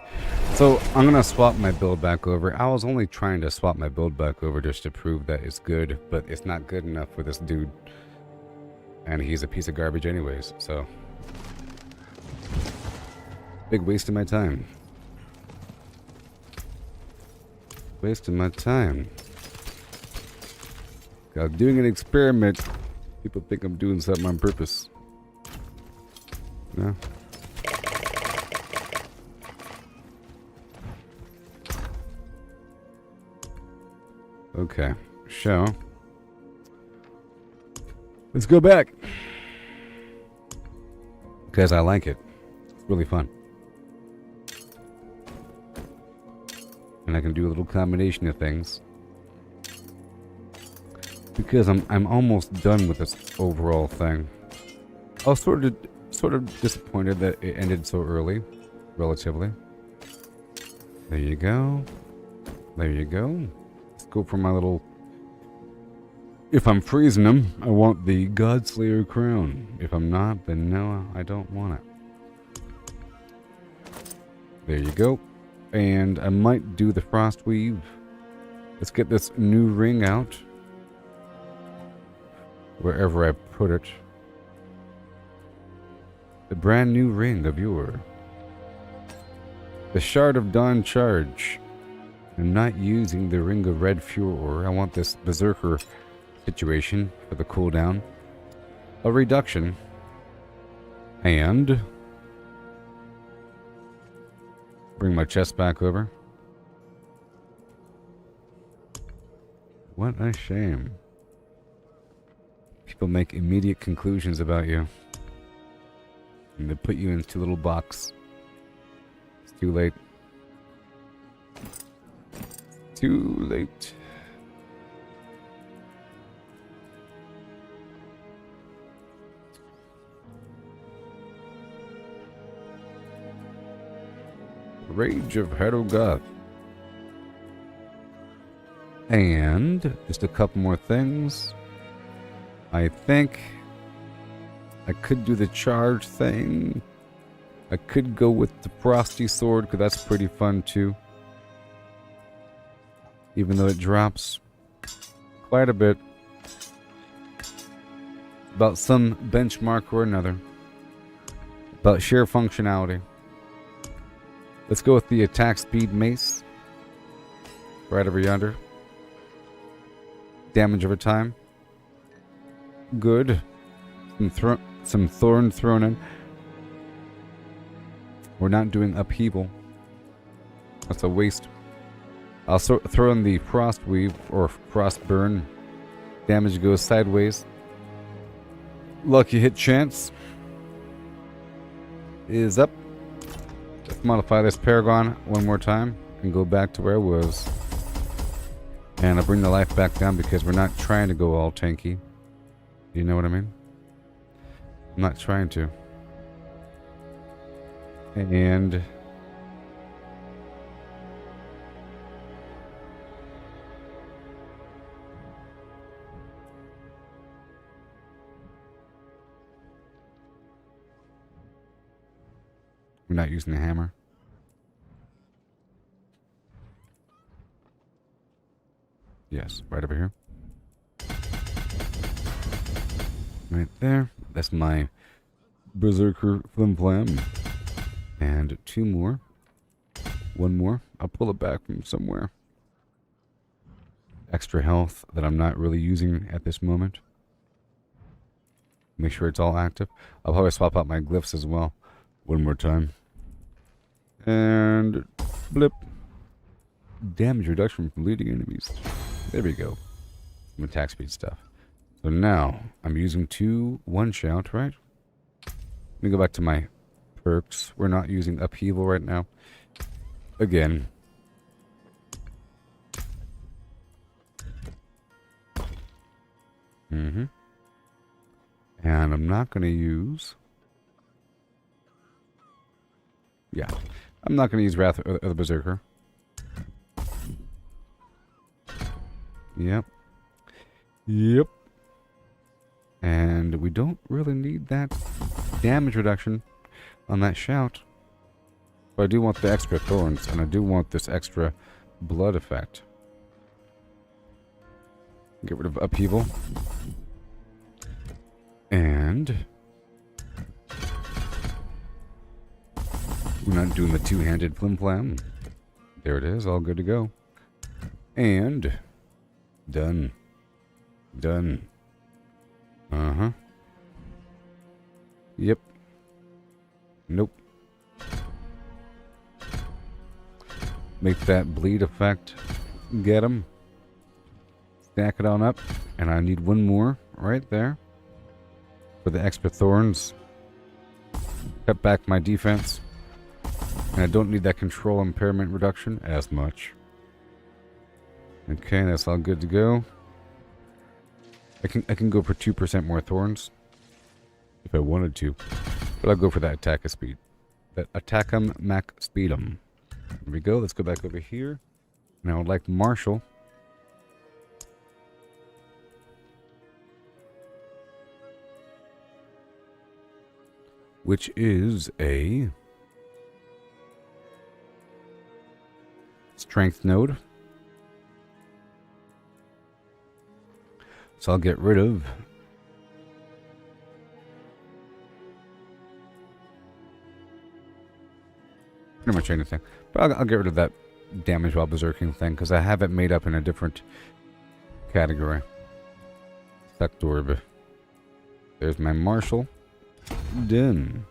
So I'm going to swap my build back over. I was only trying to swap my build back over just to prove that it's good, but it's not good enough for this dude. And he's a piece of garbage anyways, so. Big waste of my time. Wasting my time. I'm doing an experiment. People think I'm doing something on purpose. No. Okay, so let's go back because I like it. It's really fun, and I can do a little combination of things because I'm almost done with this overall thing. I was sort of disappointed that it ended so early, relatively. There you go. There you go. Go for my little. If I'm freezing them, I want the Godslayer crown. If I'm not, then no, I don't want it. There you go. And I might do the frost weave. Let's get this new ring out. Wherever I put it. The brand new ring of yore. The Shard of Dawn charge. I'm not using the Ring of Red Furor. I want this Berserker situation for the cooldown. A reduction. And bring my chest back over. What a shame. People make immediate conclusions about you. And they put you into a little box. It's too late. Too late. Rage of Harogoth. And just a couple more things. I think I could do the charge thing. I could go with the Frosty Sword because that's pretty fun too. Even though it drops quite a bit about some benchmark or another, about sheer functionality. Let's go with the attack speed mace, right over yonder. Damage over time, good. Some thorn thrown in. We're not doing upheaval. That's a waste. I'll throw in the Frost Weave or Frost Burn. Damage goes sideways. Lucky hit chance is up. Let's modify this Paragon one more time and go back to where I was. And I'll bring the life back down because we're not trying to go all tanky. You know what I mean? I'm not trying to. And we're not using the hammer. Yes, right over here. Right there. That's my Berserker Flim Flam. And 2 more. 1 more. I'll pull it back from somewhere. Extra health that I'm not really using at this moment. Make sure it's all active. I'll probably swap out my glyphs as well. 1 more time. And blip. Damage reduction from bleeding enemies. There we go. Some attack speed stuff. So now I'm using 2 one-shot, right? Let me go back to my perks. We're not using upheaval right now. Again. And I'm not going to use... Yeah. I'm not going to use Wrath of the Berserker. Yep. Yep. And we don't really need that damage reduction on that shout. But I do want the extra thorns, and I do want this extra blood effect. Get rid of upheaval. And we're not doing the two-handed flim flam. There it is, all good to go. And done. Done. Uh-huh. Yep. Nope. Make that bleed effect. Get him. Stack it on up. And I need 1 more right there. For the extra thorns. Cut back my defense. And I don't need that control impairment reduction as much. Okay, that's all good to go. I can go for 2% more thorns. If I wanted to. But I'll go for that attack speed. That attack'em mac speed'em. There we go. Let's go back over here. Now I'd like Marshall. Which is a strength node. So I'll get rid of pretty much anything. But I'll get rid of that damage while berserking thing because I have it made up in a different category. Sectorb. There's my Marshall. Done.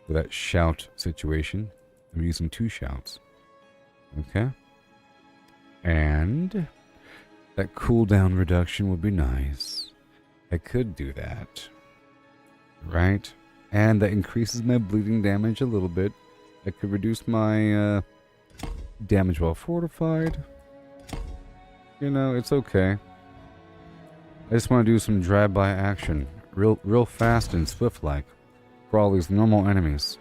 For that shout situation, I'm using 2 shouts. Okay. And that cooldown reduction would be nice. I could do that. Right? And that increases my bleeding damage a little bit. I could reduce my damage while fortified. You know, it's okay. I just want to do some drive-by action. Real fast and swift-like. For all these normal enemies.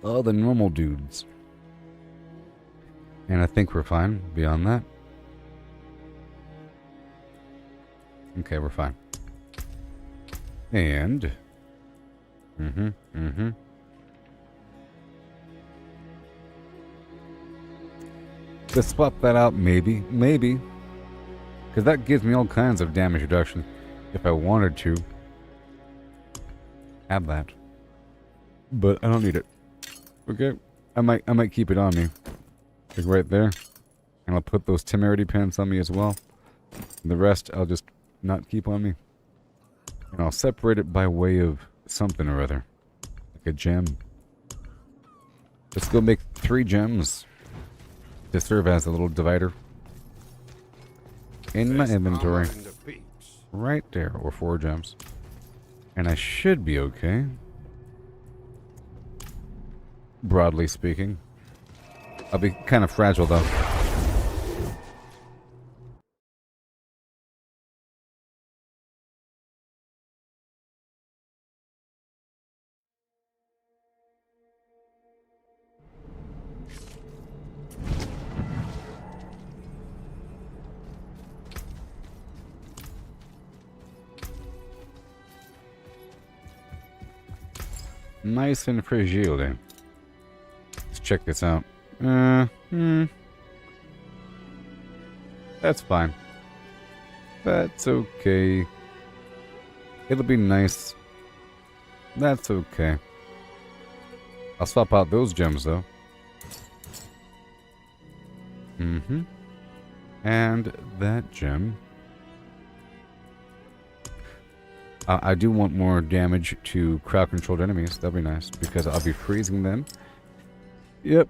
All the normal dudes. And I think we're fine beyond that. Okay, we're fine. And... Let's swap that out, maybe. Maybe. Because that gives me all kinds of damage reduction. If I wanted to. Have that. But I don't need it. Okay? I might keep it on me. Like right there. And I'll put those temerity pants on me as well. And the rest I'll just not keep on me. And I'll separate it by way of something or other. Like a gem. Let's go make 3 gems to serve as a little divider. In my inventory. Right there. Or 4 gems. And I should be okay. Broadly speaking. I'll be kind of fragile though. Nice and fragile. Let's check this out. That's fine. That's okay. It'll be nice. That's okay. I'll swap out those gems though. And that gem. I do want more damage to crowd-controlled enemies. That'll be nice, because I'll be freezing them. Yep.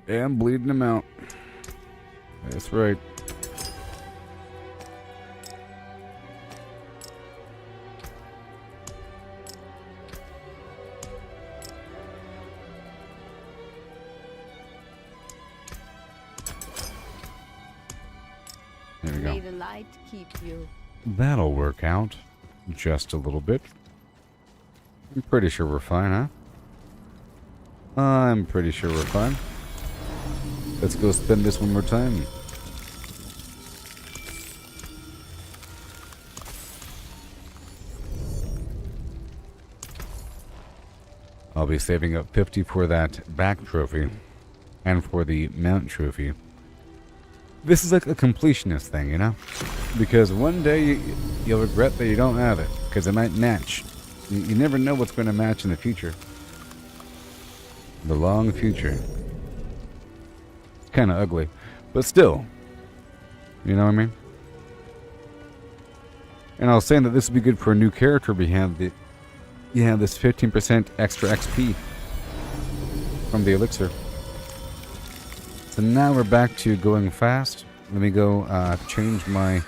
And bleeding them out. That's right. There we go. May the light keep you. That'll work out. Just a little bit. I'm pretty sure we're fine, huh? I'm pretty sure we're fine. Let's go spin this one more time. I'll be saving up 50 for that back trophy. And for the mount trophy. This is like a completionist thing, you know? Because one day you'll regret that you don't have it. Because it might match. You never know what's going to match in the future. The long future. It's kind of ugly. But still. You know what I mean? And I was saying that this would be good for a new character. You have this 15% extra XP from the elixir. So now we're back to going fast. Let me go change my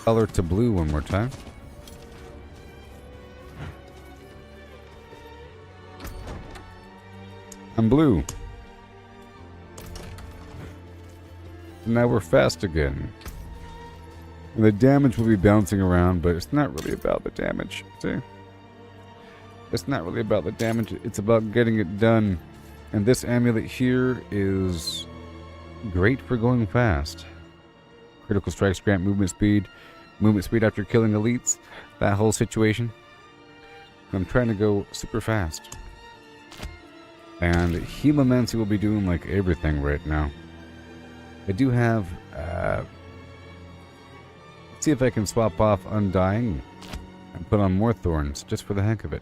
color to blue one more time. I'm blue. Now we're fast again. And the damage will be bouncing around, but it's not really about the damage. See? It's not really about the damage. It's about getting it done. And this amulet here is great for going fast. Critical strikes grant movement speed after killing elites. That whole situation. I'm trying to go super fast. And Hemomancy will be doing like everything right now. I do have... let's see if I can swap off Undying and put on more thorns just for the heck of it.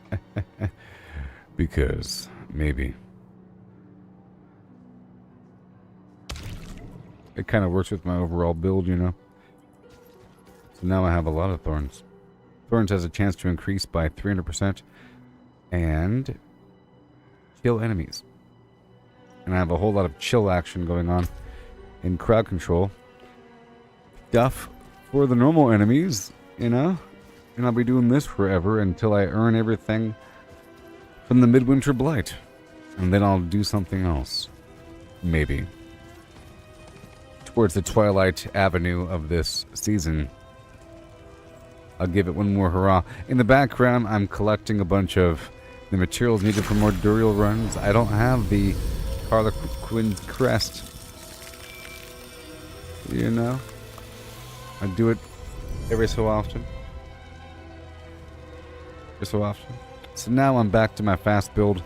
Because maybe. It kind of works with my overall build, you know. So now I have a lot of thorns. Thorns has a chance to increase by 300% and kill enemies. And I have a whole lot of chill action going on in crowd control. Stuff for the normal enemies, you know. And I'll be doing this forever until I earn everything from the Midwinter Blight. And then I'll do something else. Maybe. Towards the Twilight Avenue of this season. I'll give it one more hurrah. In the background, I'm collecting a bunch of the materials needed for more Duriel runs. I don't have the Harlequin's crest. You know? I do it every so often. So now I'm back to my fast build,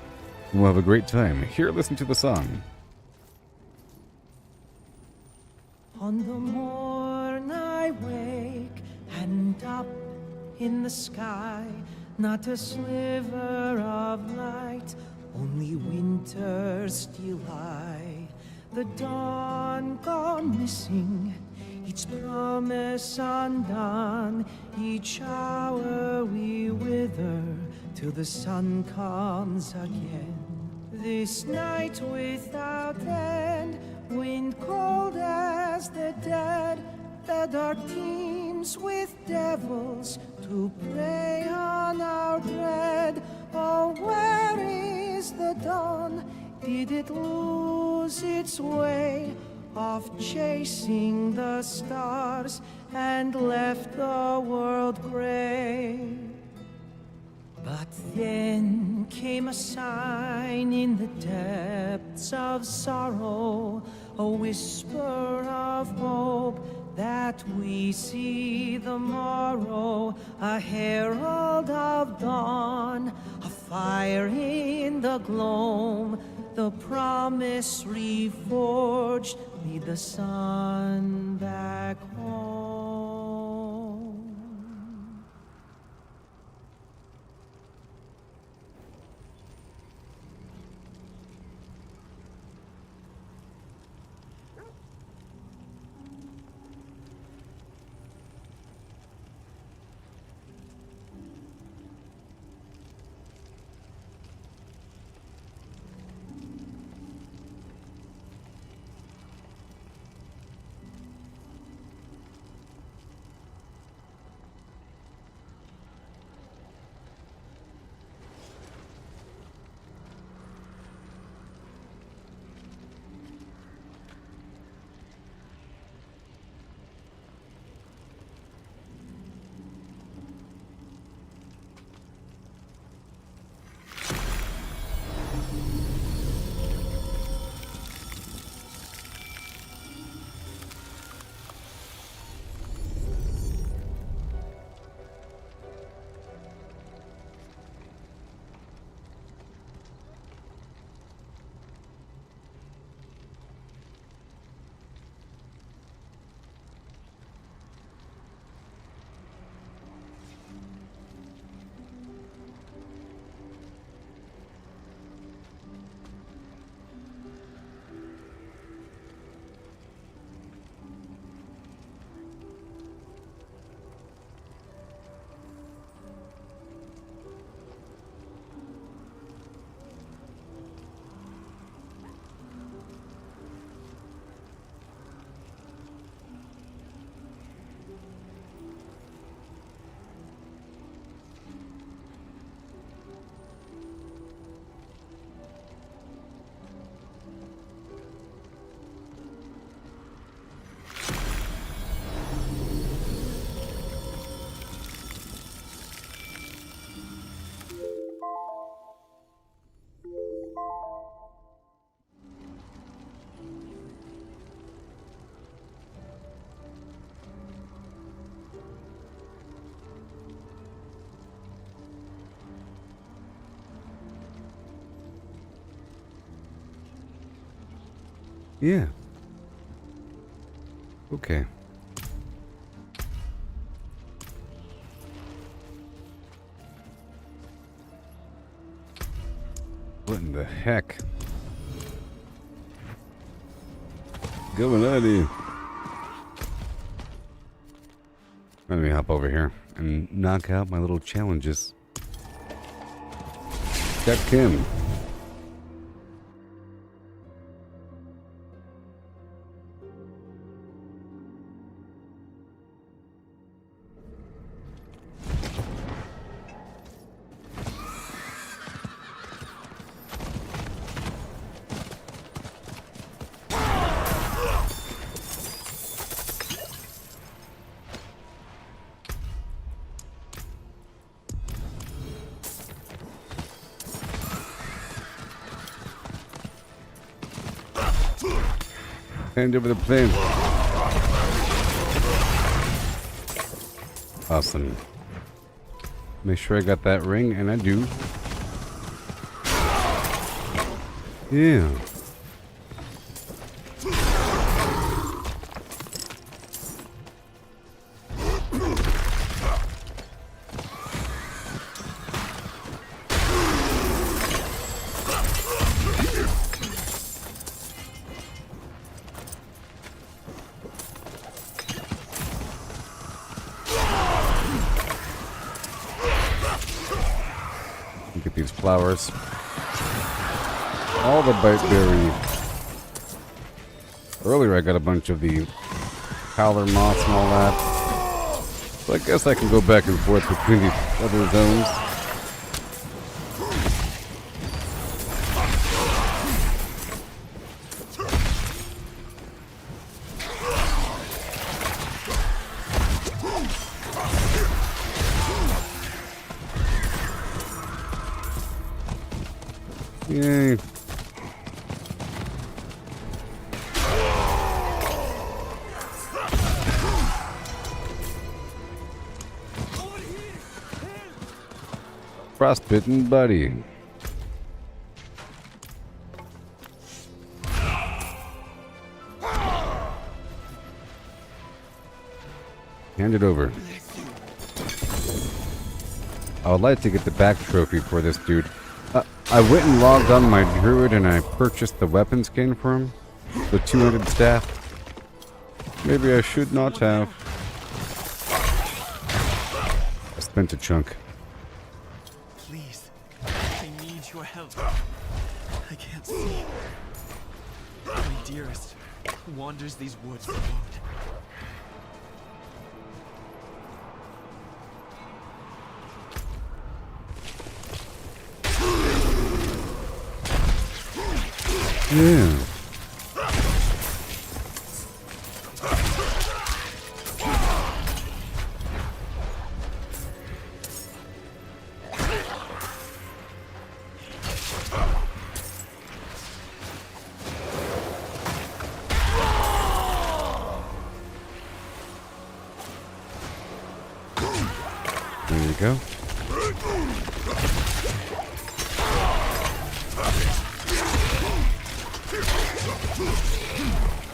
and we'll have a great time. Here, listen to the song. On the morn I wake, and up in the sky, not a sliver of light, only winter still lie. The dawn gone missing, each promise undone, each hour we wither till the sun comes again. This night without end, wind cold as the dead, fed our teams with devils to prey on our bread. Oh, where is the dawn? Did it lose its way, off chasing the stars and left the world gray? But then came a sign in the depths of sorrow, a whisper of hope that we see the morrow, a herald of dawn, a fire in the gloam, the promise reforged, lead the sun back home. Yeah. Okay. What in the heck? Going on here. Let me hop over here and knock out my little challenges. Step Kim. Hand over the plane. Awesome. Make sure I got that ring, and I do. Yeah. these flowers. All the bite berry. Earlier I got a bunch of the howler moths and all that. So I guess I can go back and forth between these other zones. Yay. Frostbitten buddy. Hand it over. I would like to get the back trophy for this dude. I went and logged on my druid and I purchased the weapon skin for him. The 200 staff. Maybe I should not have. I spent a chunk. Please, I need your help. I can't see. My dearest wanders these woods alone. Yeah. There you go.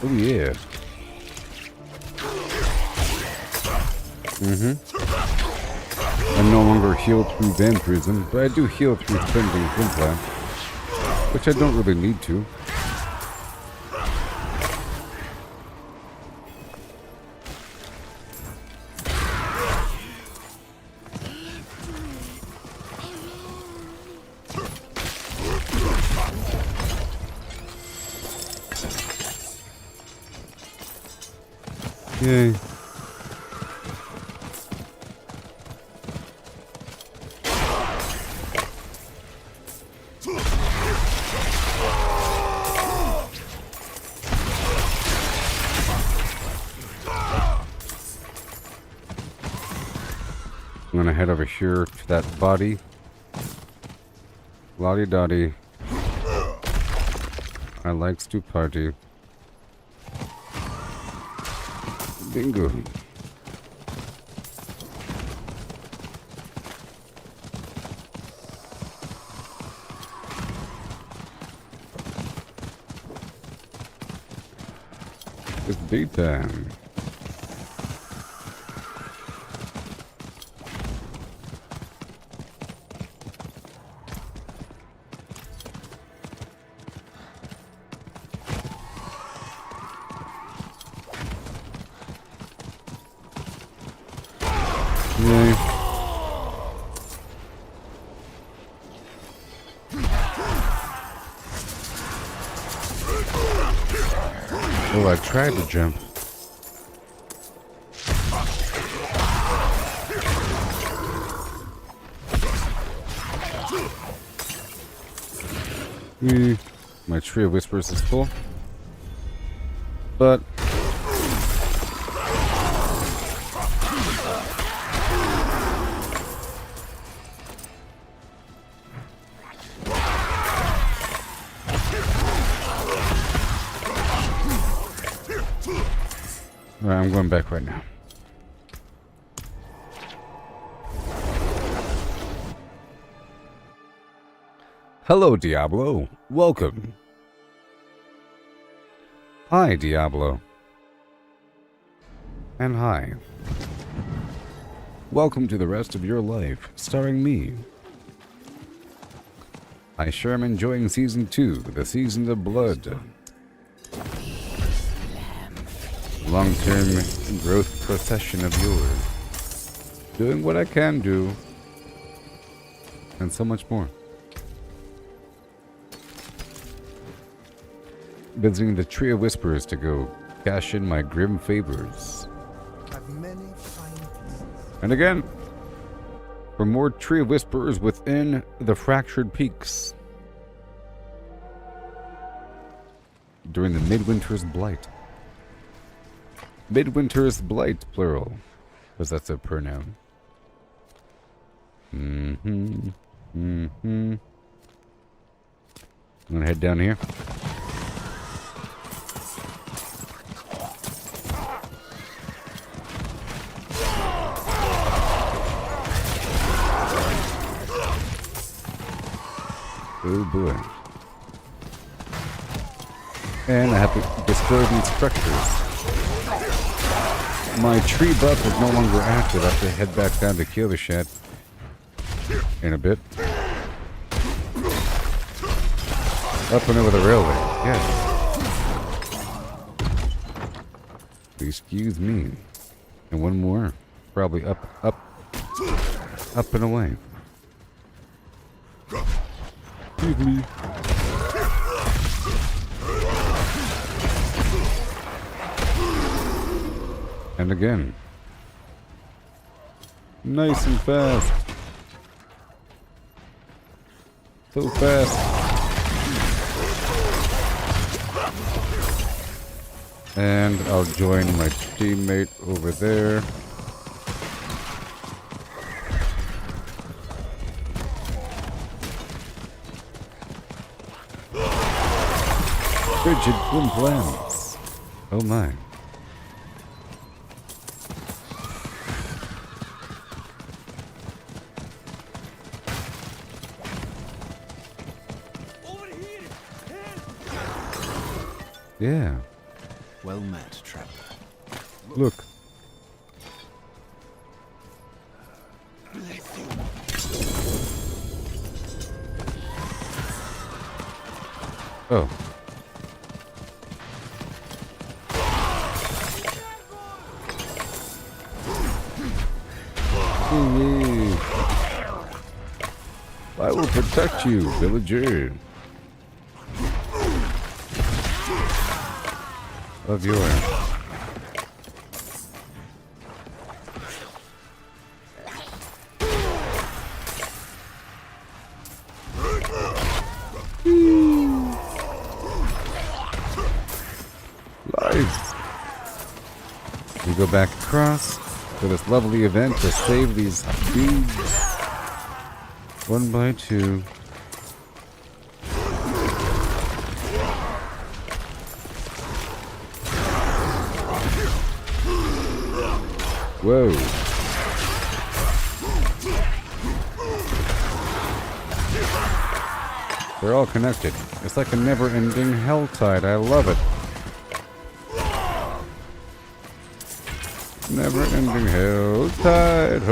Oh yeah. I'm no longer healed through vampirism, but I do heal through spending flintlock, which I don't really need to. Yay. I'm gonna head over here to that body. Lottie Dottie. I likes to party. Bingo. It's daytime. Yay. Oh, I tried to jump. My tree of whispers is full. But alright, I'm going back right now. Hello, Diablo. Welcome. Hi, Diablo. And hi. Welcome to the rest of your life, starring me. I sure am enjoying Season 2, the Season of Blood. Long-term growth procession of yours. Doing what I can do. And so much more. visiting the Tree of Whispers to go cash in my grim favors. Have many fine pieces. And again, for more Tree of Whisperers within the Fractured Peaks. During the Midwinter's Blight. Midwinter's Blight, plural. Because that's a pronoun. I'm gonna head down here. Oh boy. And I have to destroy these structures. My tree buff is no longer active. I have to head back down to kill the shed in a bit. Up and over the railway. Yes. Excuse me. And one more. Probably up and away. Excuse me. And again. Nice and fast. So fast. And I'll join my teammate over there. Frigid plans. Oh my. Yeah. Well met, traveler. Look. Oh. Ooh. I will protect you, villager. Of your life. We go back across for this lovely event to save these dudes 1 by 2. Whoa. They're all connected. It's like a never-ending hell tide. I love it. Never-ending hell tide.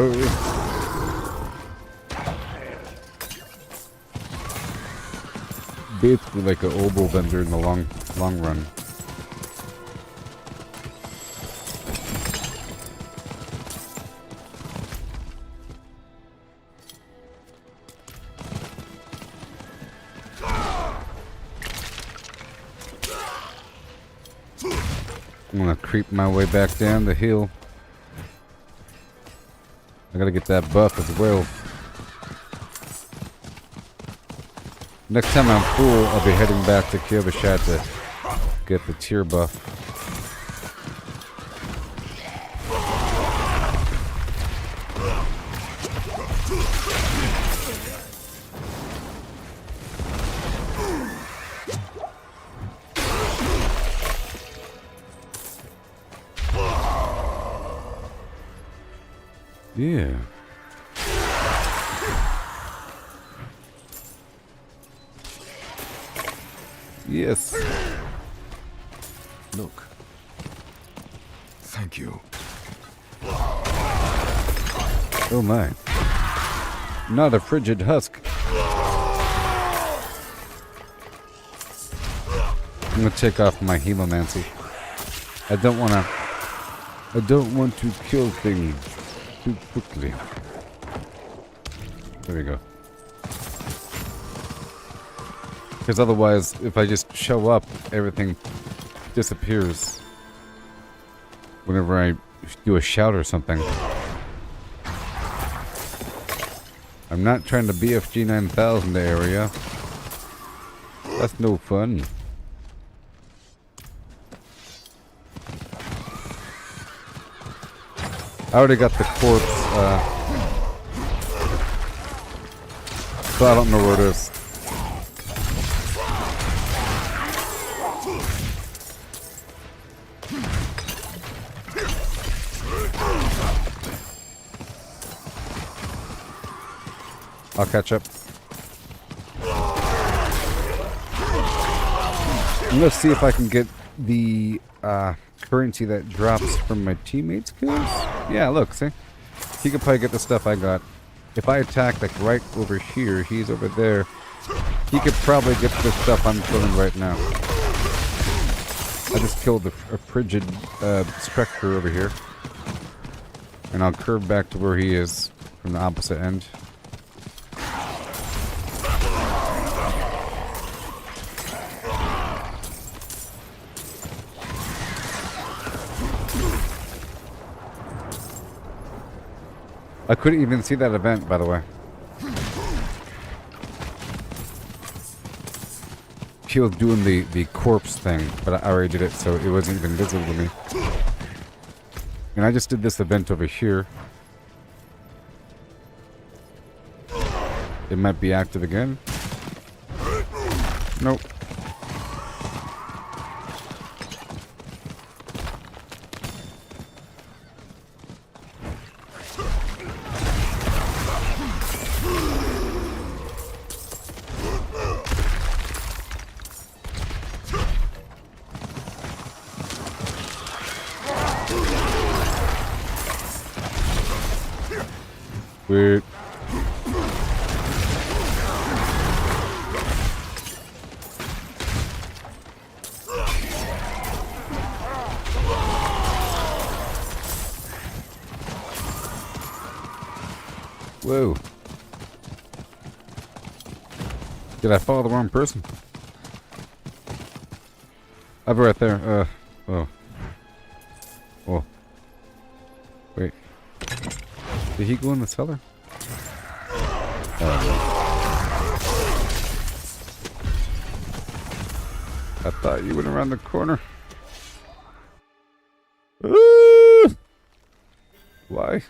Basically like an oboe vendor in the long run. I'm gonna creep my way back down the hill. I gotta get that buff as well. Next time I'm full, I'll be heading back to kill the shot to get the tier buff. Yeah. Yes. Look. Thank you. Oh my. Not a frigid husk. I'm gonna take off my hemomancy. I don't want to kill things too quickly. There we go. Because otherwise, if I just show up, everything disappears. Whenever I do a shout or something. I'm not trying to BFG 9000 the area. That's no fun. I already got the corpse, so I don't know where it is. I'll catch up. Let's see if I can get the currency that drops from my teammates' kills. Yeah, look, see? He could probably get the stuff I got. If I attack, like, right over here, he's over there. He could probably get the stuff I'm killing right now. I just killed a frigid spectre over here. And I'll curve back to where he is from the opposite end. I couldn't even see that event, by the way. She was doing the corpse thing, but I already did it, so it wasn't even visible to me. And I just did this event over here. It might be active again. Nope. Weird. Whoa. Did I follow the wrong person? I'll be right there. Oh. Oh. Wait. Did he go in the cellar? I thought you went around the corner. Why?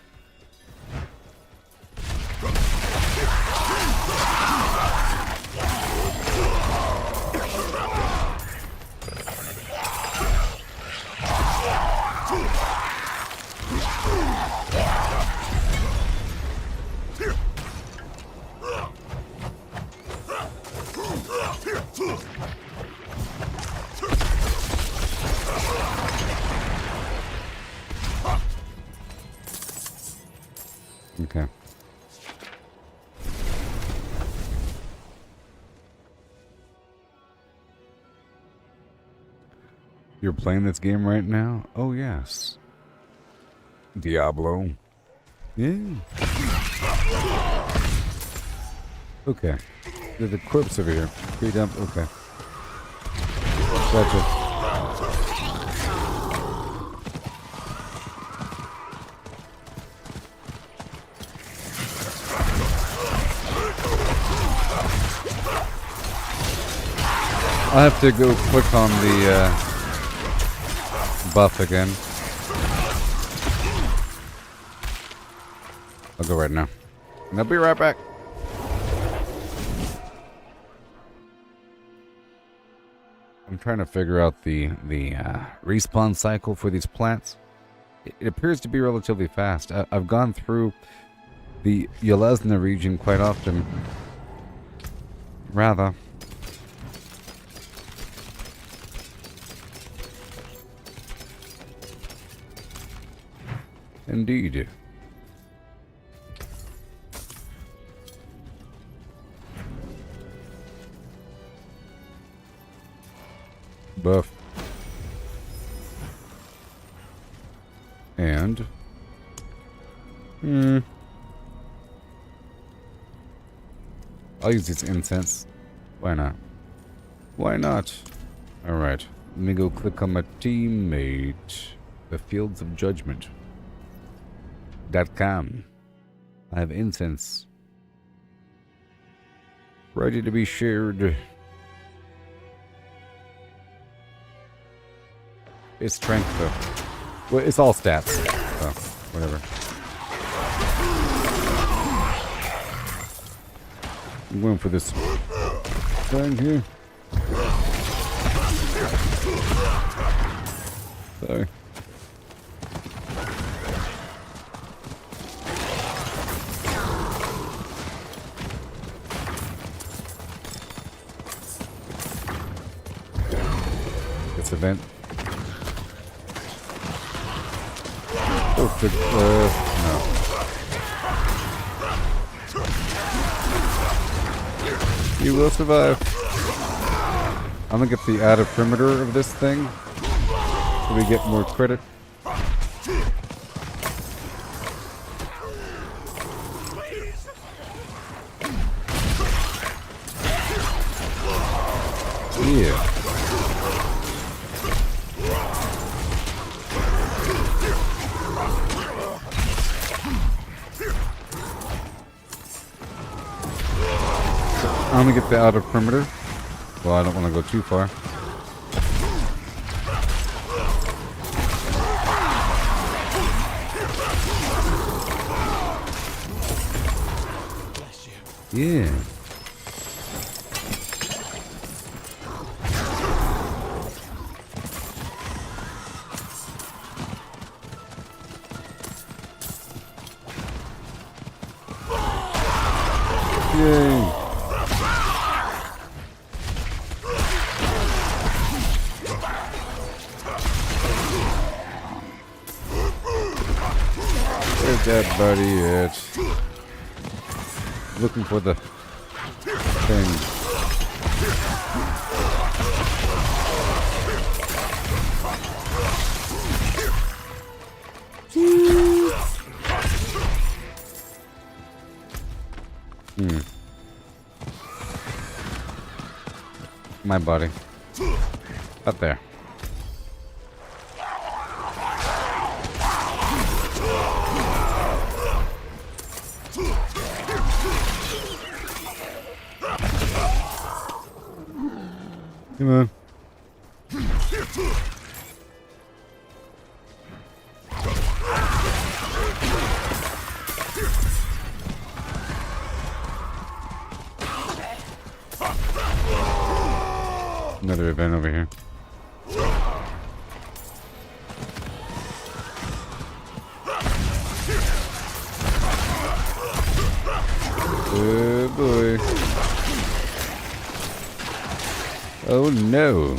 Okay. You're playing this game right now? Oh, yes. Diablo. Yeah. Okay. There's a corpse over here. Free dump. Okay. Gotcha. I'll have to go click on the buff again. I'll go right now. And I'll be right back. I'm trying to figure out the respawn cycle for these plants. It appears to be relatively fast. I've gone through the Yelesna region quite often. Rather. Indeed. Buff. And I'll use this incense. Why not? Why not? Alright. Let me go click on my teammate. The Fields of Judgment. .com. I have incense. Ready to be shared. It's strength though. Well, it's all stats. So, whatever. I'm going for this thing here. Sorry. This event. Oh, good. No. You will survive. I'm gonna get the outer perimeter of this thing so we get more credit. Yeah. I'm gonna get the outer perimeter. Well, I don't want to go too far. Yeah. Yay. Where's that buddy at? Looking for the thing. My body. Up there. Come on. Another event over here. Oh boy. Oh no.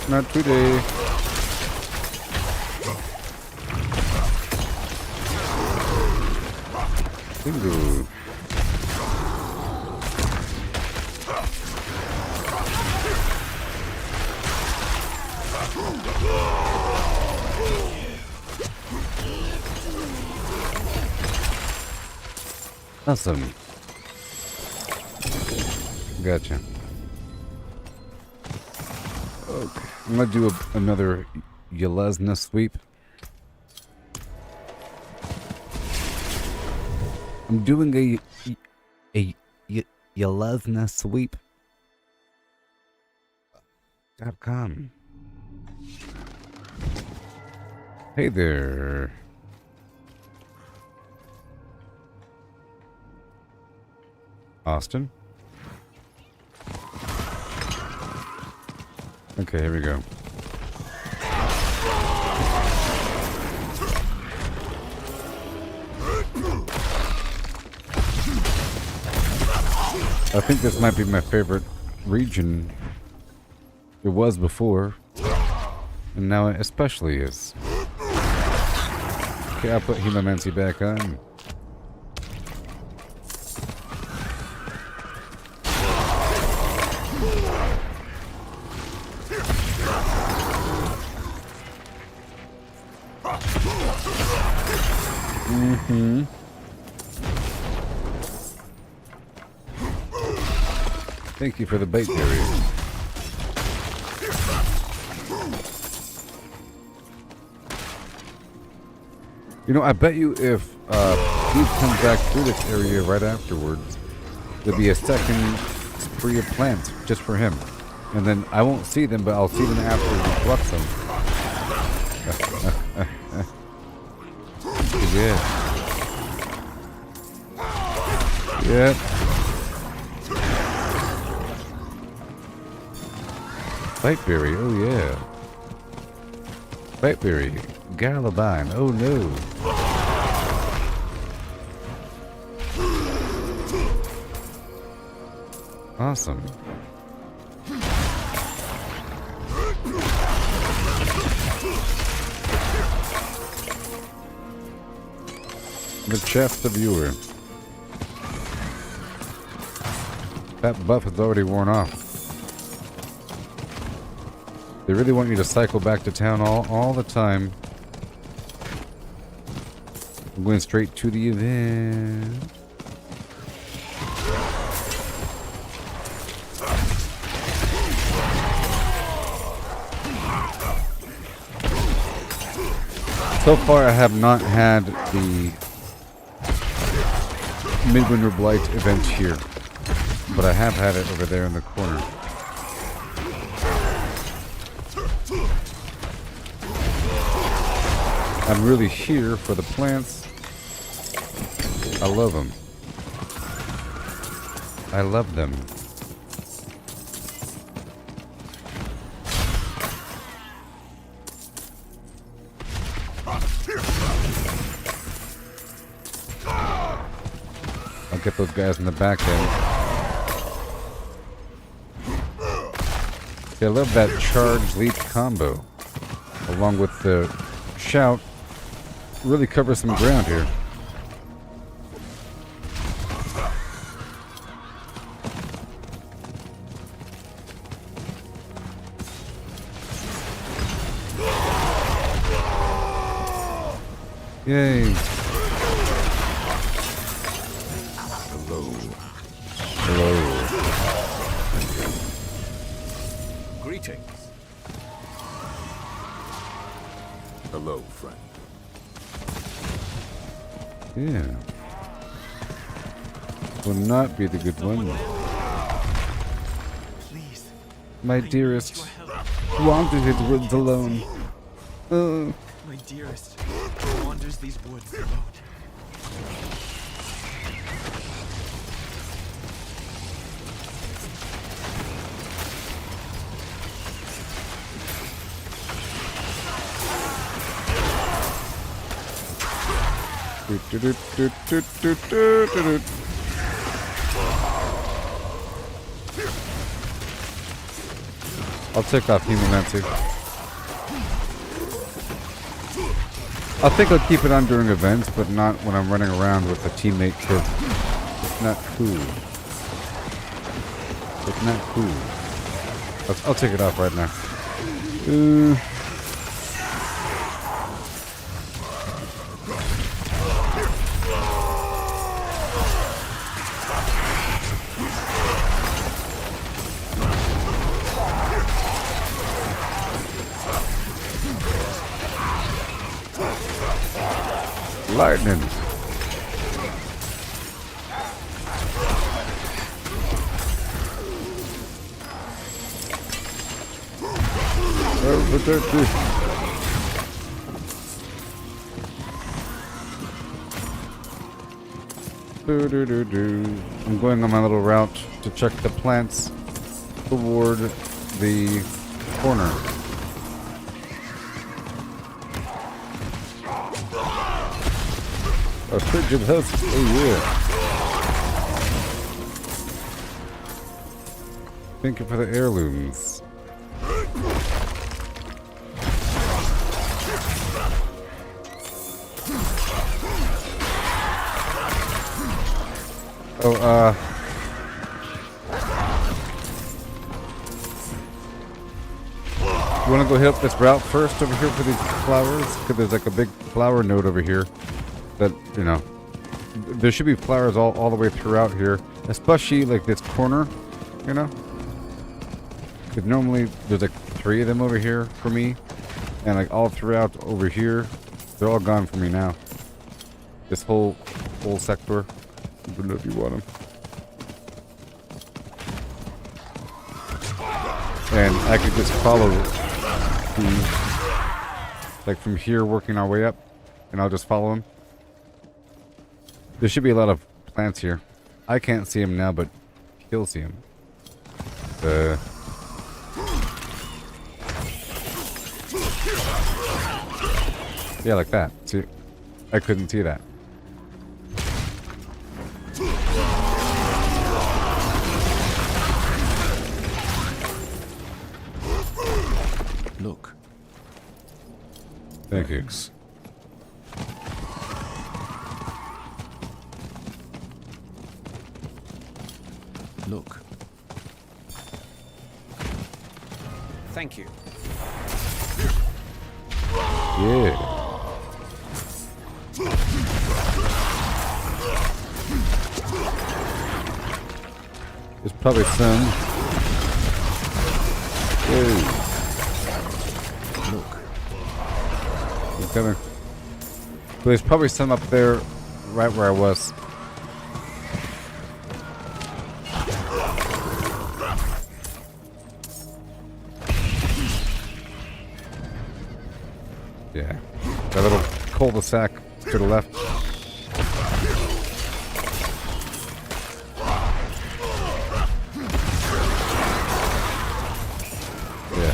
Not today. Bingo. Awesome. Gotcha. Okay, I'm gonna do another Yelesna sweep. I'm doing a Yelesna sweep. .com. Hey there. Austin? Okay, here we go. I think this might be my favorite region. It was before. And now it especially is. Okay, I'll put Hemomancy back on. Mm-hmm. Thank you for the bait barrier. You know, I bet you if Steve comes back through this area right afterwards, there'll be a second spree of plants just for him. And then I won't see them, but I'll see them after he plucks them. Yeah. Yep. Blightberry, oh yeah. Blightberry, Galabine, oh no. Awesome. The chest of viewer. That buff is already worn off. They really want you to cycle back to town all the time. I'm going straight to the event. So far I have not had the Midwinter Blight event here, but I have had it over there in the corner. I'm really here for the plants. I love them. I love them. I'll get those guys in the back end. See, I love that charge leap combo. Along with the shout. Really cover some ground here. Yay. Hello. Hello. Greetings. Hello, friend. Yeah. Will not be the good one. Please. My dearest. Wandered his woods alone. My dearest wanders these woods alone. I'll take off Hemomancy. I think I'll keep it on during events, but not when I'm running around with a teammate, because it's not cool. It's not cool. I'll take it off right now. Lightning. I'm going on my little route to check the plants toward the corner. A frigid house. Oh yeah. Thank you for the heirlooms. Oh, you want to go hit up this route first over here for these flowers? Because there's like a big flower node over here that, you know, there should be flowers all the way throughout here, especially like this corner, you know? Because normally there's like 3 of them over here for me, and like all throughout over here, they're all gone for me now. This whole sector. I don't know if you want them. And I could just follow like from here, working our way up, and I'll just follow him. There should be a lot of plants here. I can't see him now, but he'll see him. Yeah, like that. See, I couldn't see that. Look. Thank you. Look. Thank you. Yeah. There's probably some. Whoa. Look. He's coming. But there's probably some up there, right where I was. Yeah. That little cul-de-sac to the left. Yeah.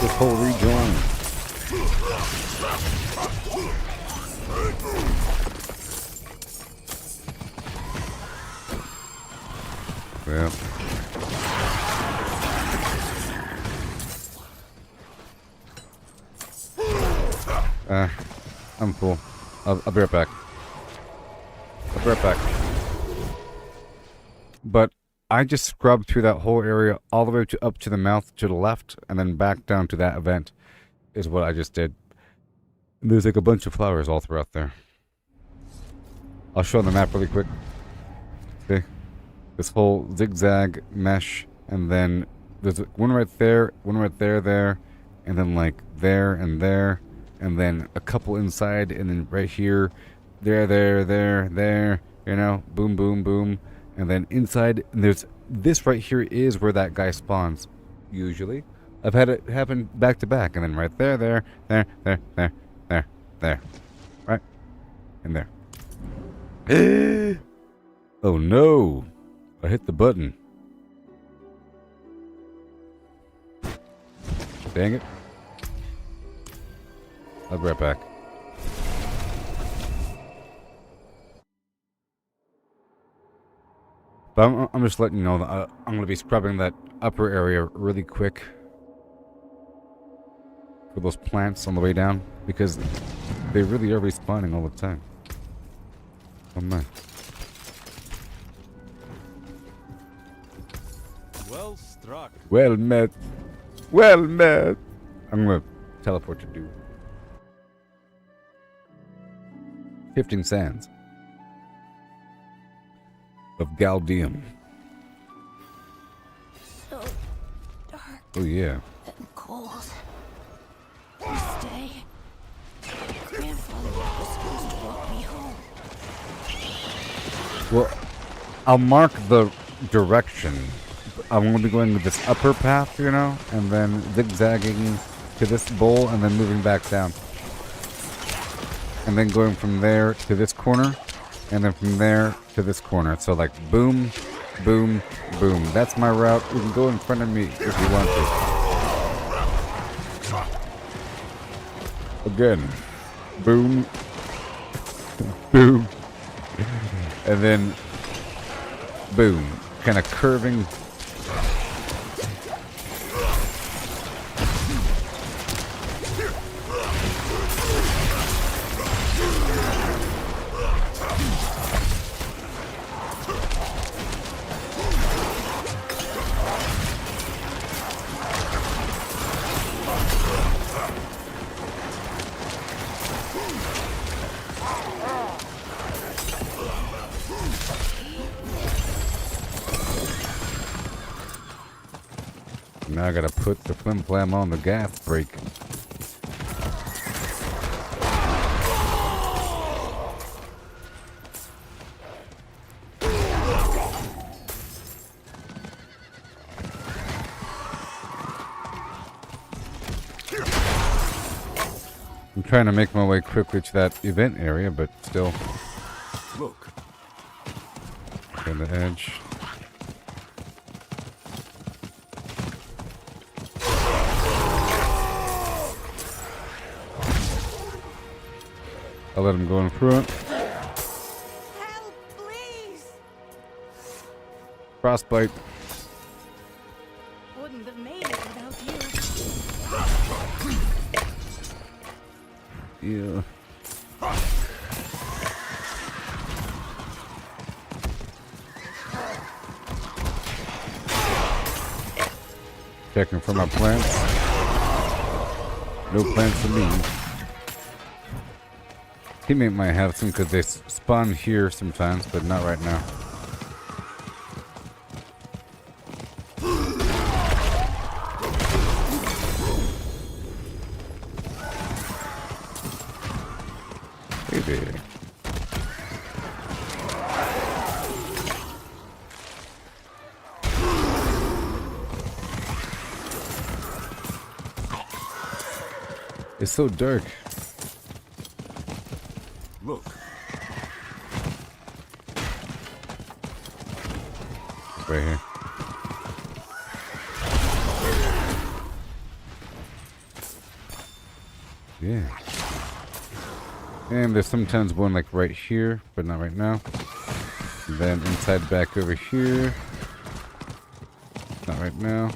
This whole rejoin. Yeah. I'm full. I'll be right back. I'll be right back. But I just scrubbed through that whole area all the way up to the mouth to the left, and then back down to that event is what I just did. There's like a bunch of flowers all throughout there. I'll show the map really quick. See? This whole zigzag mesh, and then there's one right there, there, and then like there, and then a couple inside, and then right here, there, you know, boom, boom, boom, and then inside, and there's this right here is where that guy spawns, usually. I've had it happen back to back, and then right there, right, and there. Oh no, I hit the button. Dang it. I'll be right back. But I'm just letting you know that I'm going to be scrubbing that upper area really quick for those plants on the way down, because they really are respawning all the time. Oh my. Well struck. Well met. Well met. I'm going to teleport to do 15 sands of Galdium. So dark Oh yeah. and cold. This day, Grandfather was supposed to walk me home. Well, I'll mark the direction. I'm going to be going with this upper path, you know, and then zigzagging to this bowl and then moving back down. And then going from there to this corner, and then from there to this corner. So like boom, boom, boom. That's my route. You can go in front of me if you want to. Again, boom, boom, and then boom. Kind of curving. Now I gotta put the flim flam on the gas brake. I'm trying to make my way quickly to that event area, but still Look. on the edge. I'll let him go in front. Help, please! Frostbite. Wouldn't have made it without you. Yeah. Checking for my plants. No plants for me. Teammate might have some because they spawn here sometimes, but not right now. Hey there. It's so dark. Look. Right here. Yeah. And there's sometimes one like right here, but not right now. And then inside back over here. Not right now.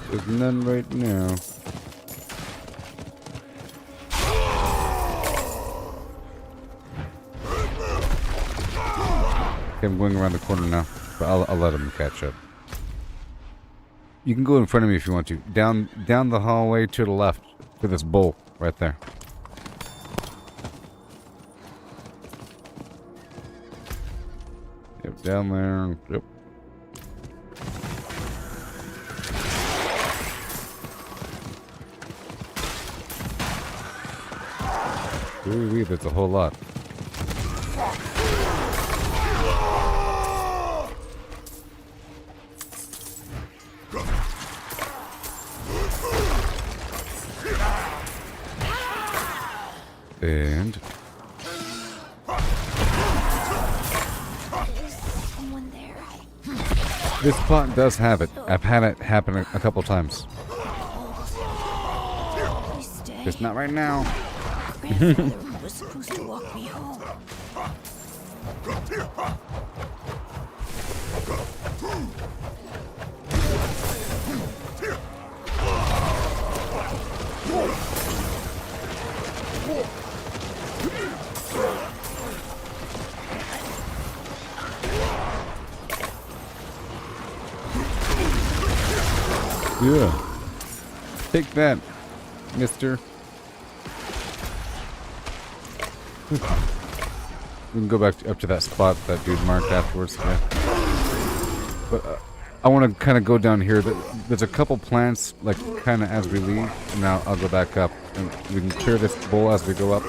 There's none right now. Okay, I'm going around the corner now, but I'll let him catch up. You can go in front of me if you want to. Down the hallway to the left, to this bowl right there. Yep, down there. Yep. Ooh, there's a whole lot. And Is someone there? this spot does have it. I've had it happen a couple times. Please stay. Just not right now. Grandfather was supposed to walk me home. Yeah. Take that, mister. We can go back up to that spot that dude marked afterwards. Yeah. But I want to kind of go down here. There's a couple plants, like, kind of as we leave. And now I'll go back up. And we can clear this bowl as we go up.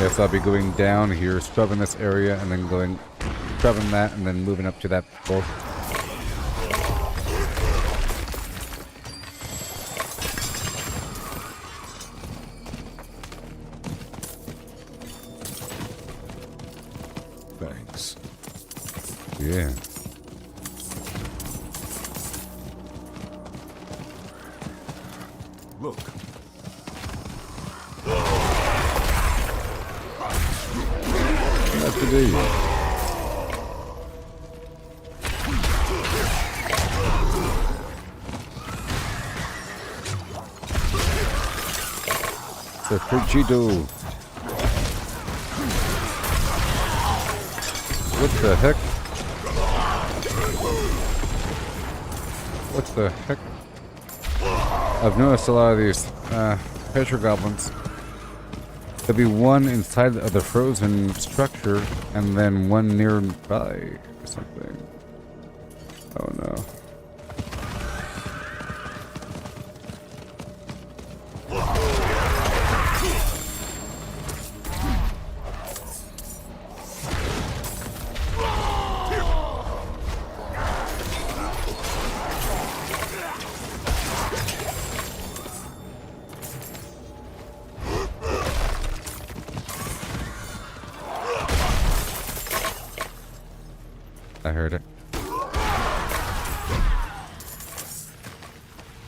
Yes, I'll be going down here, scrubbing this area, and then scrubbing that, and then moving up to that bowl. Thanks. Yeah. Look. That's the deal. The Frigido. What the heck? What the heck? I've noticed a lot of these pressure goblins. There'll be one inside of the frozen structure, and then one nearby or something. Oh no. I heard it.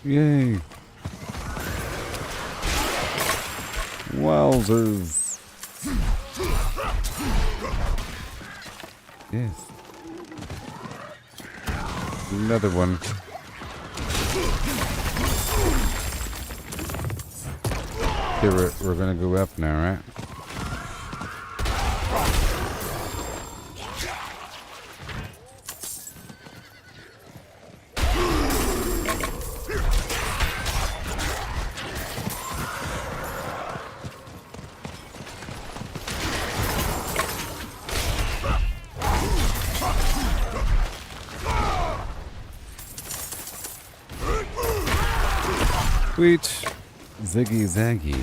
Yay. Wowzers. Yes. Another one. Okay, we're gonna go up now, right? Sweet Ziggy Zaggy.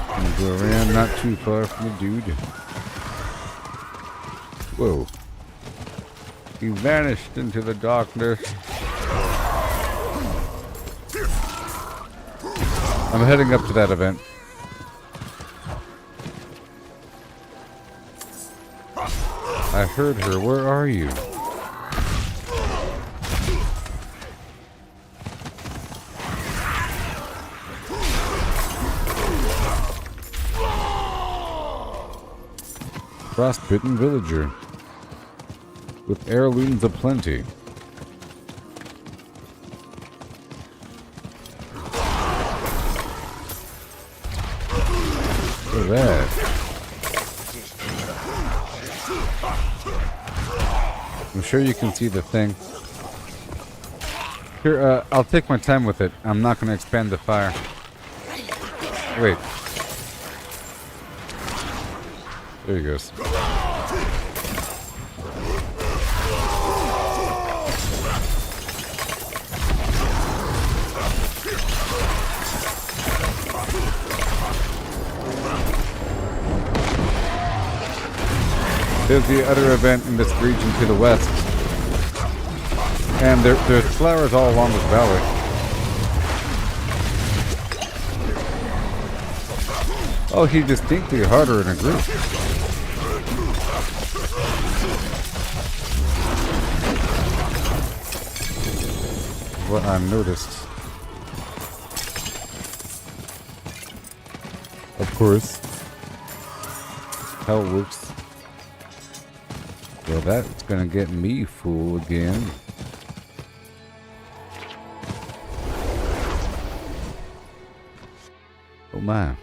Gonna go around not too far from the dude. Whoa. He vanished into the darkness. I'm heading up to that event. I heard her. Where are you? Frostbitten villager. With heirlooms aplenty. Look at that. I'm sure you can see the thing. Here, I'll take my time with it. I'm not going to expand the fire. Wait. There he goes. There's the other event in this region to the west. And there's flowers all along this valley. Oh, he's distinctly harder in a group. What I noticed. Of course. How it works. Well, that's gonna get me full again. Oh my.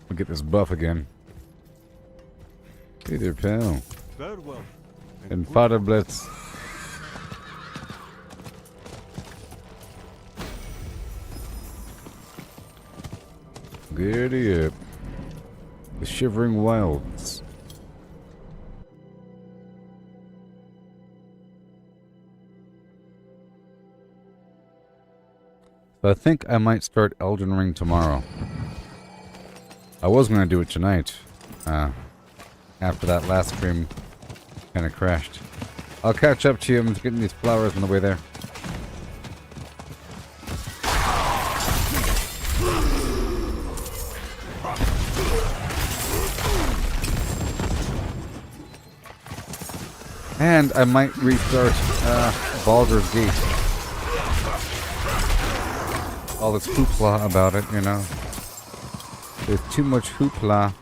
We'll get this buff again. Hey there, pal. Farewell. And Father Blitz. Giddy up. The Shivering Wilds. So I think I might start Elden Ring tomorrow. I was going to do it tonight. After that last stream kind of crashed. I'll catch up to you. I'm getting these flowers on the way there. And I might restart Baldur's Gate. All this hoopla about it, you know. There's too much hoopla.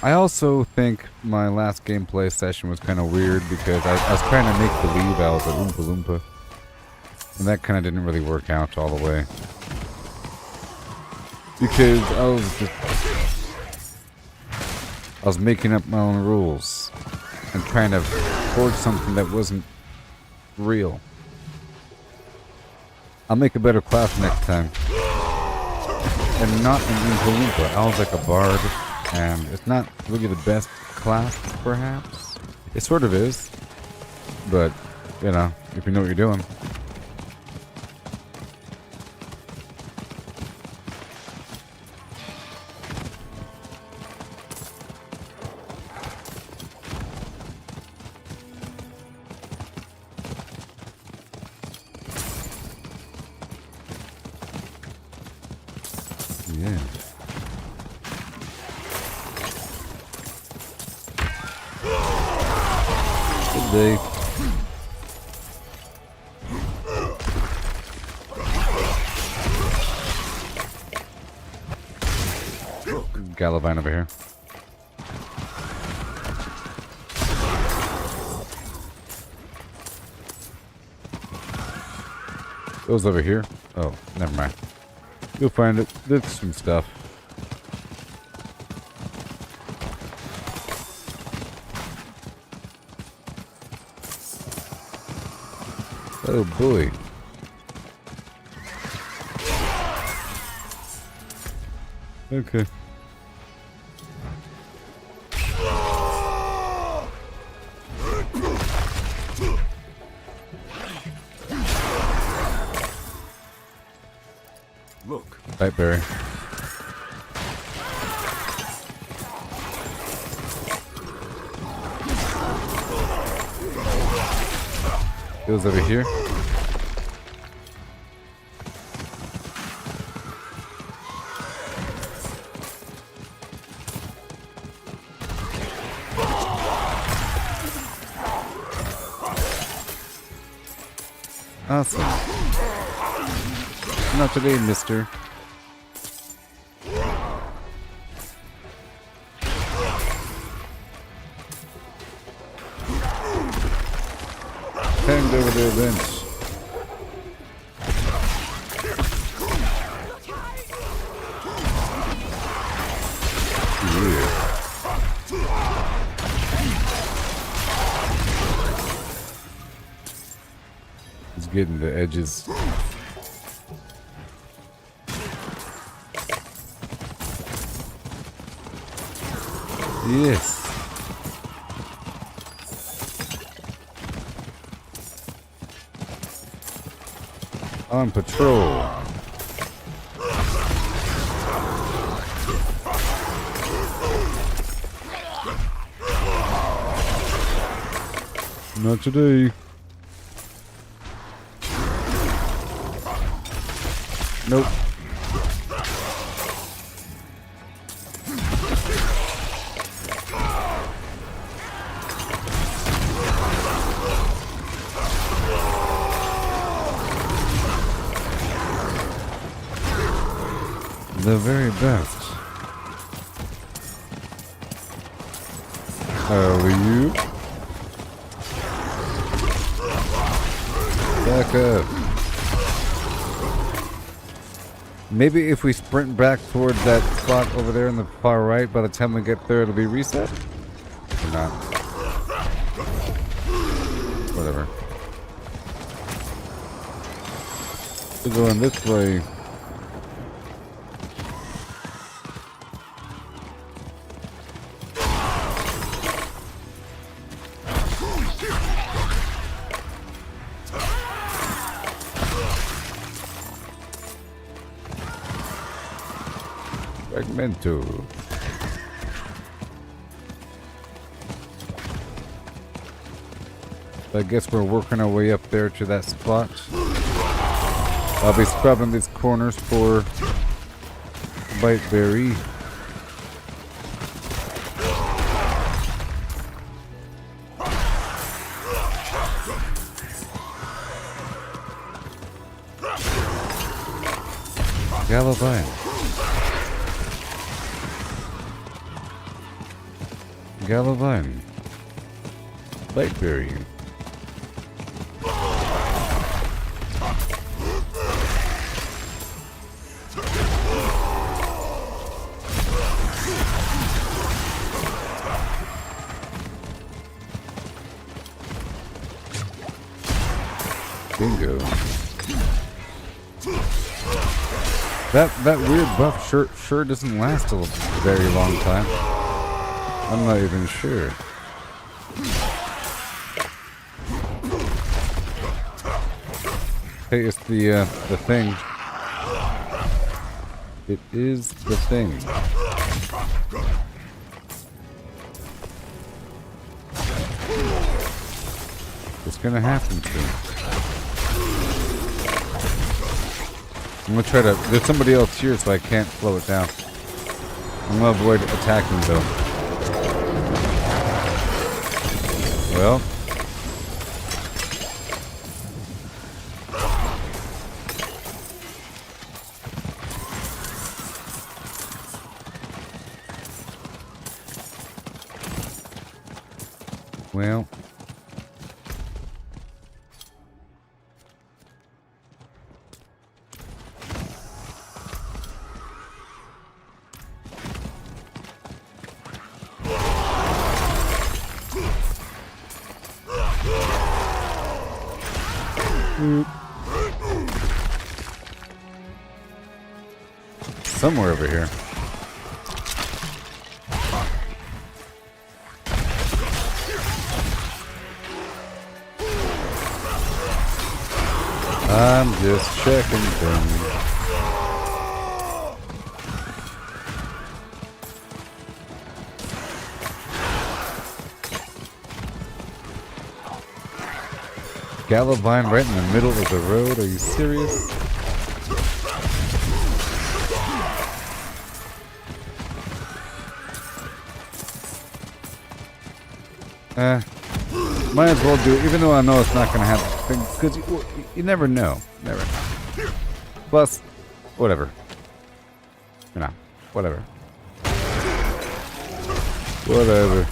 I also think my last gameplay session was kind of weird because I was trying to make believe I was a Oompa Loompa. And that kind of didn't really work out all the way. Because I was making up my own rules and trying to forge something that wasn't real. I'll make a better class next time. And not an Oompa Loompa. I was like a bard, and it's not really the best class, perhaps. It sort of is. But, you know, if you know what you're doing. Yeah. Good day. Gallivine over here. Goes over here. Oh, never mind. You'll find it. There's some stuff. Oh boy. Okay. Look. Blightberry. Goes over here. Awesome. Not today, mister. Hand over the events. Yeah. He's getting the edges. Yes. On patrol. Not today. Nope. The very best. How are you? Back up. Maybe if we sprint back towards that spot over there in the far right, by the time we get there, it'll be reset? Or not? Whatever. We're going this way. Fragmento. I guess we're working our way up there to that spot. I'll be scrubbing these corners for Blightberry. Galabine. Galabine. Blightberry. Bingo. That weird buff sure doesn't last a very long time. I'm not even sure. Hey, it's the thing. It is the thing. It's gonna happen soon. I'm gonna try to. There's somebody else here, so I can't slow it down. I'm gonna avoid attacking though. Well. Well. Somewhere over here. I'm just checking things. Galabine right in the middle of the road? Are you serious? Might as well do it, even though I know it's not going to happen. Because you never know. Never know. Plus, whatever. You know, whatever. Whatever.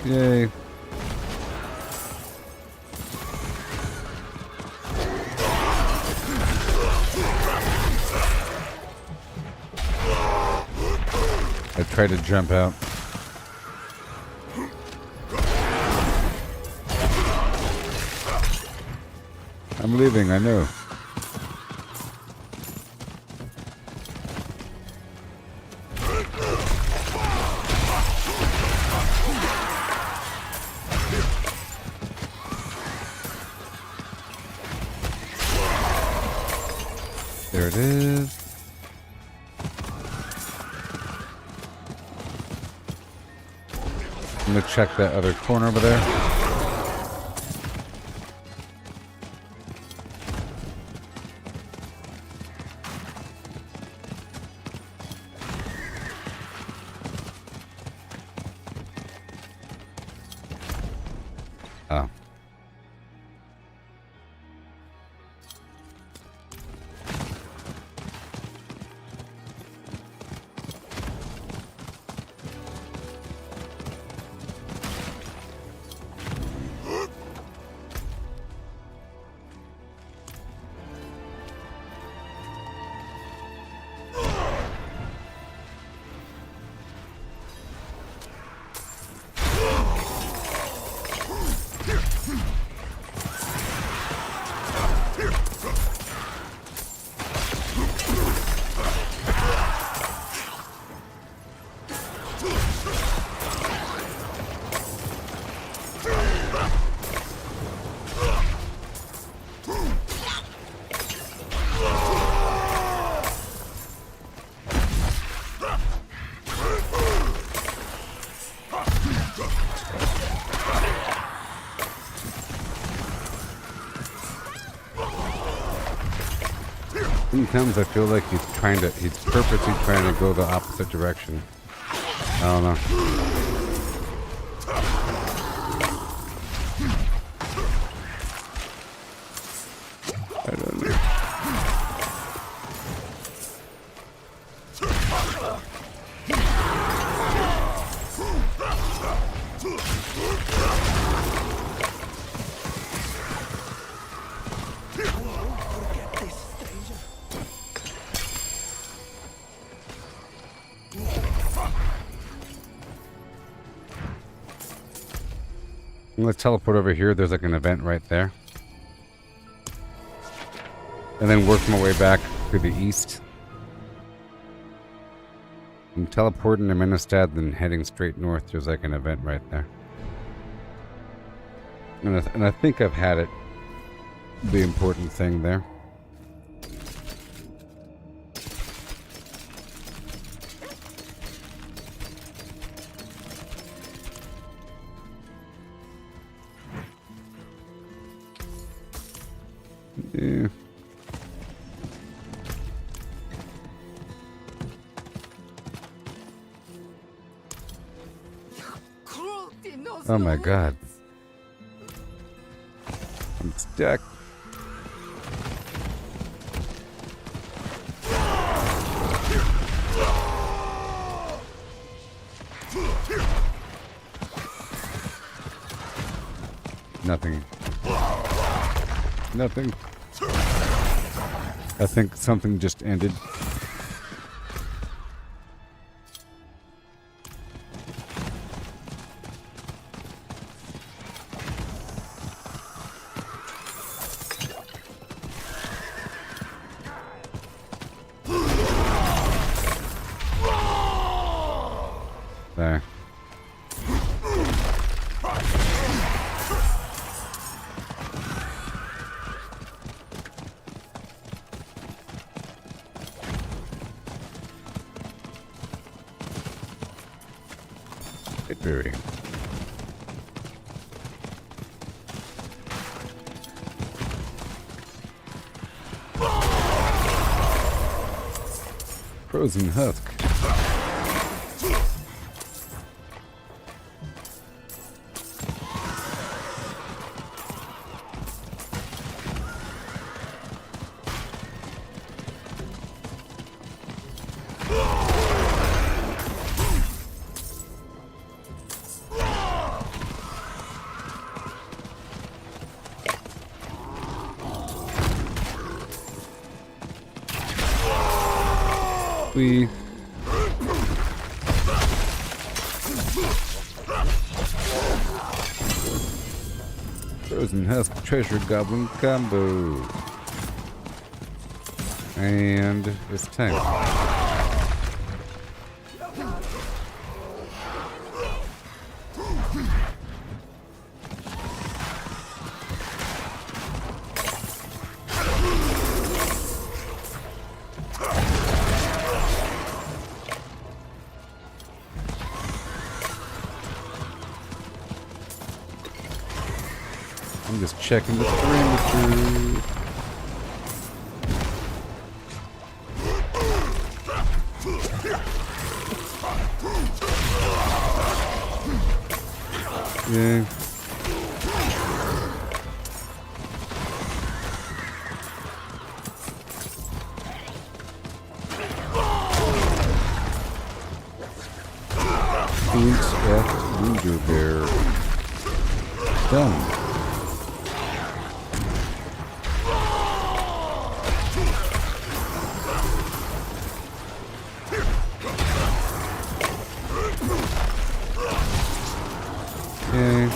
Yay. I tried to jump out. I'm leaving, I know. There it is. I'm gonna check that other corner over there. Oh. Sometimes I feel like he's purposely trying to go the opposite direction. I don't know. I don't know. Let's teleport over here. There's like an event right there. And then work my way back to the east. I'm teleporting to Ministad, then heading straight north. There's like an event right there. And I think I've had it. The important thing there. Yeah. Oh my god. I'm stuck. Nothing. Nothing. I think something just ended. There. Victory. Frozen husk. We Frozen Husk Treasure Goblin combo. And it's time. I'm just checking the perimeter. Yeah. Boots F. Ranger Bear. Done. Okay.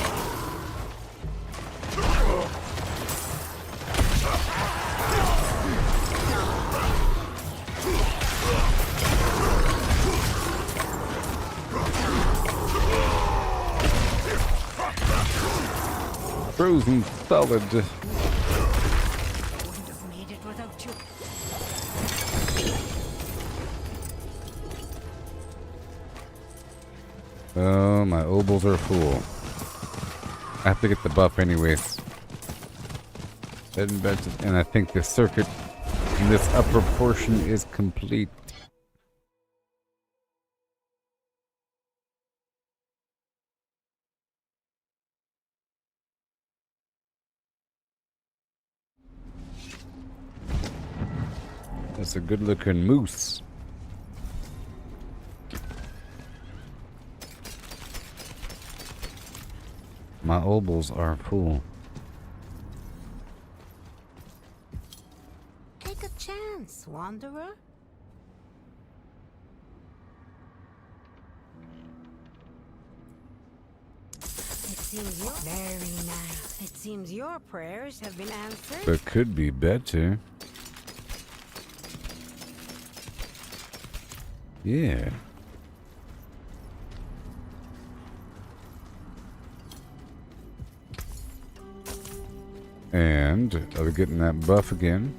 Frozen solid. Wouldn't have made it without you. Oh, my obols are full. I have to get the buff anyways. And I think the circuit And this upper portion is complete. That's a good looking moose. My obols are full. Take a chance, wanderer. It seems you're very nice. It seems your prayers have been answered. But could be better. Yeah. And are we getting that buff again?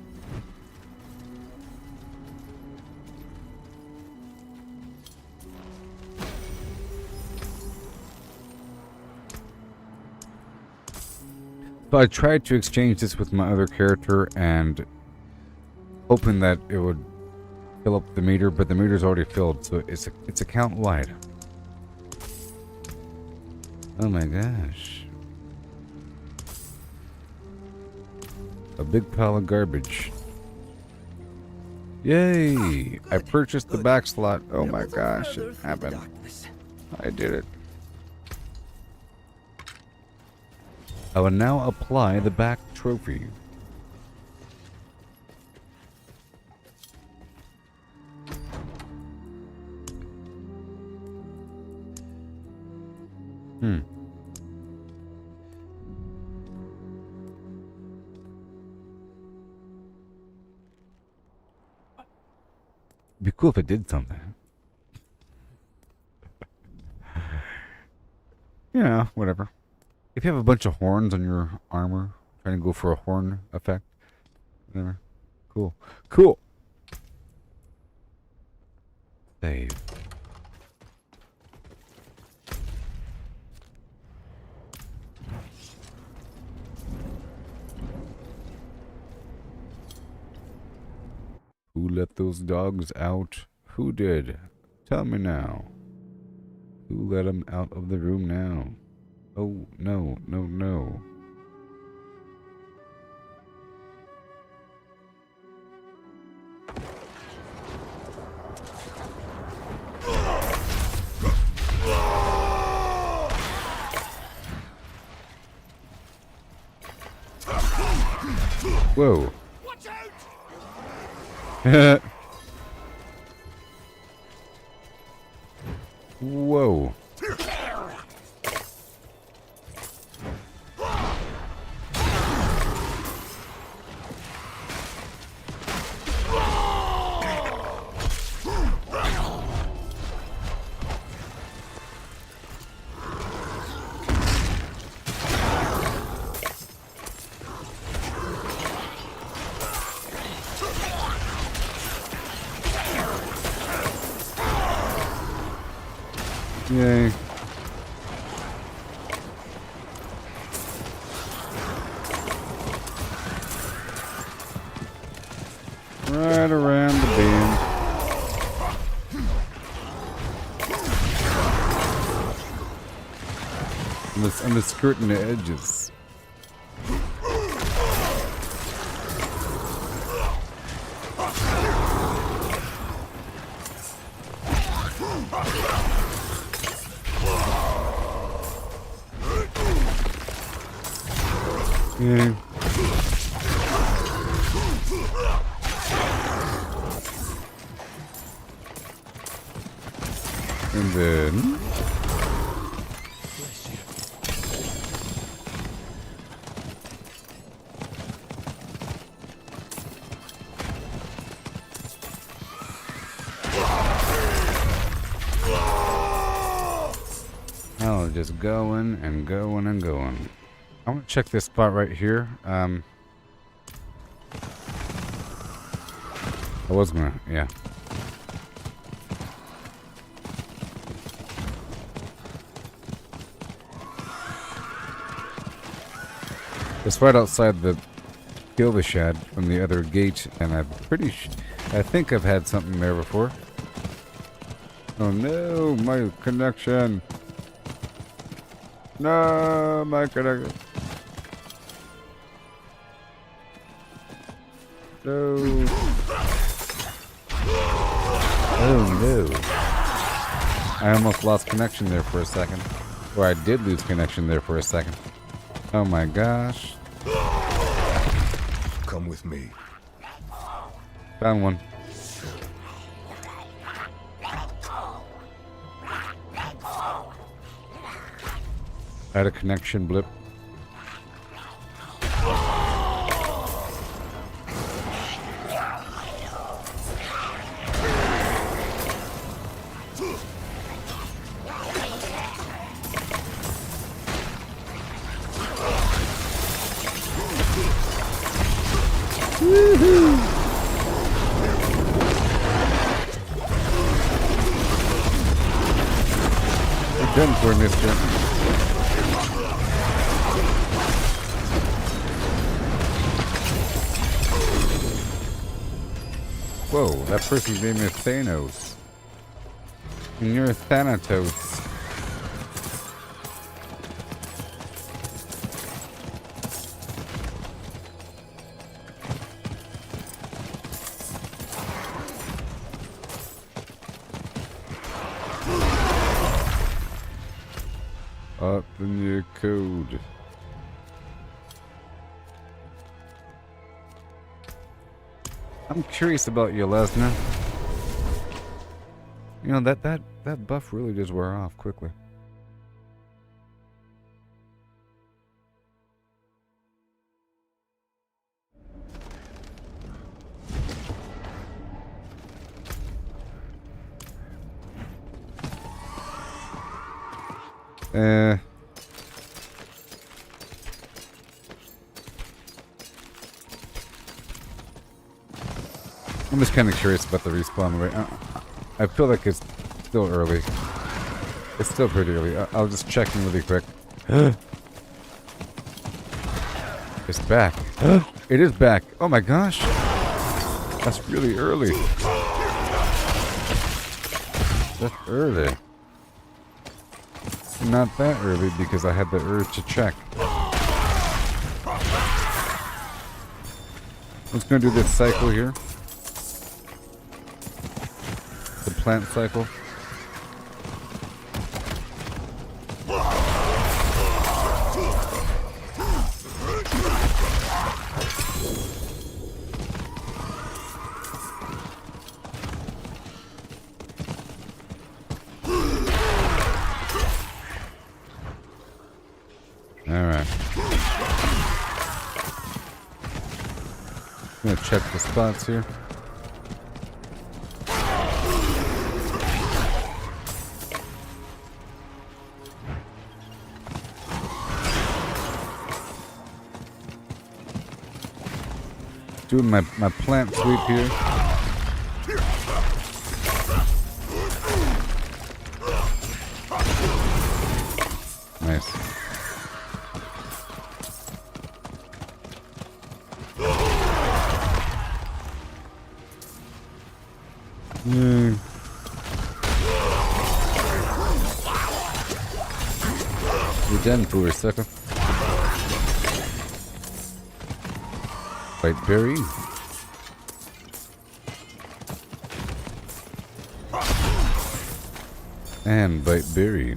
So I tried to exchange this with my other character and hoping that it would fill up the meter, but the meter's already filled, so it's account wide. Oh my gosh. A big pile of garbage. Yay! I purchased the back slot. Oh my gosh, it happened. I did it. I will now apply the back trophy. It'd be cool if it did something. Yeah, whatever. If you have a bunch of horns on your armor, trying to go for a horn effect, whatever. Cool. Cool. Save. Who let those dogs out? Who did? Tell me now. Who let them out of the room now? Oh, no, no, no. Whoa. Watch out! Whoa. Yay. Right around the bend. I'm just skirting the edges. Yeah. And then I'll just going and going and going. I want to check this spot right here. I was gonna, yeah. It's right outside the kill the shad from the other gate, and I think I've had something there before. Oh no, my connection. No, my connection. No. Oh no. I almost lost connection there for a second. Or I did lose connection there for a second. Oh my gosh. Come with me. Found one. Had a connection blip. You're done for, mister. Whoa, that person's name is Thanos. And you're Thanatos. Up in your code. I'm curious about you, Lesnar. You know, that buff really does wear off quickly. I'm just kind of curious about the respawn rate. I feel like it's still early. It's still pretty early. I'll just check in really quick. It's back. It is back. Oh my gosh. That's really early. That's early. Not that early because I had the urge to check. Let's go do this cycle here. The plant cycle. Alright. I'm gonna check the spots here. Doing my plant sweep here. Nice. Yay. You're done for a sucker. Blight berry. And Blight berry.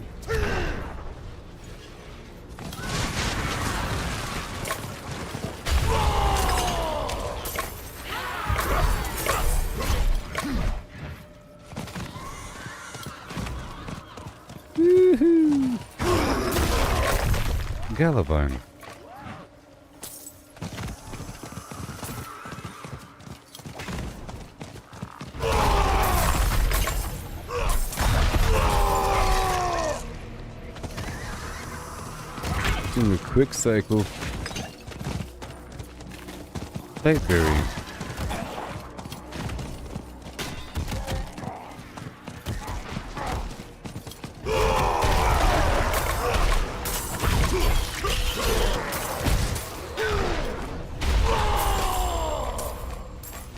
Woohoo! Gallivine. Do a quick cycle. Blight berry.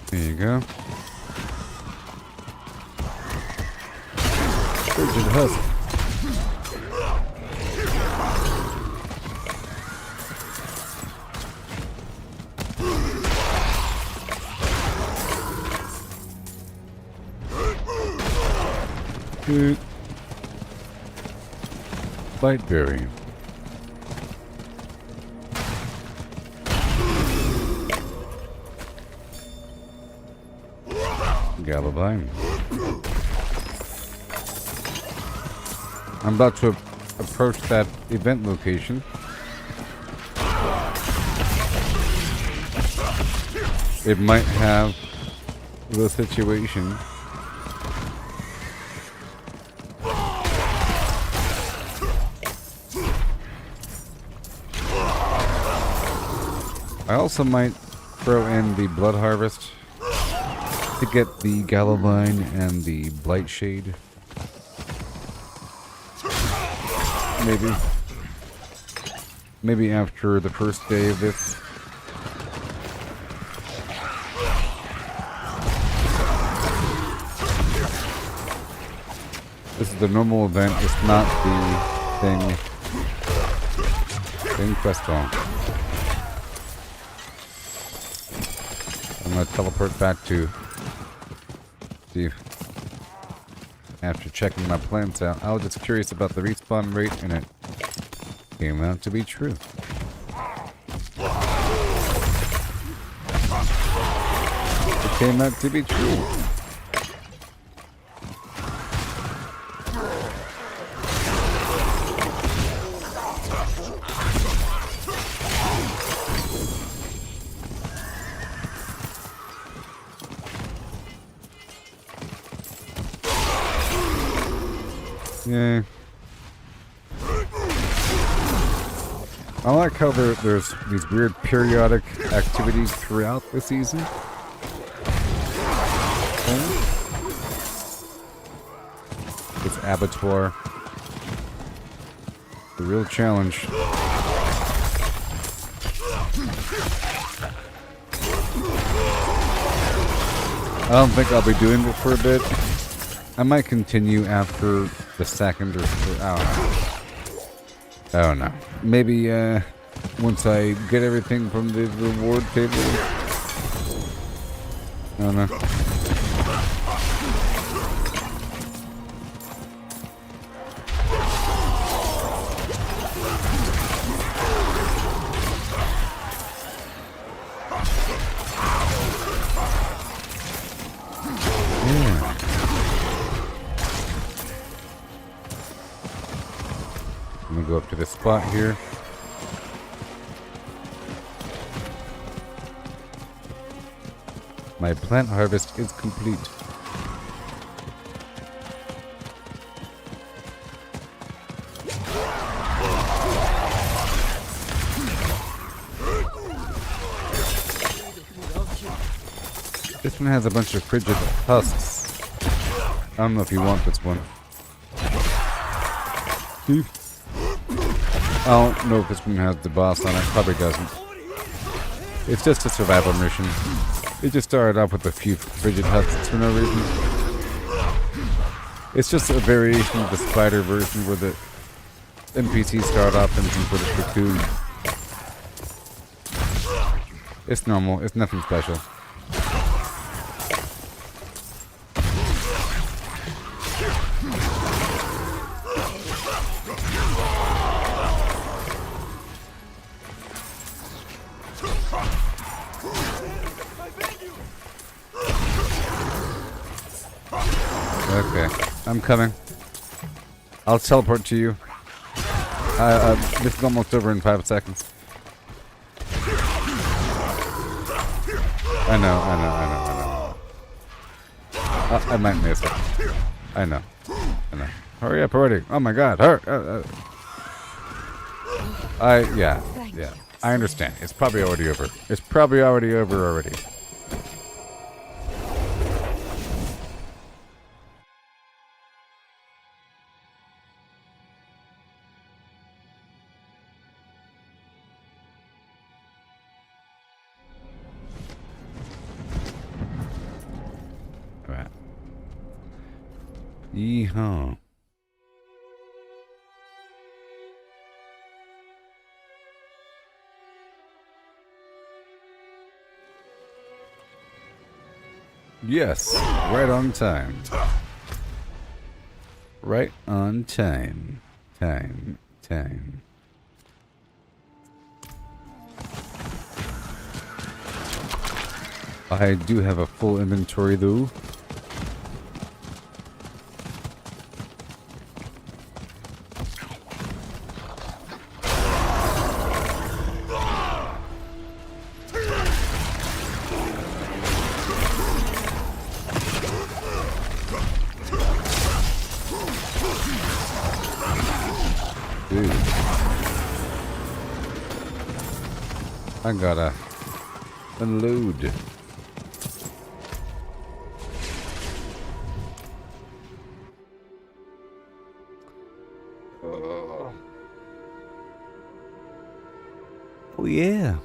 There you go. Frigid husk. Good. Blight berry. Gallivine. I'm about to approach that event location. It might have the situation. I also might throw in the Blood Harvest to get the Gallivine and the Blight Shade. Maybe after the first day of this. This is the normal event, it's not the thing quest hall. I'm gonna teleport back to see after checking my plans out. I was just curious about the respawn rate and it came out to be true. It came out to be true. Yeah. I like how there's these weird periodic activities throughout the season. It's abattoir. The real challenge. I don't think I'll be doing it for a bit. I might continue after the second or third. I don't know. Maybe once I get everything from the reward table. I don't know. Go up to this spot here. My plant harvest is complete. This one has a bunch of frigid husks. I don't know if you want this one. I don't know if this one has the boss on it. Probably doesn't. It's just a survival mission. It just started off with a few frigid husks for no reason. It's just a variation of the spider version where the NPCs start off in some sort of cocoon. It's normal. It's nothing special. Okay, I'm coming. I'll teleport to you. This is almost over in 5 seconds. I know. I might miss it. I know. Hurry up already. Oh my god, hurry. Yeah. I understand. It's probably already over. It's probably already over already. Yeehaw. Yes, right on time. Right on time. Time. I do have a full inventory though. Dude. I gotta unload. Oh yeah.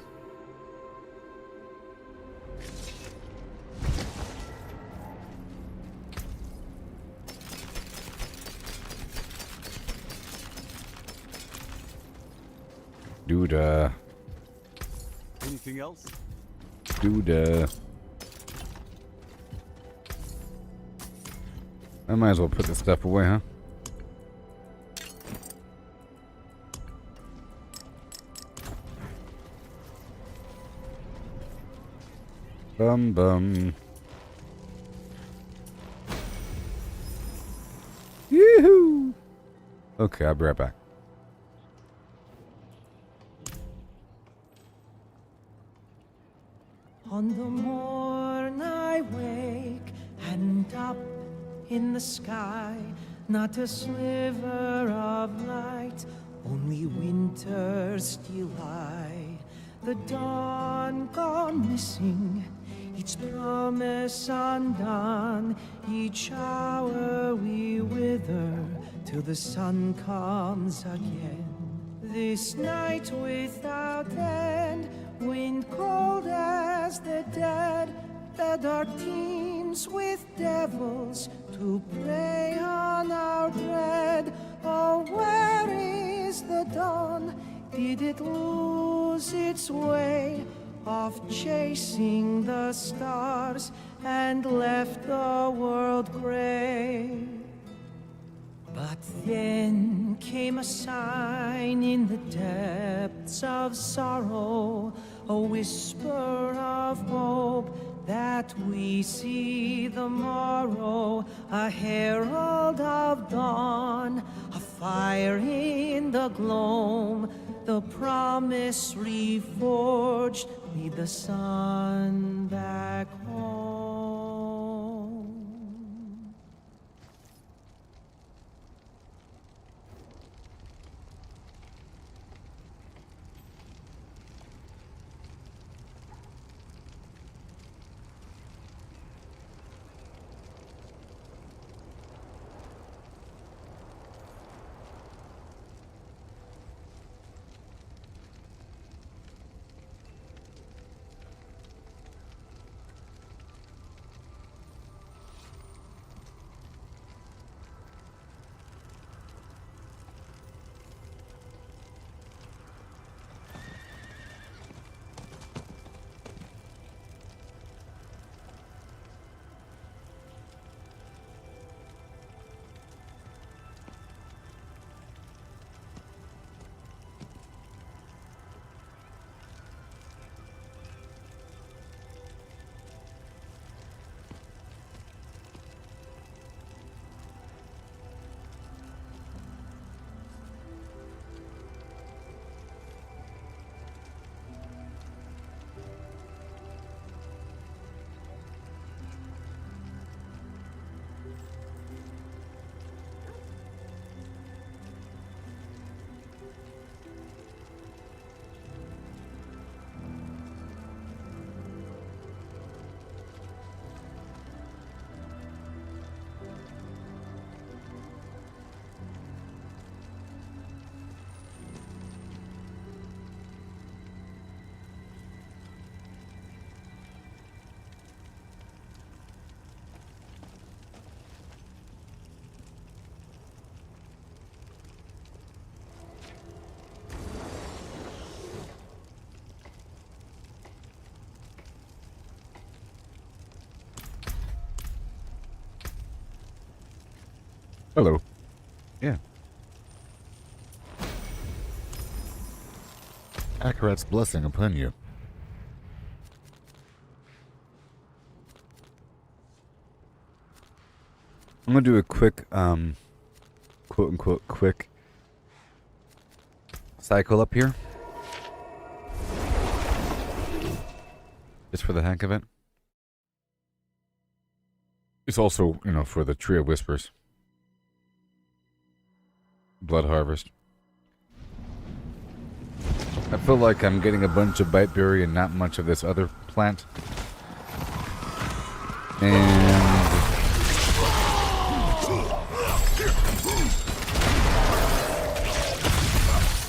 Dude, Anything else? dude, I might as well put this stuff away, huh? Bum. Yoo-hoo! Okay, I'll be right back. On the morn I wake, and up in the sky, not a sliver of light, only winter's still eye. The dawn gone missing, each promise undone, each hour we wither till the sun comes again. This night without end, wind cold as the dead, the dark teems with devils to prey on our dread. Oh, where is the dawn? Did it lose its way, off chasing the stars and left the world gray? But then came a sign in the depths of sorrow, a whisper of hope that we see the morrow, a herald of dawn, a fire in the gloam, the promise reforged, lead the sun back home. Hello. Yeah. Akarat's blessing upon you. I'm gonna do a quick, quote unquote, quick cycle up here. Just for the heck of it. It's also, you know, for the Tree of Whispers. Blood Harvest. I feel like I'm getting a bunch of Biteberry and not much of this other plant. And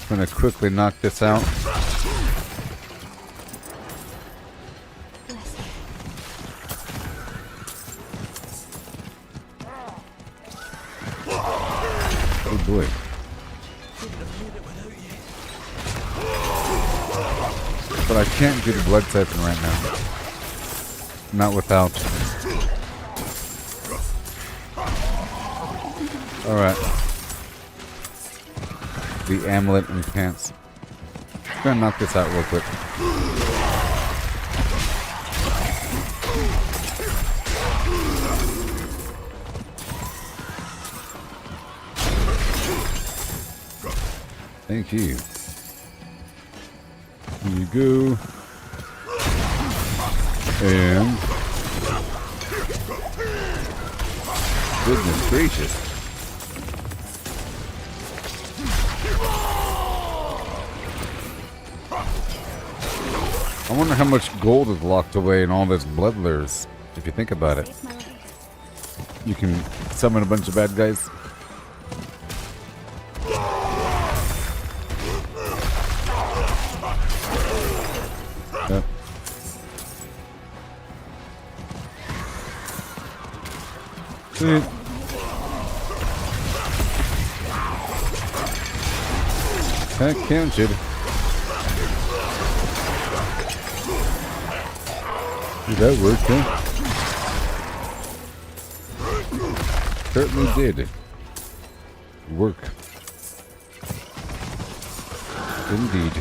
I'm gonna quickly knock this out. Oh boy. But I can't do the blood siphon right now. Not without. Alright. The amulet and pants. I'm gonna knock this out real quick. Thank you. Here you go. And goodness gracious. I wonder how much gold is locked away in all this blood lures, if you think about it. You can summon a bunch of bad guys. Yep. Sweet. That counted. Did that work, huh? Certainly did. Work. Indeed.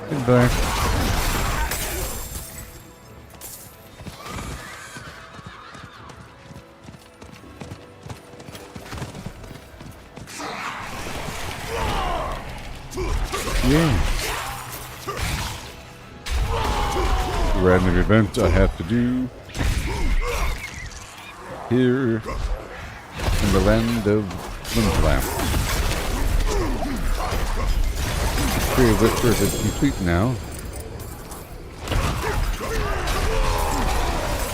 Goodbye. Yeah. Random event I have to do here in the land of Moonflamp. Tree of Whispers is complete now.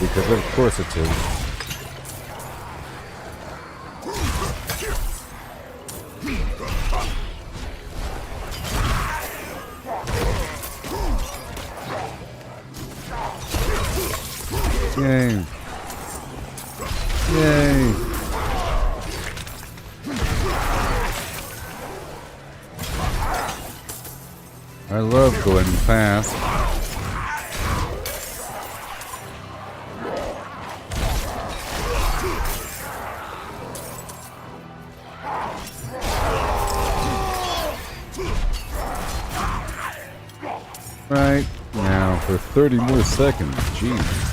Because of course it is. Yay. Yay. I love going fast. Right now for 30 more seconds. Jeez.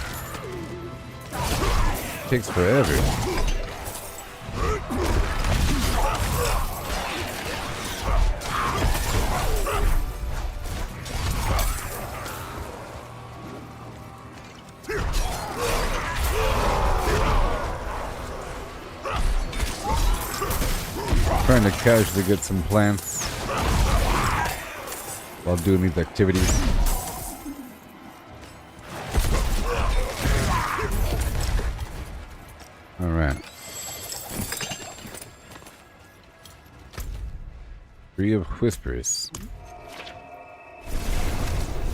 Takes forever. Trying to casually get some plants while doing these activities. Alright. Tree of Whispers.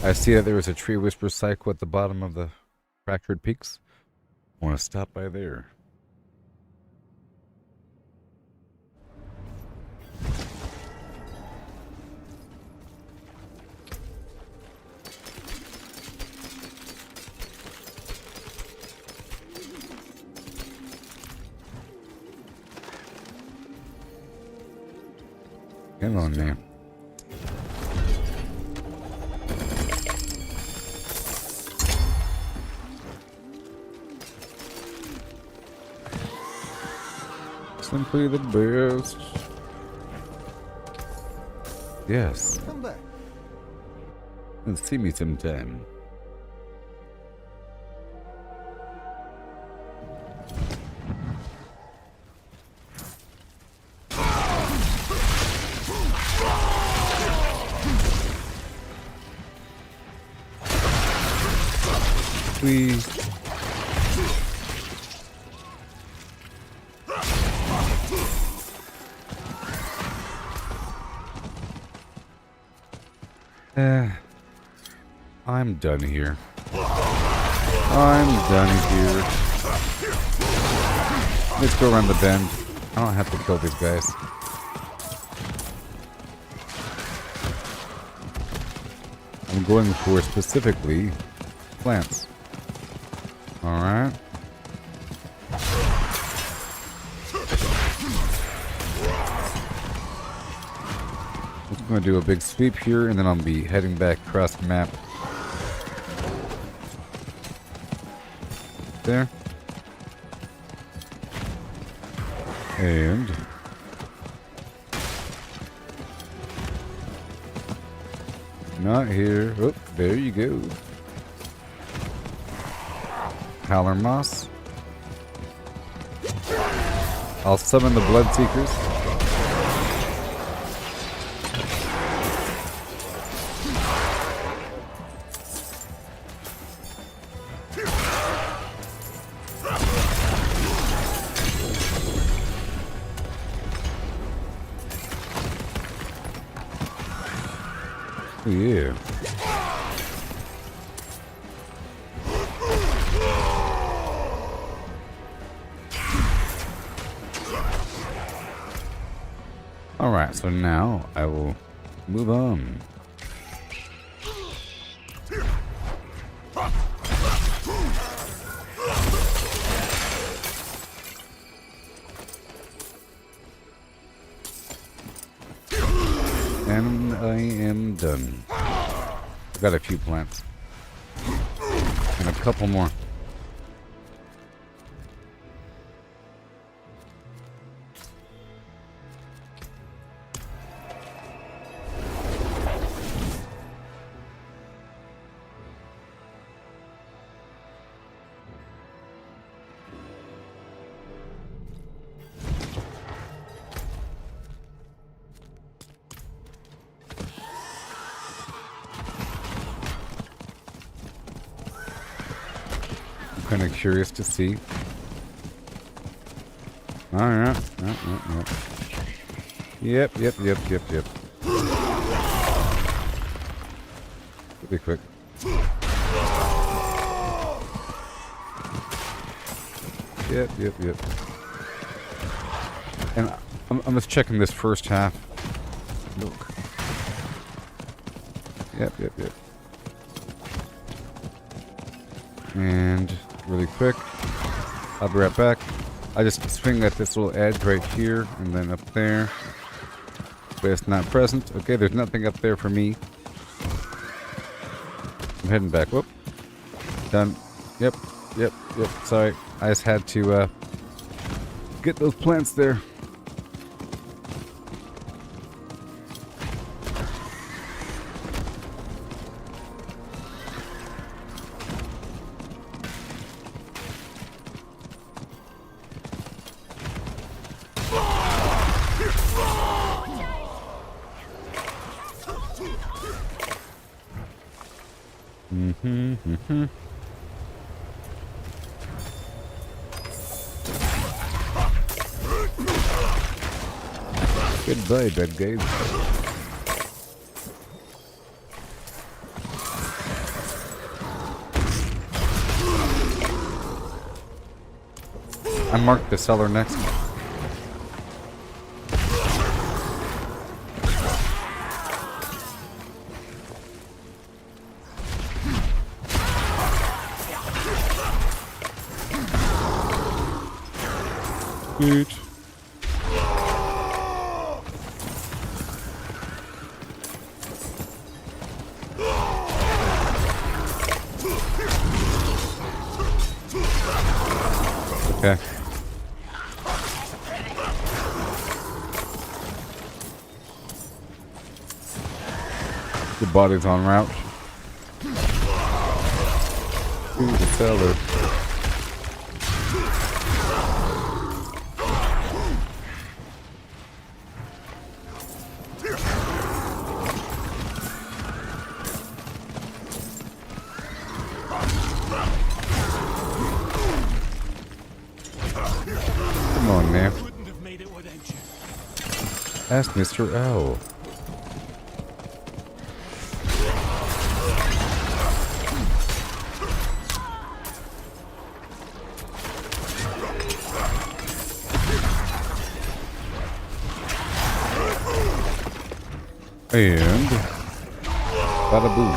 I see that there was a Tree of Whispers cycle at the bottom of the Fractured Peaks. Want to stop by there. Come on now. Simply the best. Yes. Come back. And see me sometime. Please. I'm done here. I'm done here. Let's go around the bend. I don't have to kill these guys. I'm going for specifically plants. Alright. I'm going to do a big sweep here, and then I'll be heading back across the map. There. And not here. Oh, there you go. Howler Moss. I'll summon the Bloodseekers. Oh, yeah. Alright, so now I will move on. And I am done. I've got a few plants. And a couple more. Kind of curious to see. Alright. Yep. Be quick. Yep. And I'm just checking this first half. Look. Yep. And really quick, I'll be right back. I just swing at this little edge right here and then up there. But it's not present. Okay, there's nothing up there for me. I'm heading back. Whoop. Done. Yep. Sorry. I just had to get those plants there. Goodbye, bad guys. I marked the cellar next. Huge. Okay. The body's en route. Ooh, the cellar. Come on, man. Couldn't have made it without you. Ask Mr. L. And bada boom.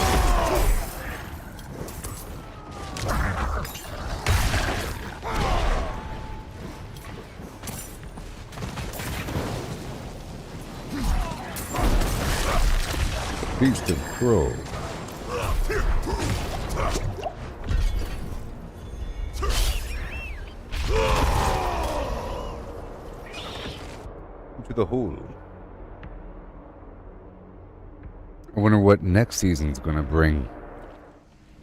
Beast of Crow. Into the hole. I wonder what next season's gonna bring.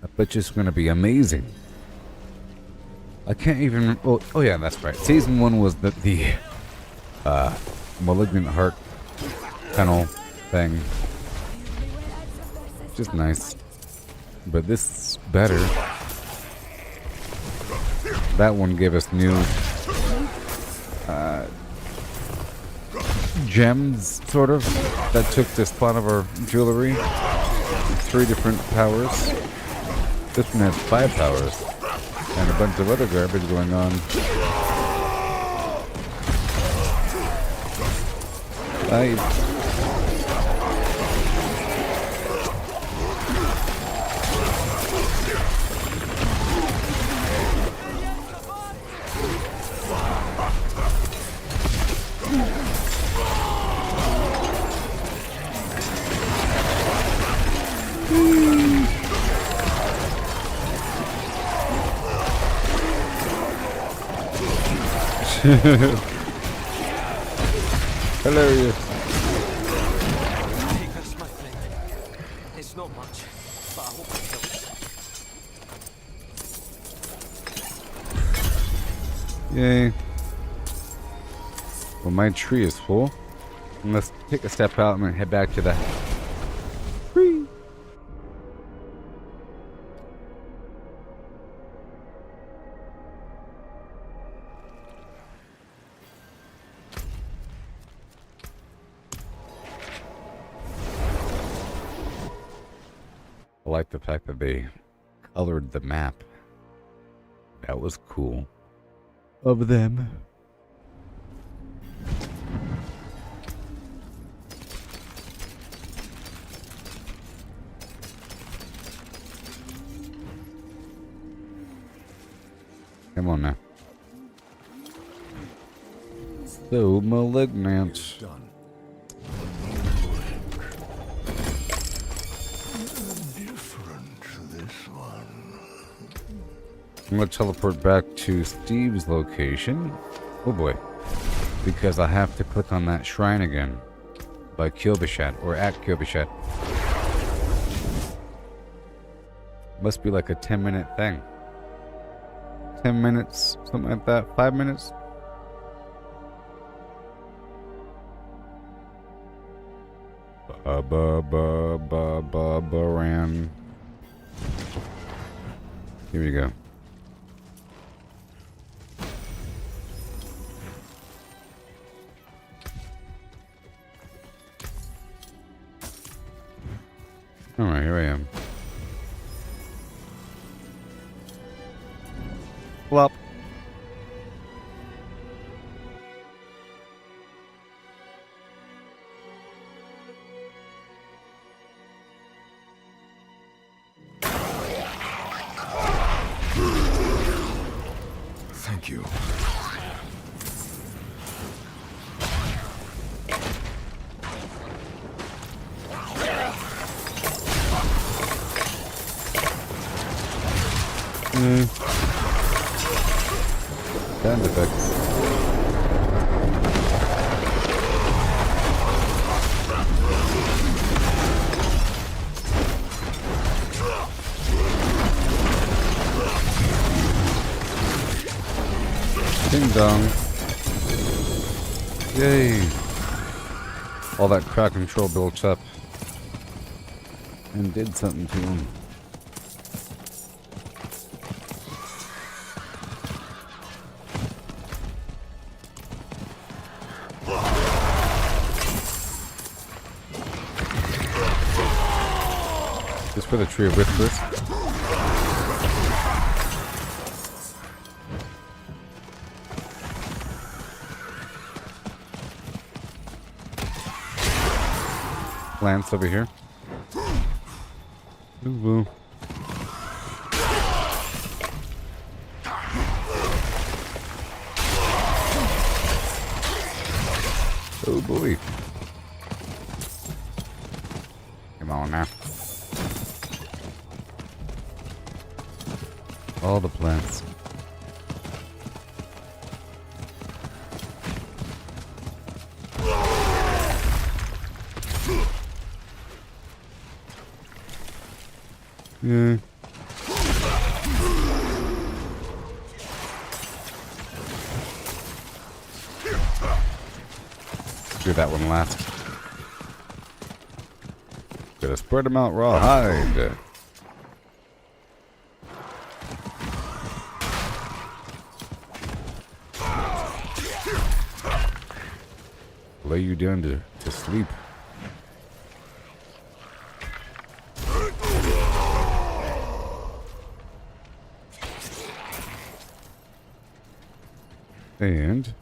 I bet you it's gonna be amazing. I can't even. Oh yeah, that's right. Season 1 was the Malignant Heart tunnel thing. Just nice. But this is better. That one gave us new gems, sort of, that took the spot of our jewelry. 3 different powers. This one has 5 powers. And a bunch of other garbage going on. Hilarious. Take this, my friend. It's not much, but I hope it helps. Yay. Well, my tree is full. And let's take a step out and head back to the tree. I like the fact that they colored the map. That was cool of them. Come on now. So malignant. Done. Different, this one. I'm gonna teleport back to Steve's location. Oh boy. Because I have to click on that shrine again. By Kilbishat, or at Kilbishat. Must be like a 10-minute thing. 10 minutes, something like that. 5 minutes. Ran. Here we go. Alright, here I am. Flop. Thank you. Sound effects. Ding dong. Yay. All that crowd control built up. And did something to him. Just for the Tree of Whispers. Lance over here. Ooh, woo. Oh boy. Come on now. All the plants. Yeah. Do that one last. Gotta spread them out rawhide. Lay you down to sleep. And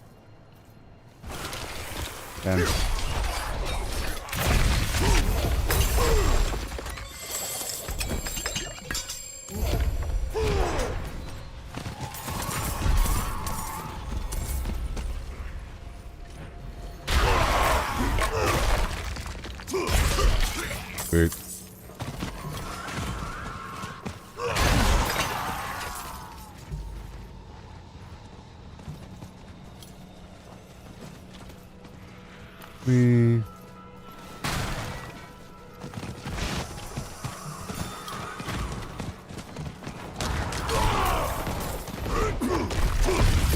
Sweet.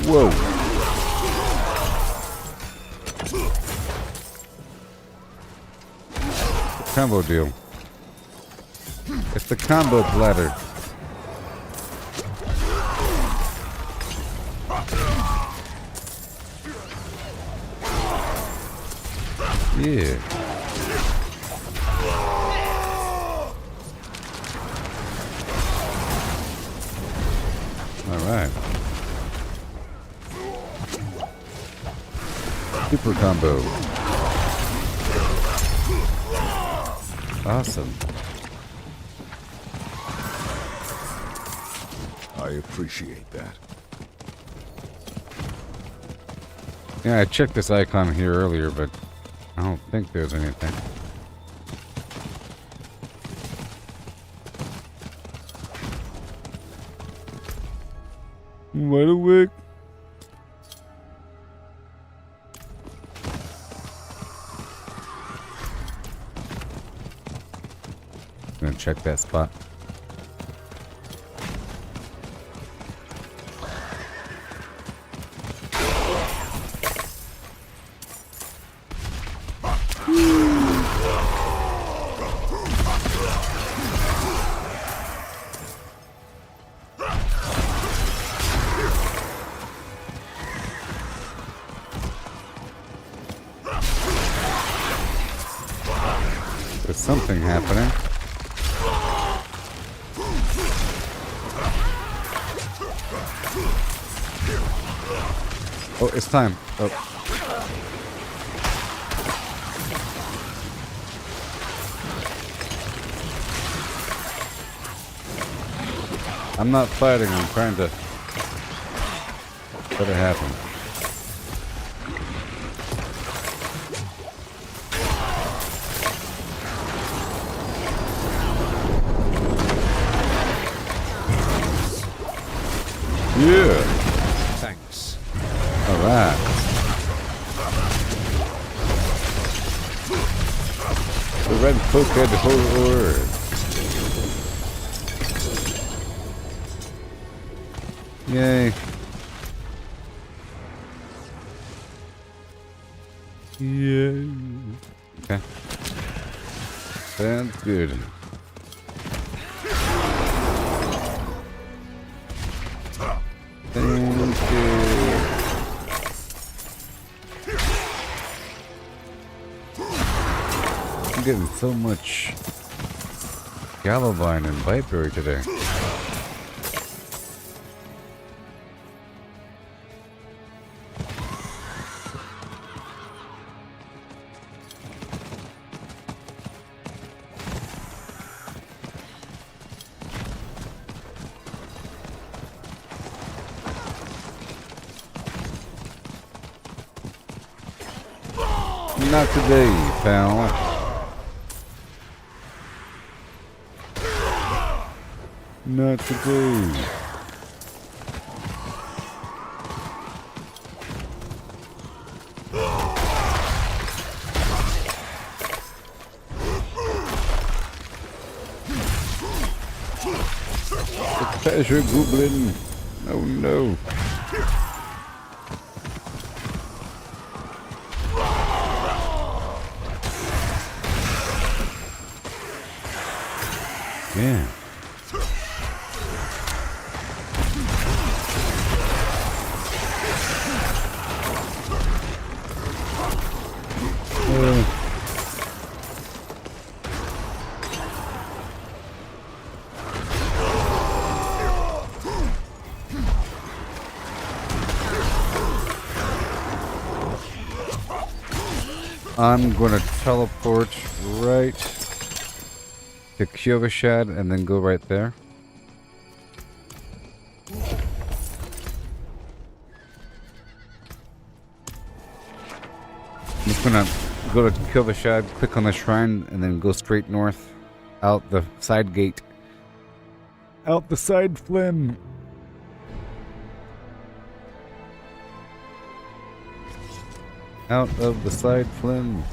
Whoa. Combo deal. It's the combo platter. Yeah. All right. Super combo. Awesome. I appreciate that. Yeah, I checked this icon here earlier, but I don't think there's anything. Wide awake. Gonna check that spot. There's something happening. Oh, it's time. Oh. I'm not fighting, I'm trying to Let it happen. Yeah. Thanks. All right. The red cloak had the whole word. Yay. Yay. Okay. Sounds good. Thank you. I'm getting so much Gallivine and Blightberry today. Not today, pal. Not today. The treasure goblin. Oh no. Yeah. I'm gonna teleport right to Kyovashad and then go right there. I'm just gonna go to Kyovashad, click on the shrine, and then go straight north, out the side gate. Out the side flim! Out of the side flim.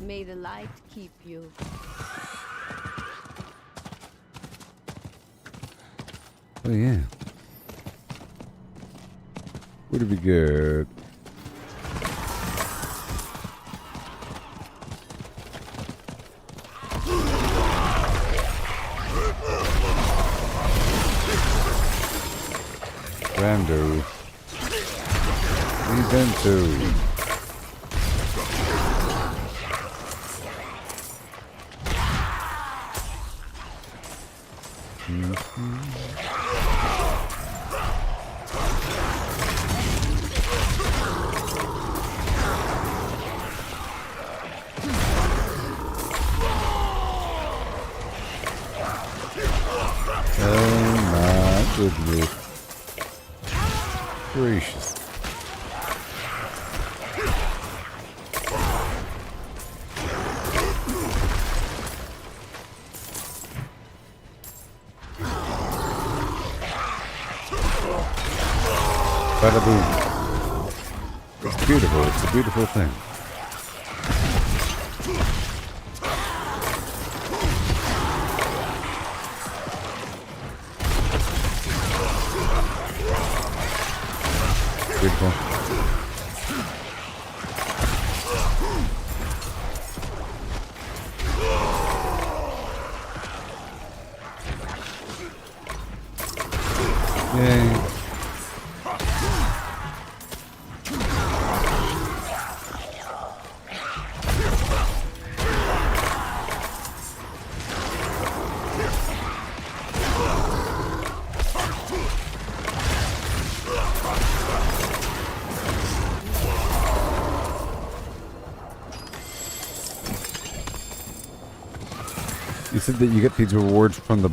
May the light keep you. Oh yeah. What do we get? Rando. Evento. Oh my goodness. Gracious. Bada boom. It's beautiful. It's a beautiful thing. Beautiful. Yay. You said that you get these rewards from the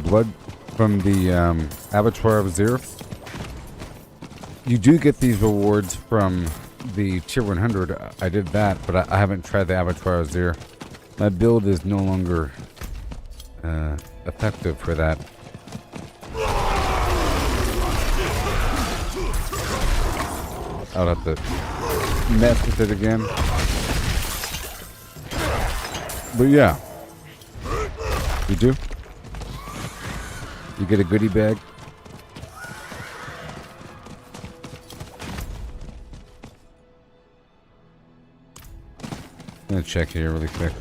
Abattoir of Zero. You do get these rewards from the tier 100. I did that, but I haven't tried the Abattoir of Zero. My build is no longer effective for that. I'll have to mess with it again. But yeah. You do? You get a goodie bag? I'm gonna check here really quick.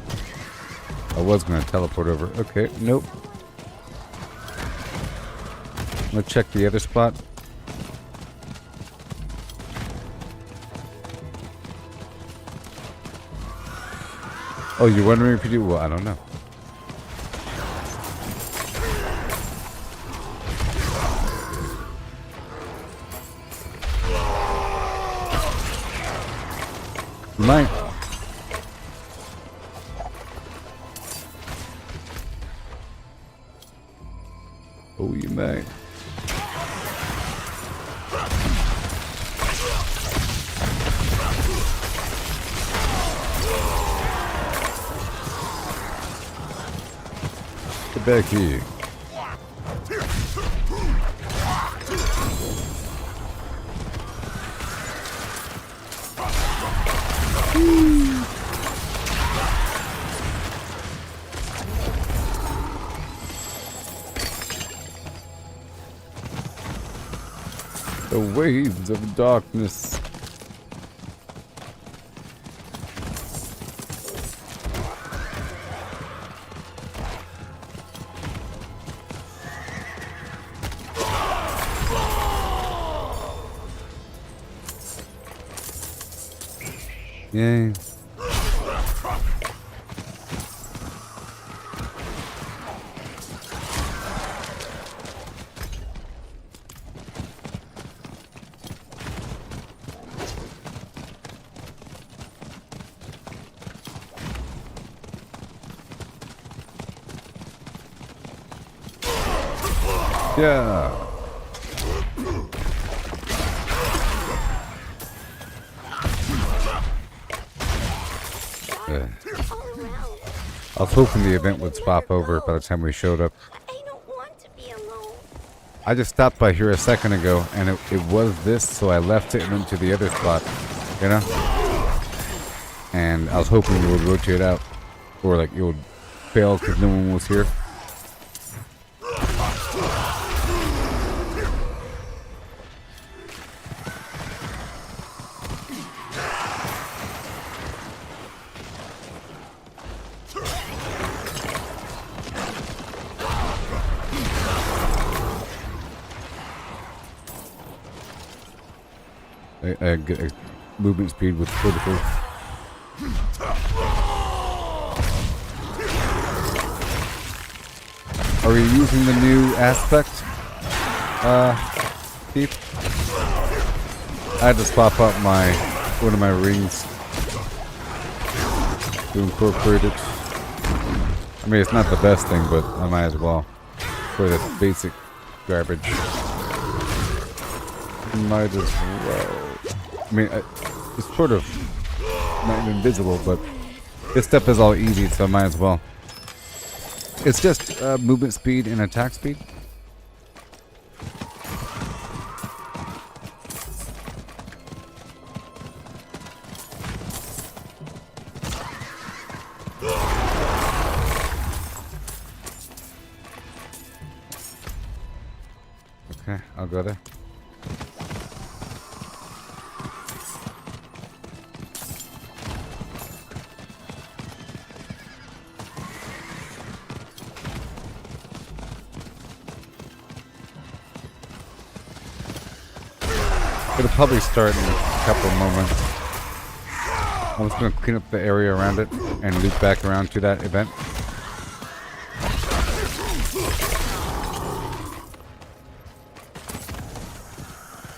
I was gonna teleport over. Okay, nope. I'm gonna check the other spot. Oh, you're wondering if you do? Well, I don't know. You might. Oh, you may. Get back here. The waves of darkness. Yay. Yeah. I was hoping the event would swap over by the time we showed up. I don't want to be alone. I just stopped by here a second ago, and it was this, so I left it and went to the other spot, you know? And I was hoping it would rotate out, or like it would fail because no one was here. I get a movement speed with critical. Are you using the new aspect, Steve? I had to swap up one of my rings to incorporate it. I mean, it's not the best thing, but I might as well for the basic garbage. Might as well. I mean, it's sort of not invisible, but this stuff is all easy, so I might as well. It's just movement speed and attack speed. Okay, I'll go there. It'll probably start in a couple of moments. I'm just going to clean up the area around it and loop back around to that event.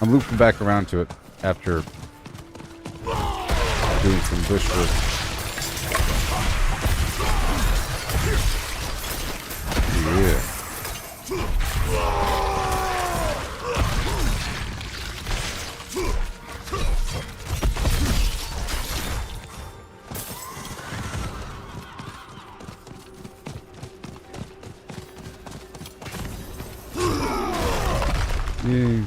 I'm looping back around to it after doing some bush work. Yay.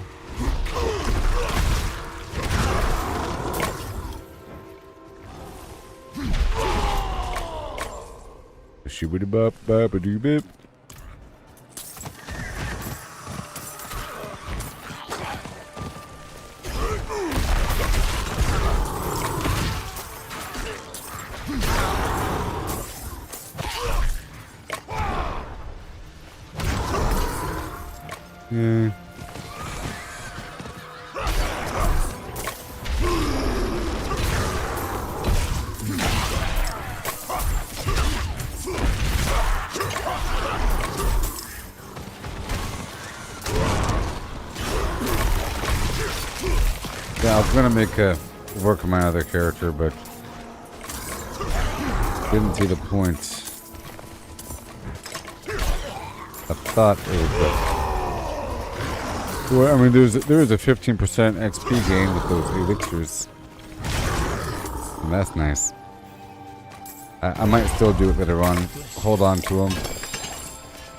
Shibbity bop bop a doo bip. Yeah. Yeah, I was gonna make a work on my other character, but didn't see the point. I thought it was well, I mean, there is a 15% XP gain with those elixirs, and that's nice. I might still do it later on. Hold on to them,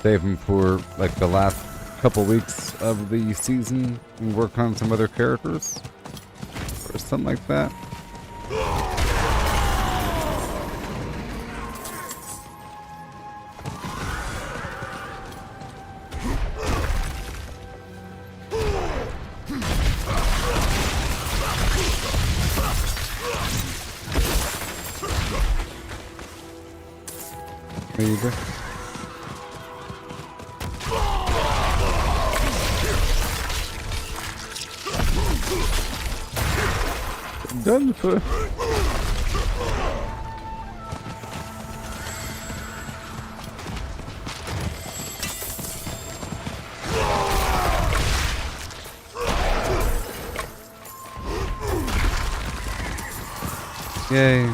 save them for like the last couple weeks of the season, and work on some other characters or something like that. There you go. Done for. Yay.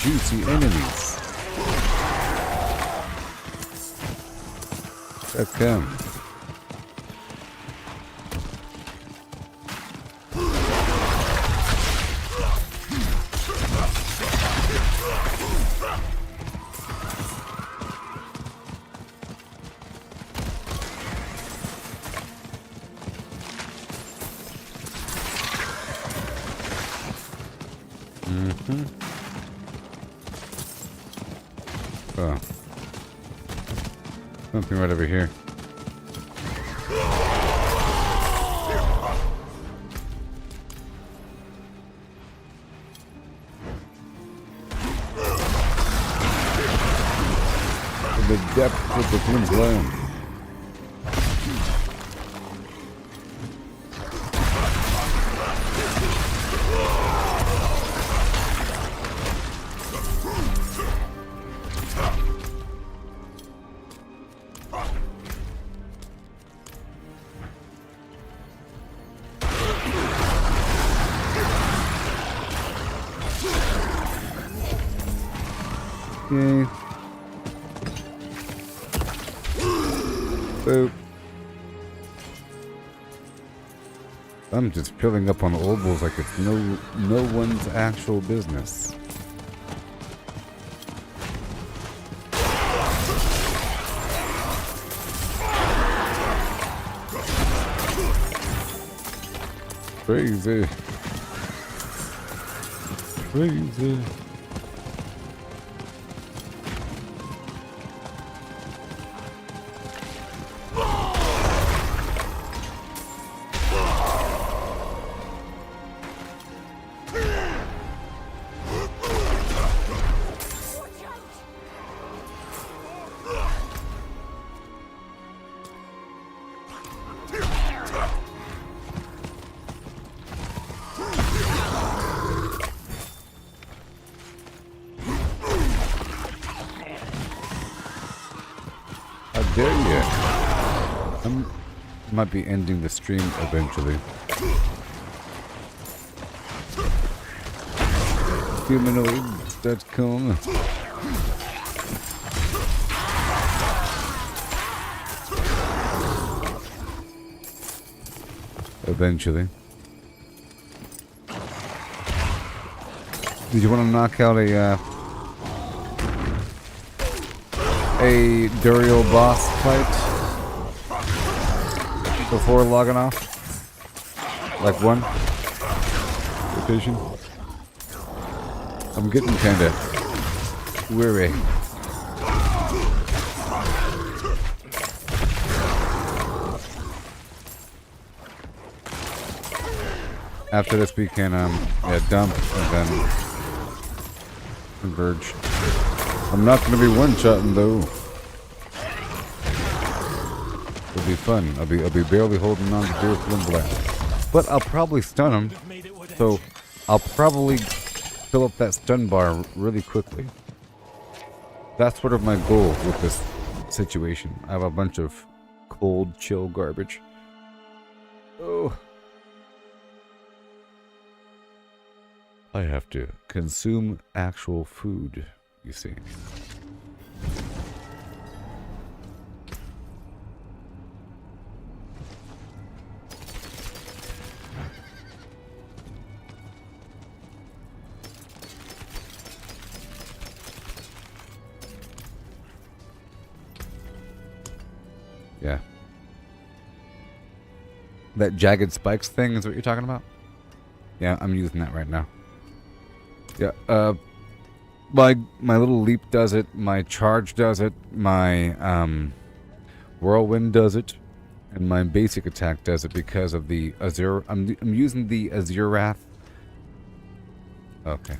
Juicy enemies. Okay. Oh. Something right over here. The depth of the twin flame. Okay. Boop. I'm just filling up on obols like it's no one's actual business. Crazy. Crazy. Dare you? I might be ending the stream eventually. Humanoids.com. Eventually. Did you want to knock out a a Duriel boss fight before logging off. Like one rotation. I'm getting kinda weary. After this we can dump and then converge. I'm not gonna be one-shotting though. It'll be fun. I'll be barely holding on to Diablo and Blight. But I'll probably stun him. So I'll probably fill up that stun bar really quickly. That's sort of my goal with this situation. I have a bunch of cold, chill garbage. Oh. I have to consume actual food, you see. Yeah. That jagged spikes thing is what you're talking about? Yeah, I'm using that right now. Yeah, my little leap does it, my charge does it, my whirlwind does it, and my basic attack does it because of the Azure. I'm using the Azure Wrath. Okay.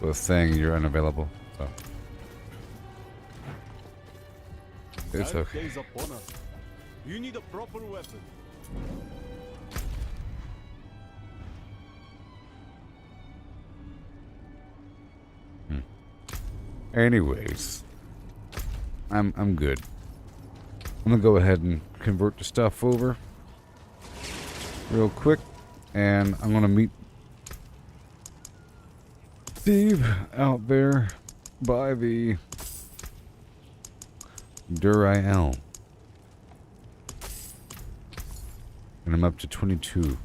I was saying you're unavailable, so it's okay. You need a proper weapon. Anyways, I'm good. I'm gonna go ahead and convert the stuff over real quick, and I'm gonna meet Steve out there by the Duriel. And I'm up to 22. Let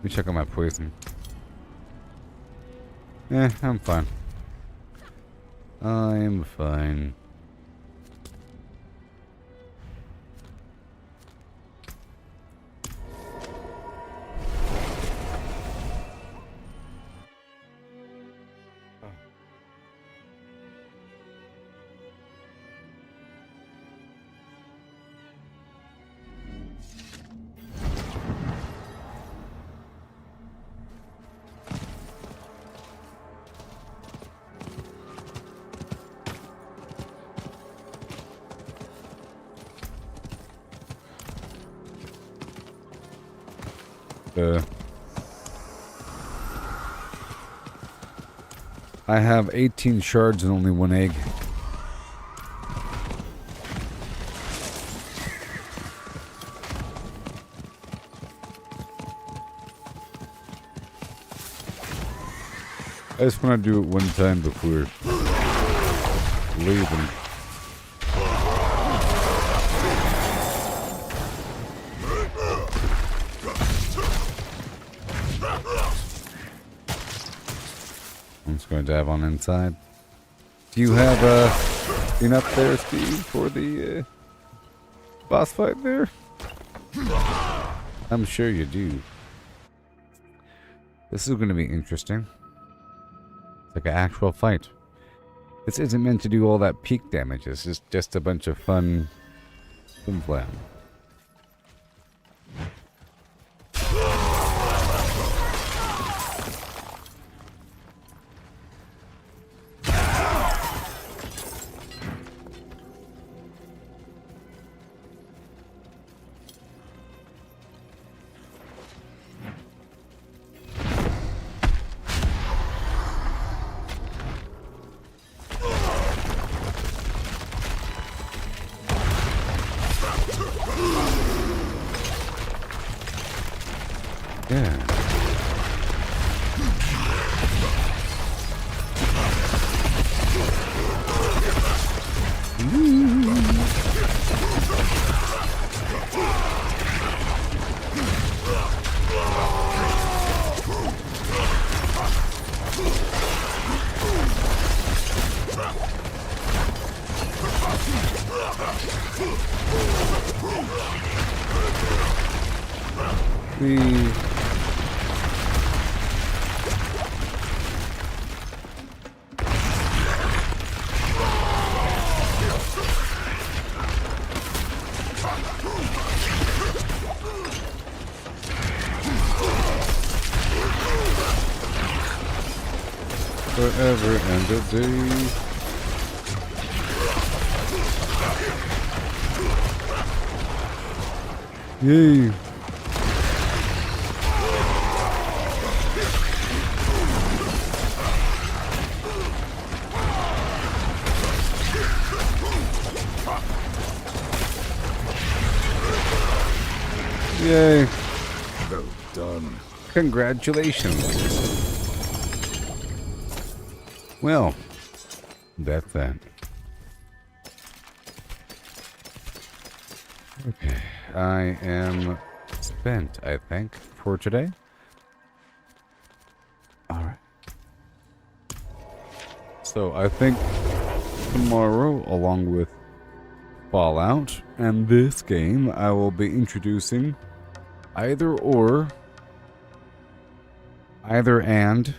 me check on my poison. I'm fine. I'm fine. I have 18 shards and only one egg. I just want to do it one time before leaving. I'm just going to dive on inside. Do you have enough there, Steve, for the boss fight there? I'm sure you do. This is going to be interesting. It's like an actual fight. This isn't meant to do all that peak damage. It's just a bunch of fun flam. Yeah. Forever and a day. Yay. Yay. Well done. Congratulations. Well, that's that. Okay, I am spent, I think, for today. Alright. So, I think tomorrow, along with Fallout and this game, I will be introducing either and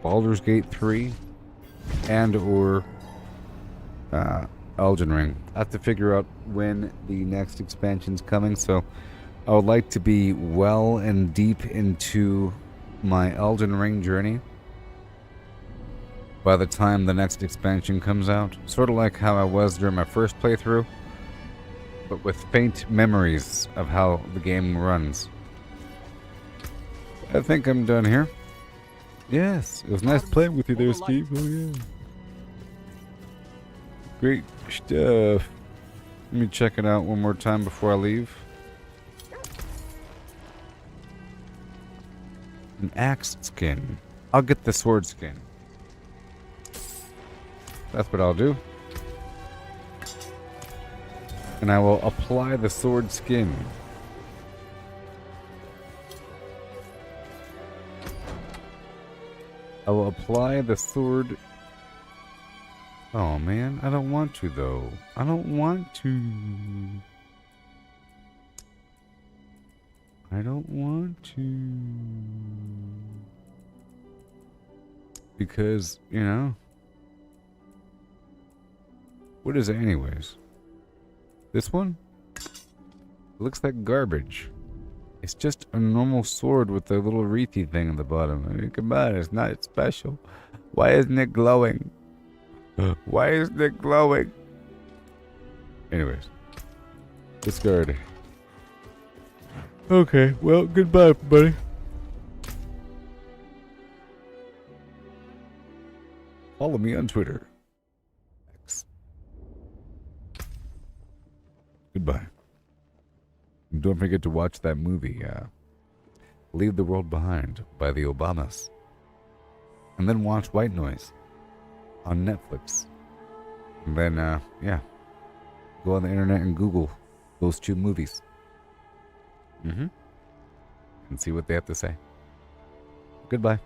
Baldur's Gate 3 and or Elden Ring. I have to figure out when the next expansion's coming, so I would like to be well and deep into my Elden Ring journey by the time the next expansion comes out. Sort of like how I was during my first playthrough, but with faint memories of how the game runs. I think I'm done here. Yes, it was nice playing with you there, Steve. Oh, yeah. Great stuff. Let me check it out one more time before I leave. An axe skin. I'll get the sword skin. That's what I'll do. And I will apply the sword skin. I will apply the sword. Oh man, I don't want to though. I don't want to. I don't want to. Because, you know. What is it anyways? This one? It looks like garbage. It's just a normal sword with a little wreathy thing on the bottom. I mean, come on, it's not special. Why isn't it glowing? Why isn't it glowing? Anyways. Discard. Okay, well, goodbye, everybody. Follow me on Twitter. X. Goodbye. And don't forget to watch that movie, Leave the World Behind by the Obamas. And then watch White Noise on Netflix. And then, yeah. Go on the internet and Google those two movies. And see what they have to say. Goodbye.